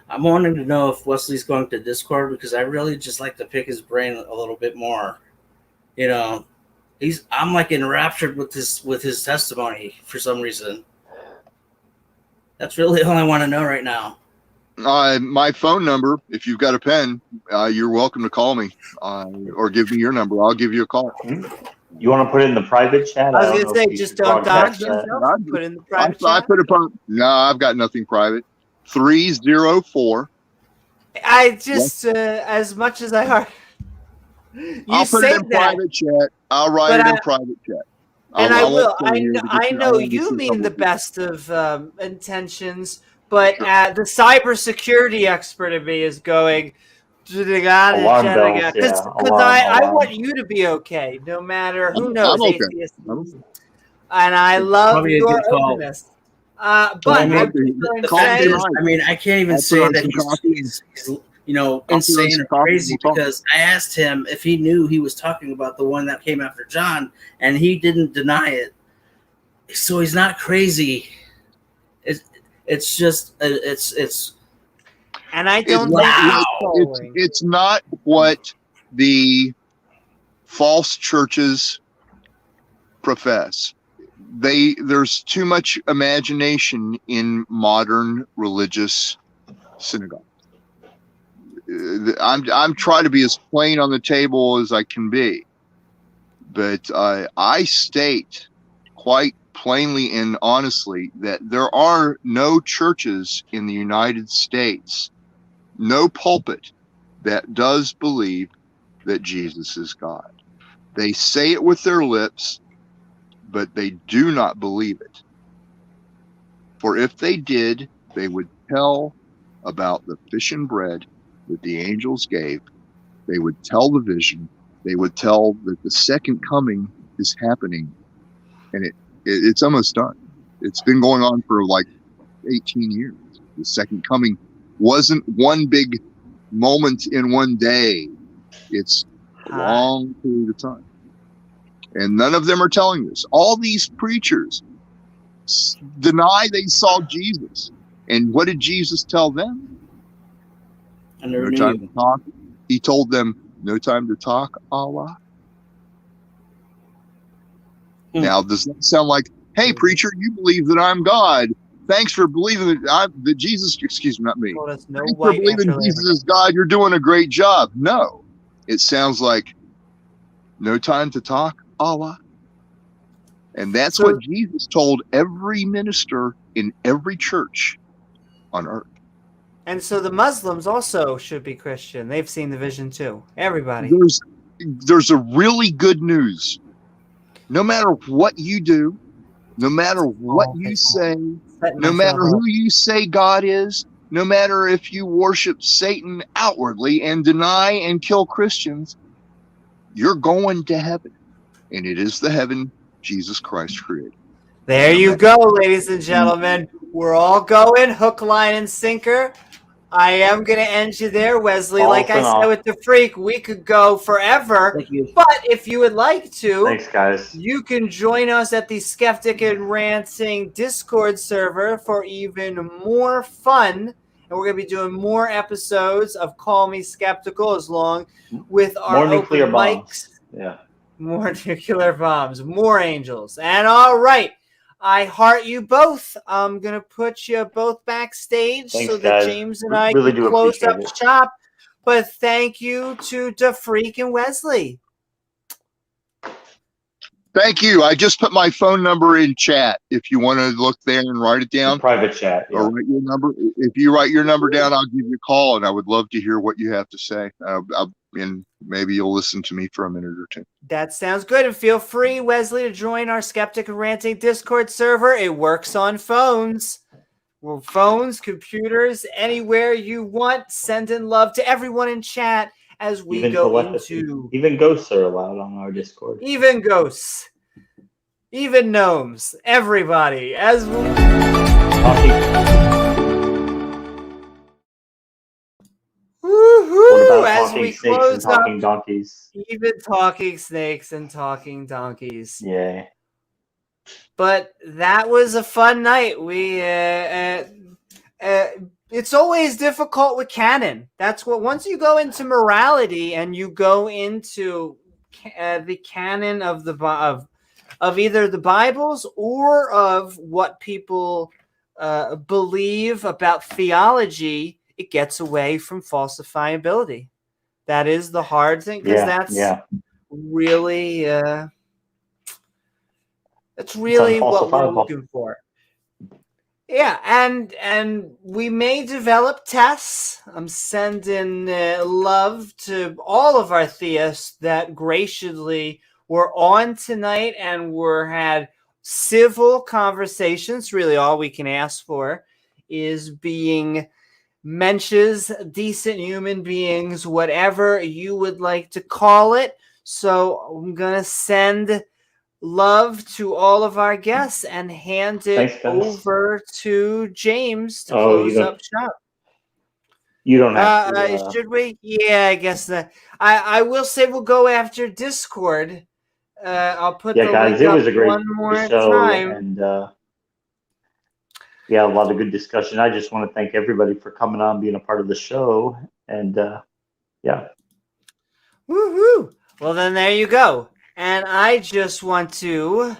I'm wanting to know if Wesley's going to Discord because I really just like to pick his brain a little bit more. You know, I'm like enraptured with his testimony for some reason. That's really all I want to know right now. My phone number, if you've got a pen, you're welcome to call me or give me your number. I'll give you a call. You want to put it in the private chat? I was don't going know to say, if you just can don't dox broadcast that. yourself. Put in the private I chat. put no, I've got nothing private. 304. I just, as much as I heard, I'll put it in private chat. I'll write it in private chat. And I will. won't say here to get I you- know won't get you in mean trouble the with you. best of intentions, but the cybersecurity expert in me is going. Alarm bells, Because yeah. I Alarm. want you to be okay, no matter who knows. I'm okay. Atheist. And I love Probably a your good call. openness. But I I'm mean, just going the to fact say, is, I mean, I can't even I'll say put on that some coffee. he's insane some or coffee, crazy we'll talk. because I asked him if he knew he was talking about the one that came after John, and he deny it. So he's not crazy. It's just it's. and I don't Wow. think It's not what the false churches profess. There's too much imagination in modern religious synagogues. I'm trying to be as plain on the table as I can be, but I state quite plainly and honestly that there are no churches in the United States, no pulpit that does believe that Jesus is God. They say it with their lips, but they do not believe it. For if they did, they would tell about the fish and bread that the angels gave They would tell the vision. They would tell that the second coming is happening, and it's almost done. It's been going on for like 18 years. The second coming wasn't one big moment in one day. It's a long period of time. And none of them are telling this. All these preachers deny they saw Jesus. And what did Jesus tell them? No time to talk. He told them, no time to talk, Allah. Now, does that sound like, hey, preacher, you believe that I'm God. Thanks for believing that Jesus, excuse me, not me. Thanks for believing Jesus is God. You're doing a great job. No, it sounds like no time to talk, Allah. And that's what Jesus told every minister in every church on earth. And so the Muslims also should be Christian. They've seen the vision too. Everybody. There's a really good news. No matter what you do, no matter what you say, no matter who you say God is, no matter if you worship Satan outwardly and deny and kill Christians, you're going to heaven. And it is the heaven Jesus Christ created. There you go, ladies and gentlemen. We're all going hook, line, and sinker. I am going to end you there, Wesley. Like I said with the freak, we could go forever. Thank you. But if you would like to, Thanks, guys. you can join us at the Skeptic and Ranting Discord server for even more fun. And we're going to be doing more episodes of Call Me Skeptical as long with our more nuclear open bombs. mics. Yeah. More nuclear bombs, more angels. And all right, I heart you both. I'm going to put you both backstage. Thanks, so that guys. James and I Really can do close up appreciate it. shop. But thank you to DeFreak and Wesley. Thank you. I just put my phone number in chat. If you want to look there and write it down. Private chat. Yeah. Or write your number. If you write your number down, I'll give you a call, and I would love to hear what you have to say. And maybe you'll listen to me for a minute or two. That sounds good. And feel free, Wesley, to join our Skeptic and Ranting Discord server. It works on phones. Well, phones, computers, anywhere you want. Sending love to everyone in chat as we Even go telepathy. into... Even ghosts are allowed on our Discord. Even ghosts. Even gnomes. Everybody. As we... Woohoo! As we close up, talking donkeys. Even talking snakes and talking donkeys. Yeah. But that was a fun night. We it's always difficult with canon. That's what once you go into morality and you go into the canon of the of either the Bibles or of what people believe about theology, it gets away from falsifiability. That is the hard thing because that's really that's really what we're looking for. Yeah, and we may develop tests. I'm sending love to all of our theists that graciously were on tonight and had civil conversations. Really, all we can ask for is being mensches, decent human beings, whatever you would like to call it. So I'm gonna send love to all of our guests and hand it over to James to close up shop. You don't have to. Should we? Yeah, I guess that. I will say we'll go after Discord. I'll put the guys, link it up was a great one more show, time. and a lot of good discussion. I just want to thank everybody for coming on, being a part of the show, and Woohoo! Well, then there you go. And I just want to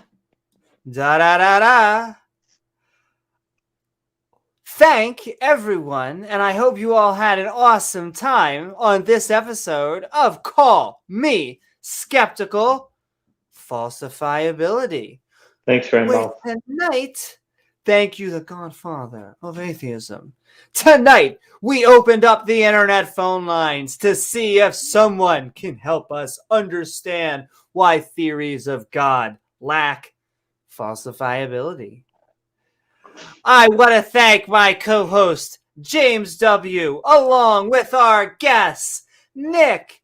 thank everyone, and I hope you all had an awesome time on this episode of Call Me Skeptical Falsifiability. Thanks very much. Tonight, thank you, the Godfather of Atheism. Tonight, we opened up the internet phone lines to see if someone can help us understand why theories of God lack falsifiability. I want to thank my co-host, James W., along with our guests, Nick,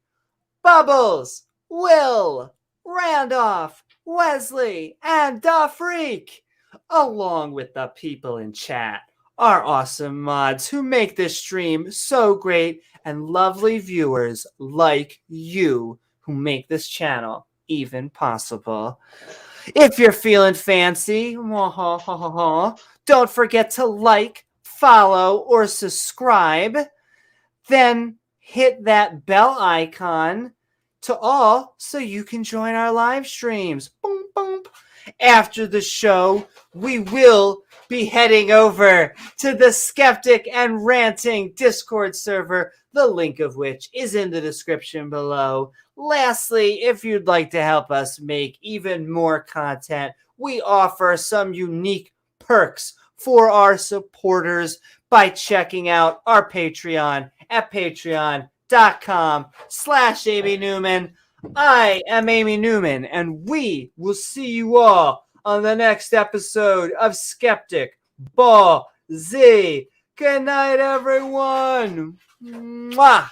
Bubbles, Will, Randolph, Wesley, and Da Freak, along with the people in chat, our awesome mods who make this stream so great, and lovely viewers like you who make this channel even possible. If you're feeling fancy, don't forget to like, follow, or subscribe. Then hit that bell icon to all so you can join our live streams. Boom, boom. After the show, we will be heading over to the Skeptic and Ranting Discord server, the link of which is in the description below. Lastly, if you'd like to help us make even more content, we offer some unique perks for our supporters by checking out our Patreon at patreon.com/Amy Newman. I am Amy Newman, and we will see you all on the next episode of Skeptic Ball Z. Good night, everyone. Mwah.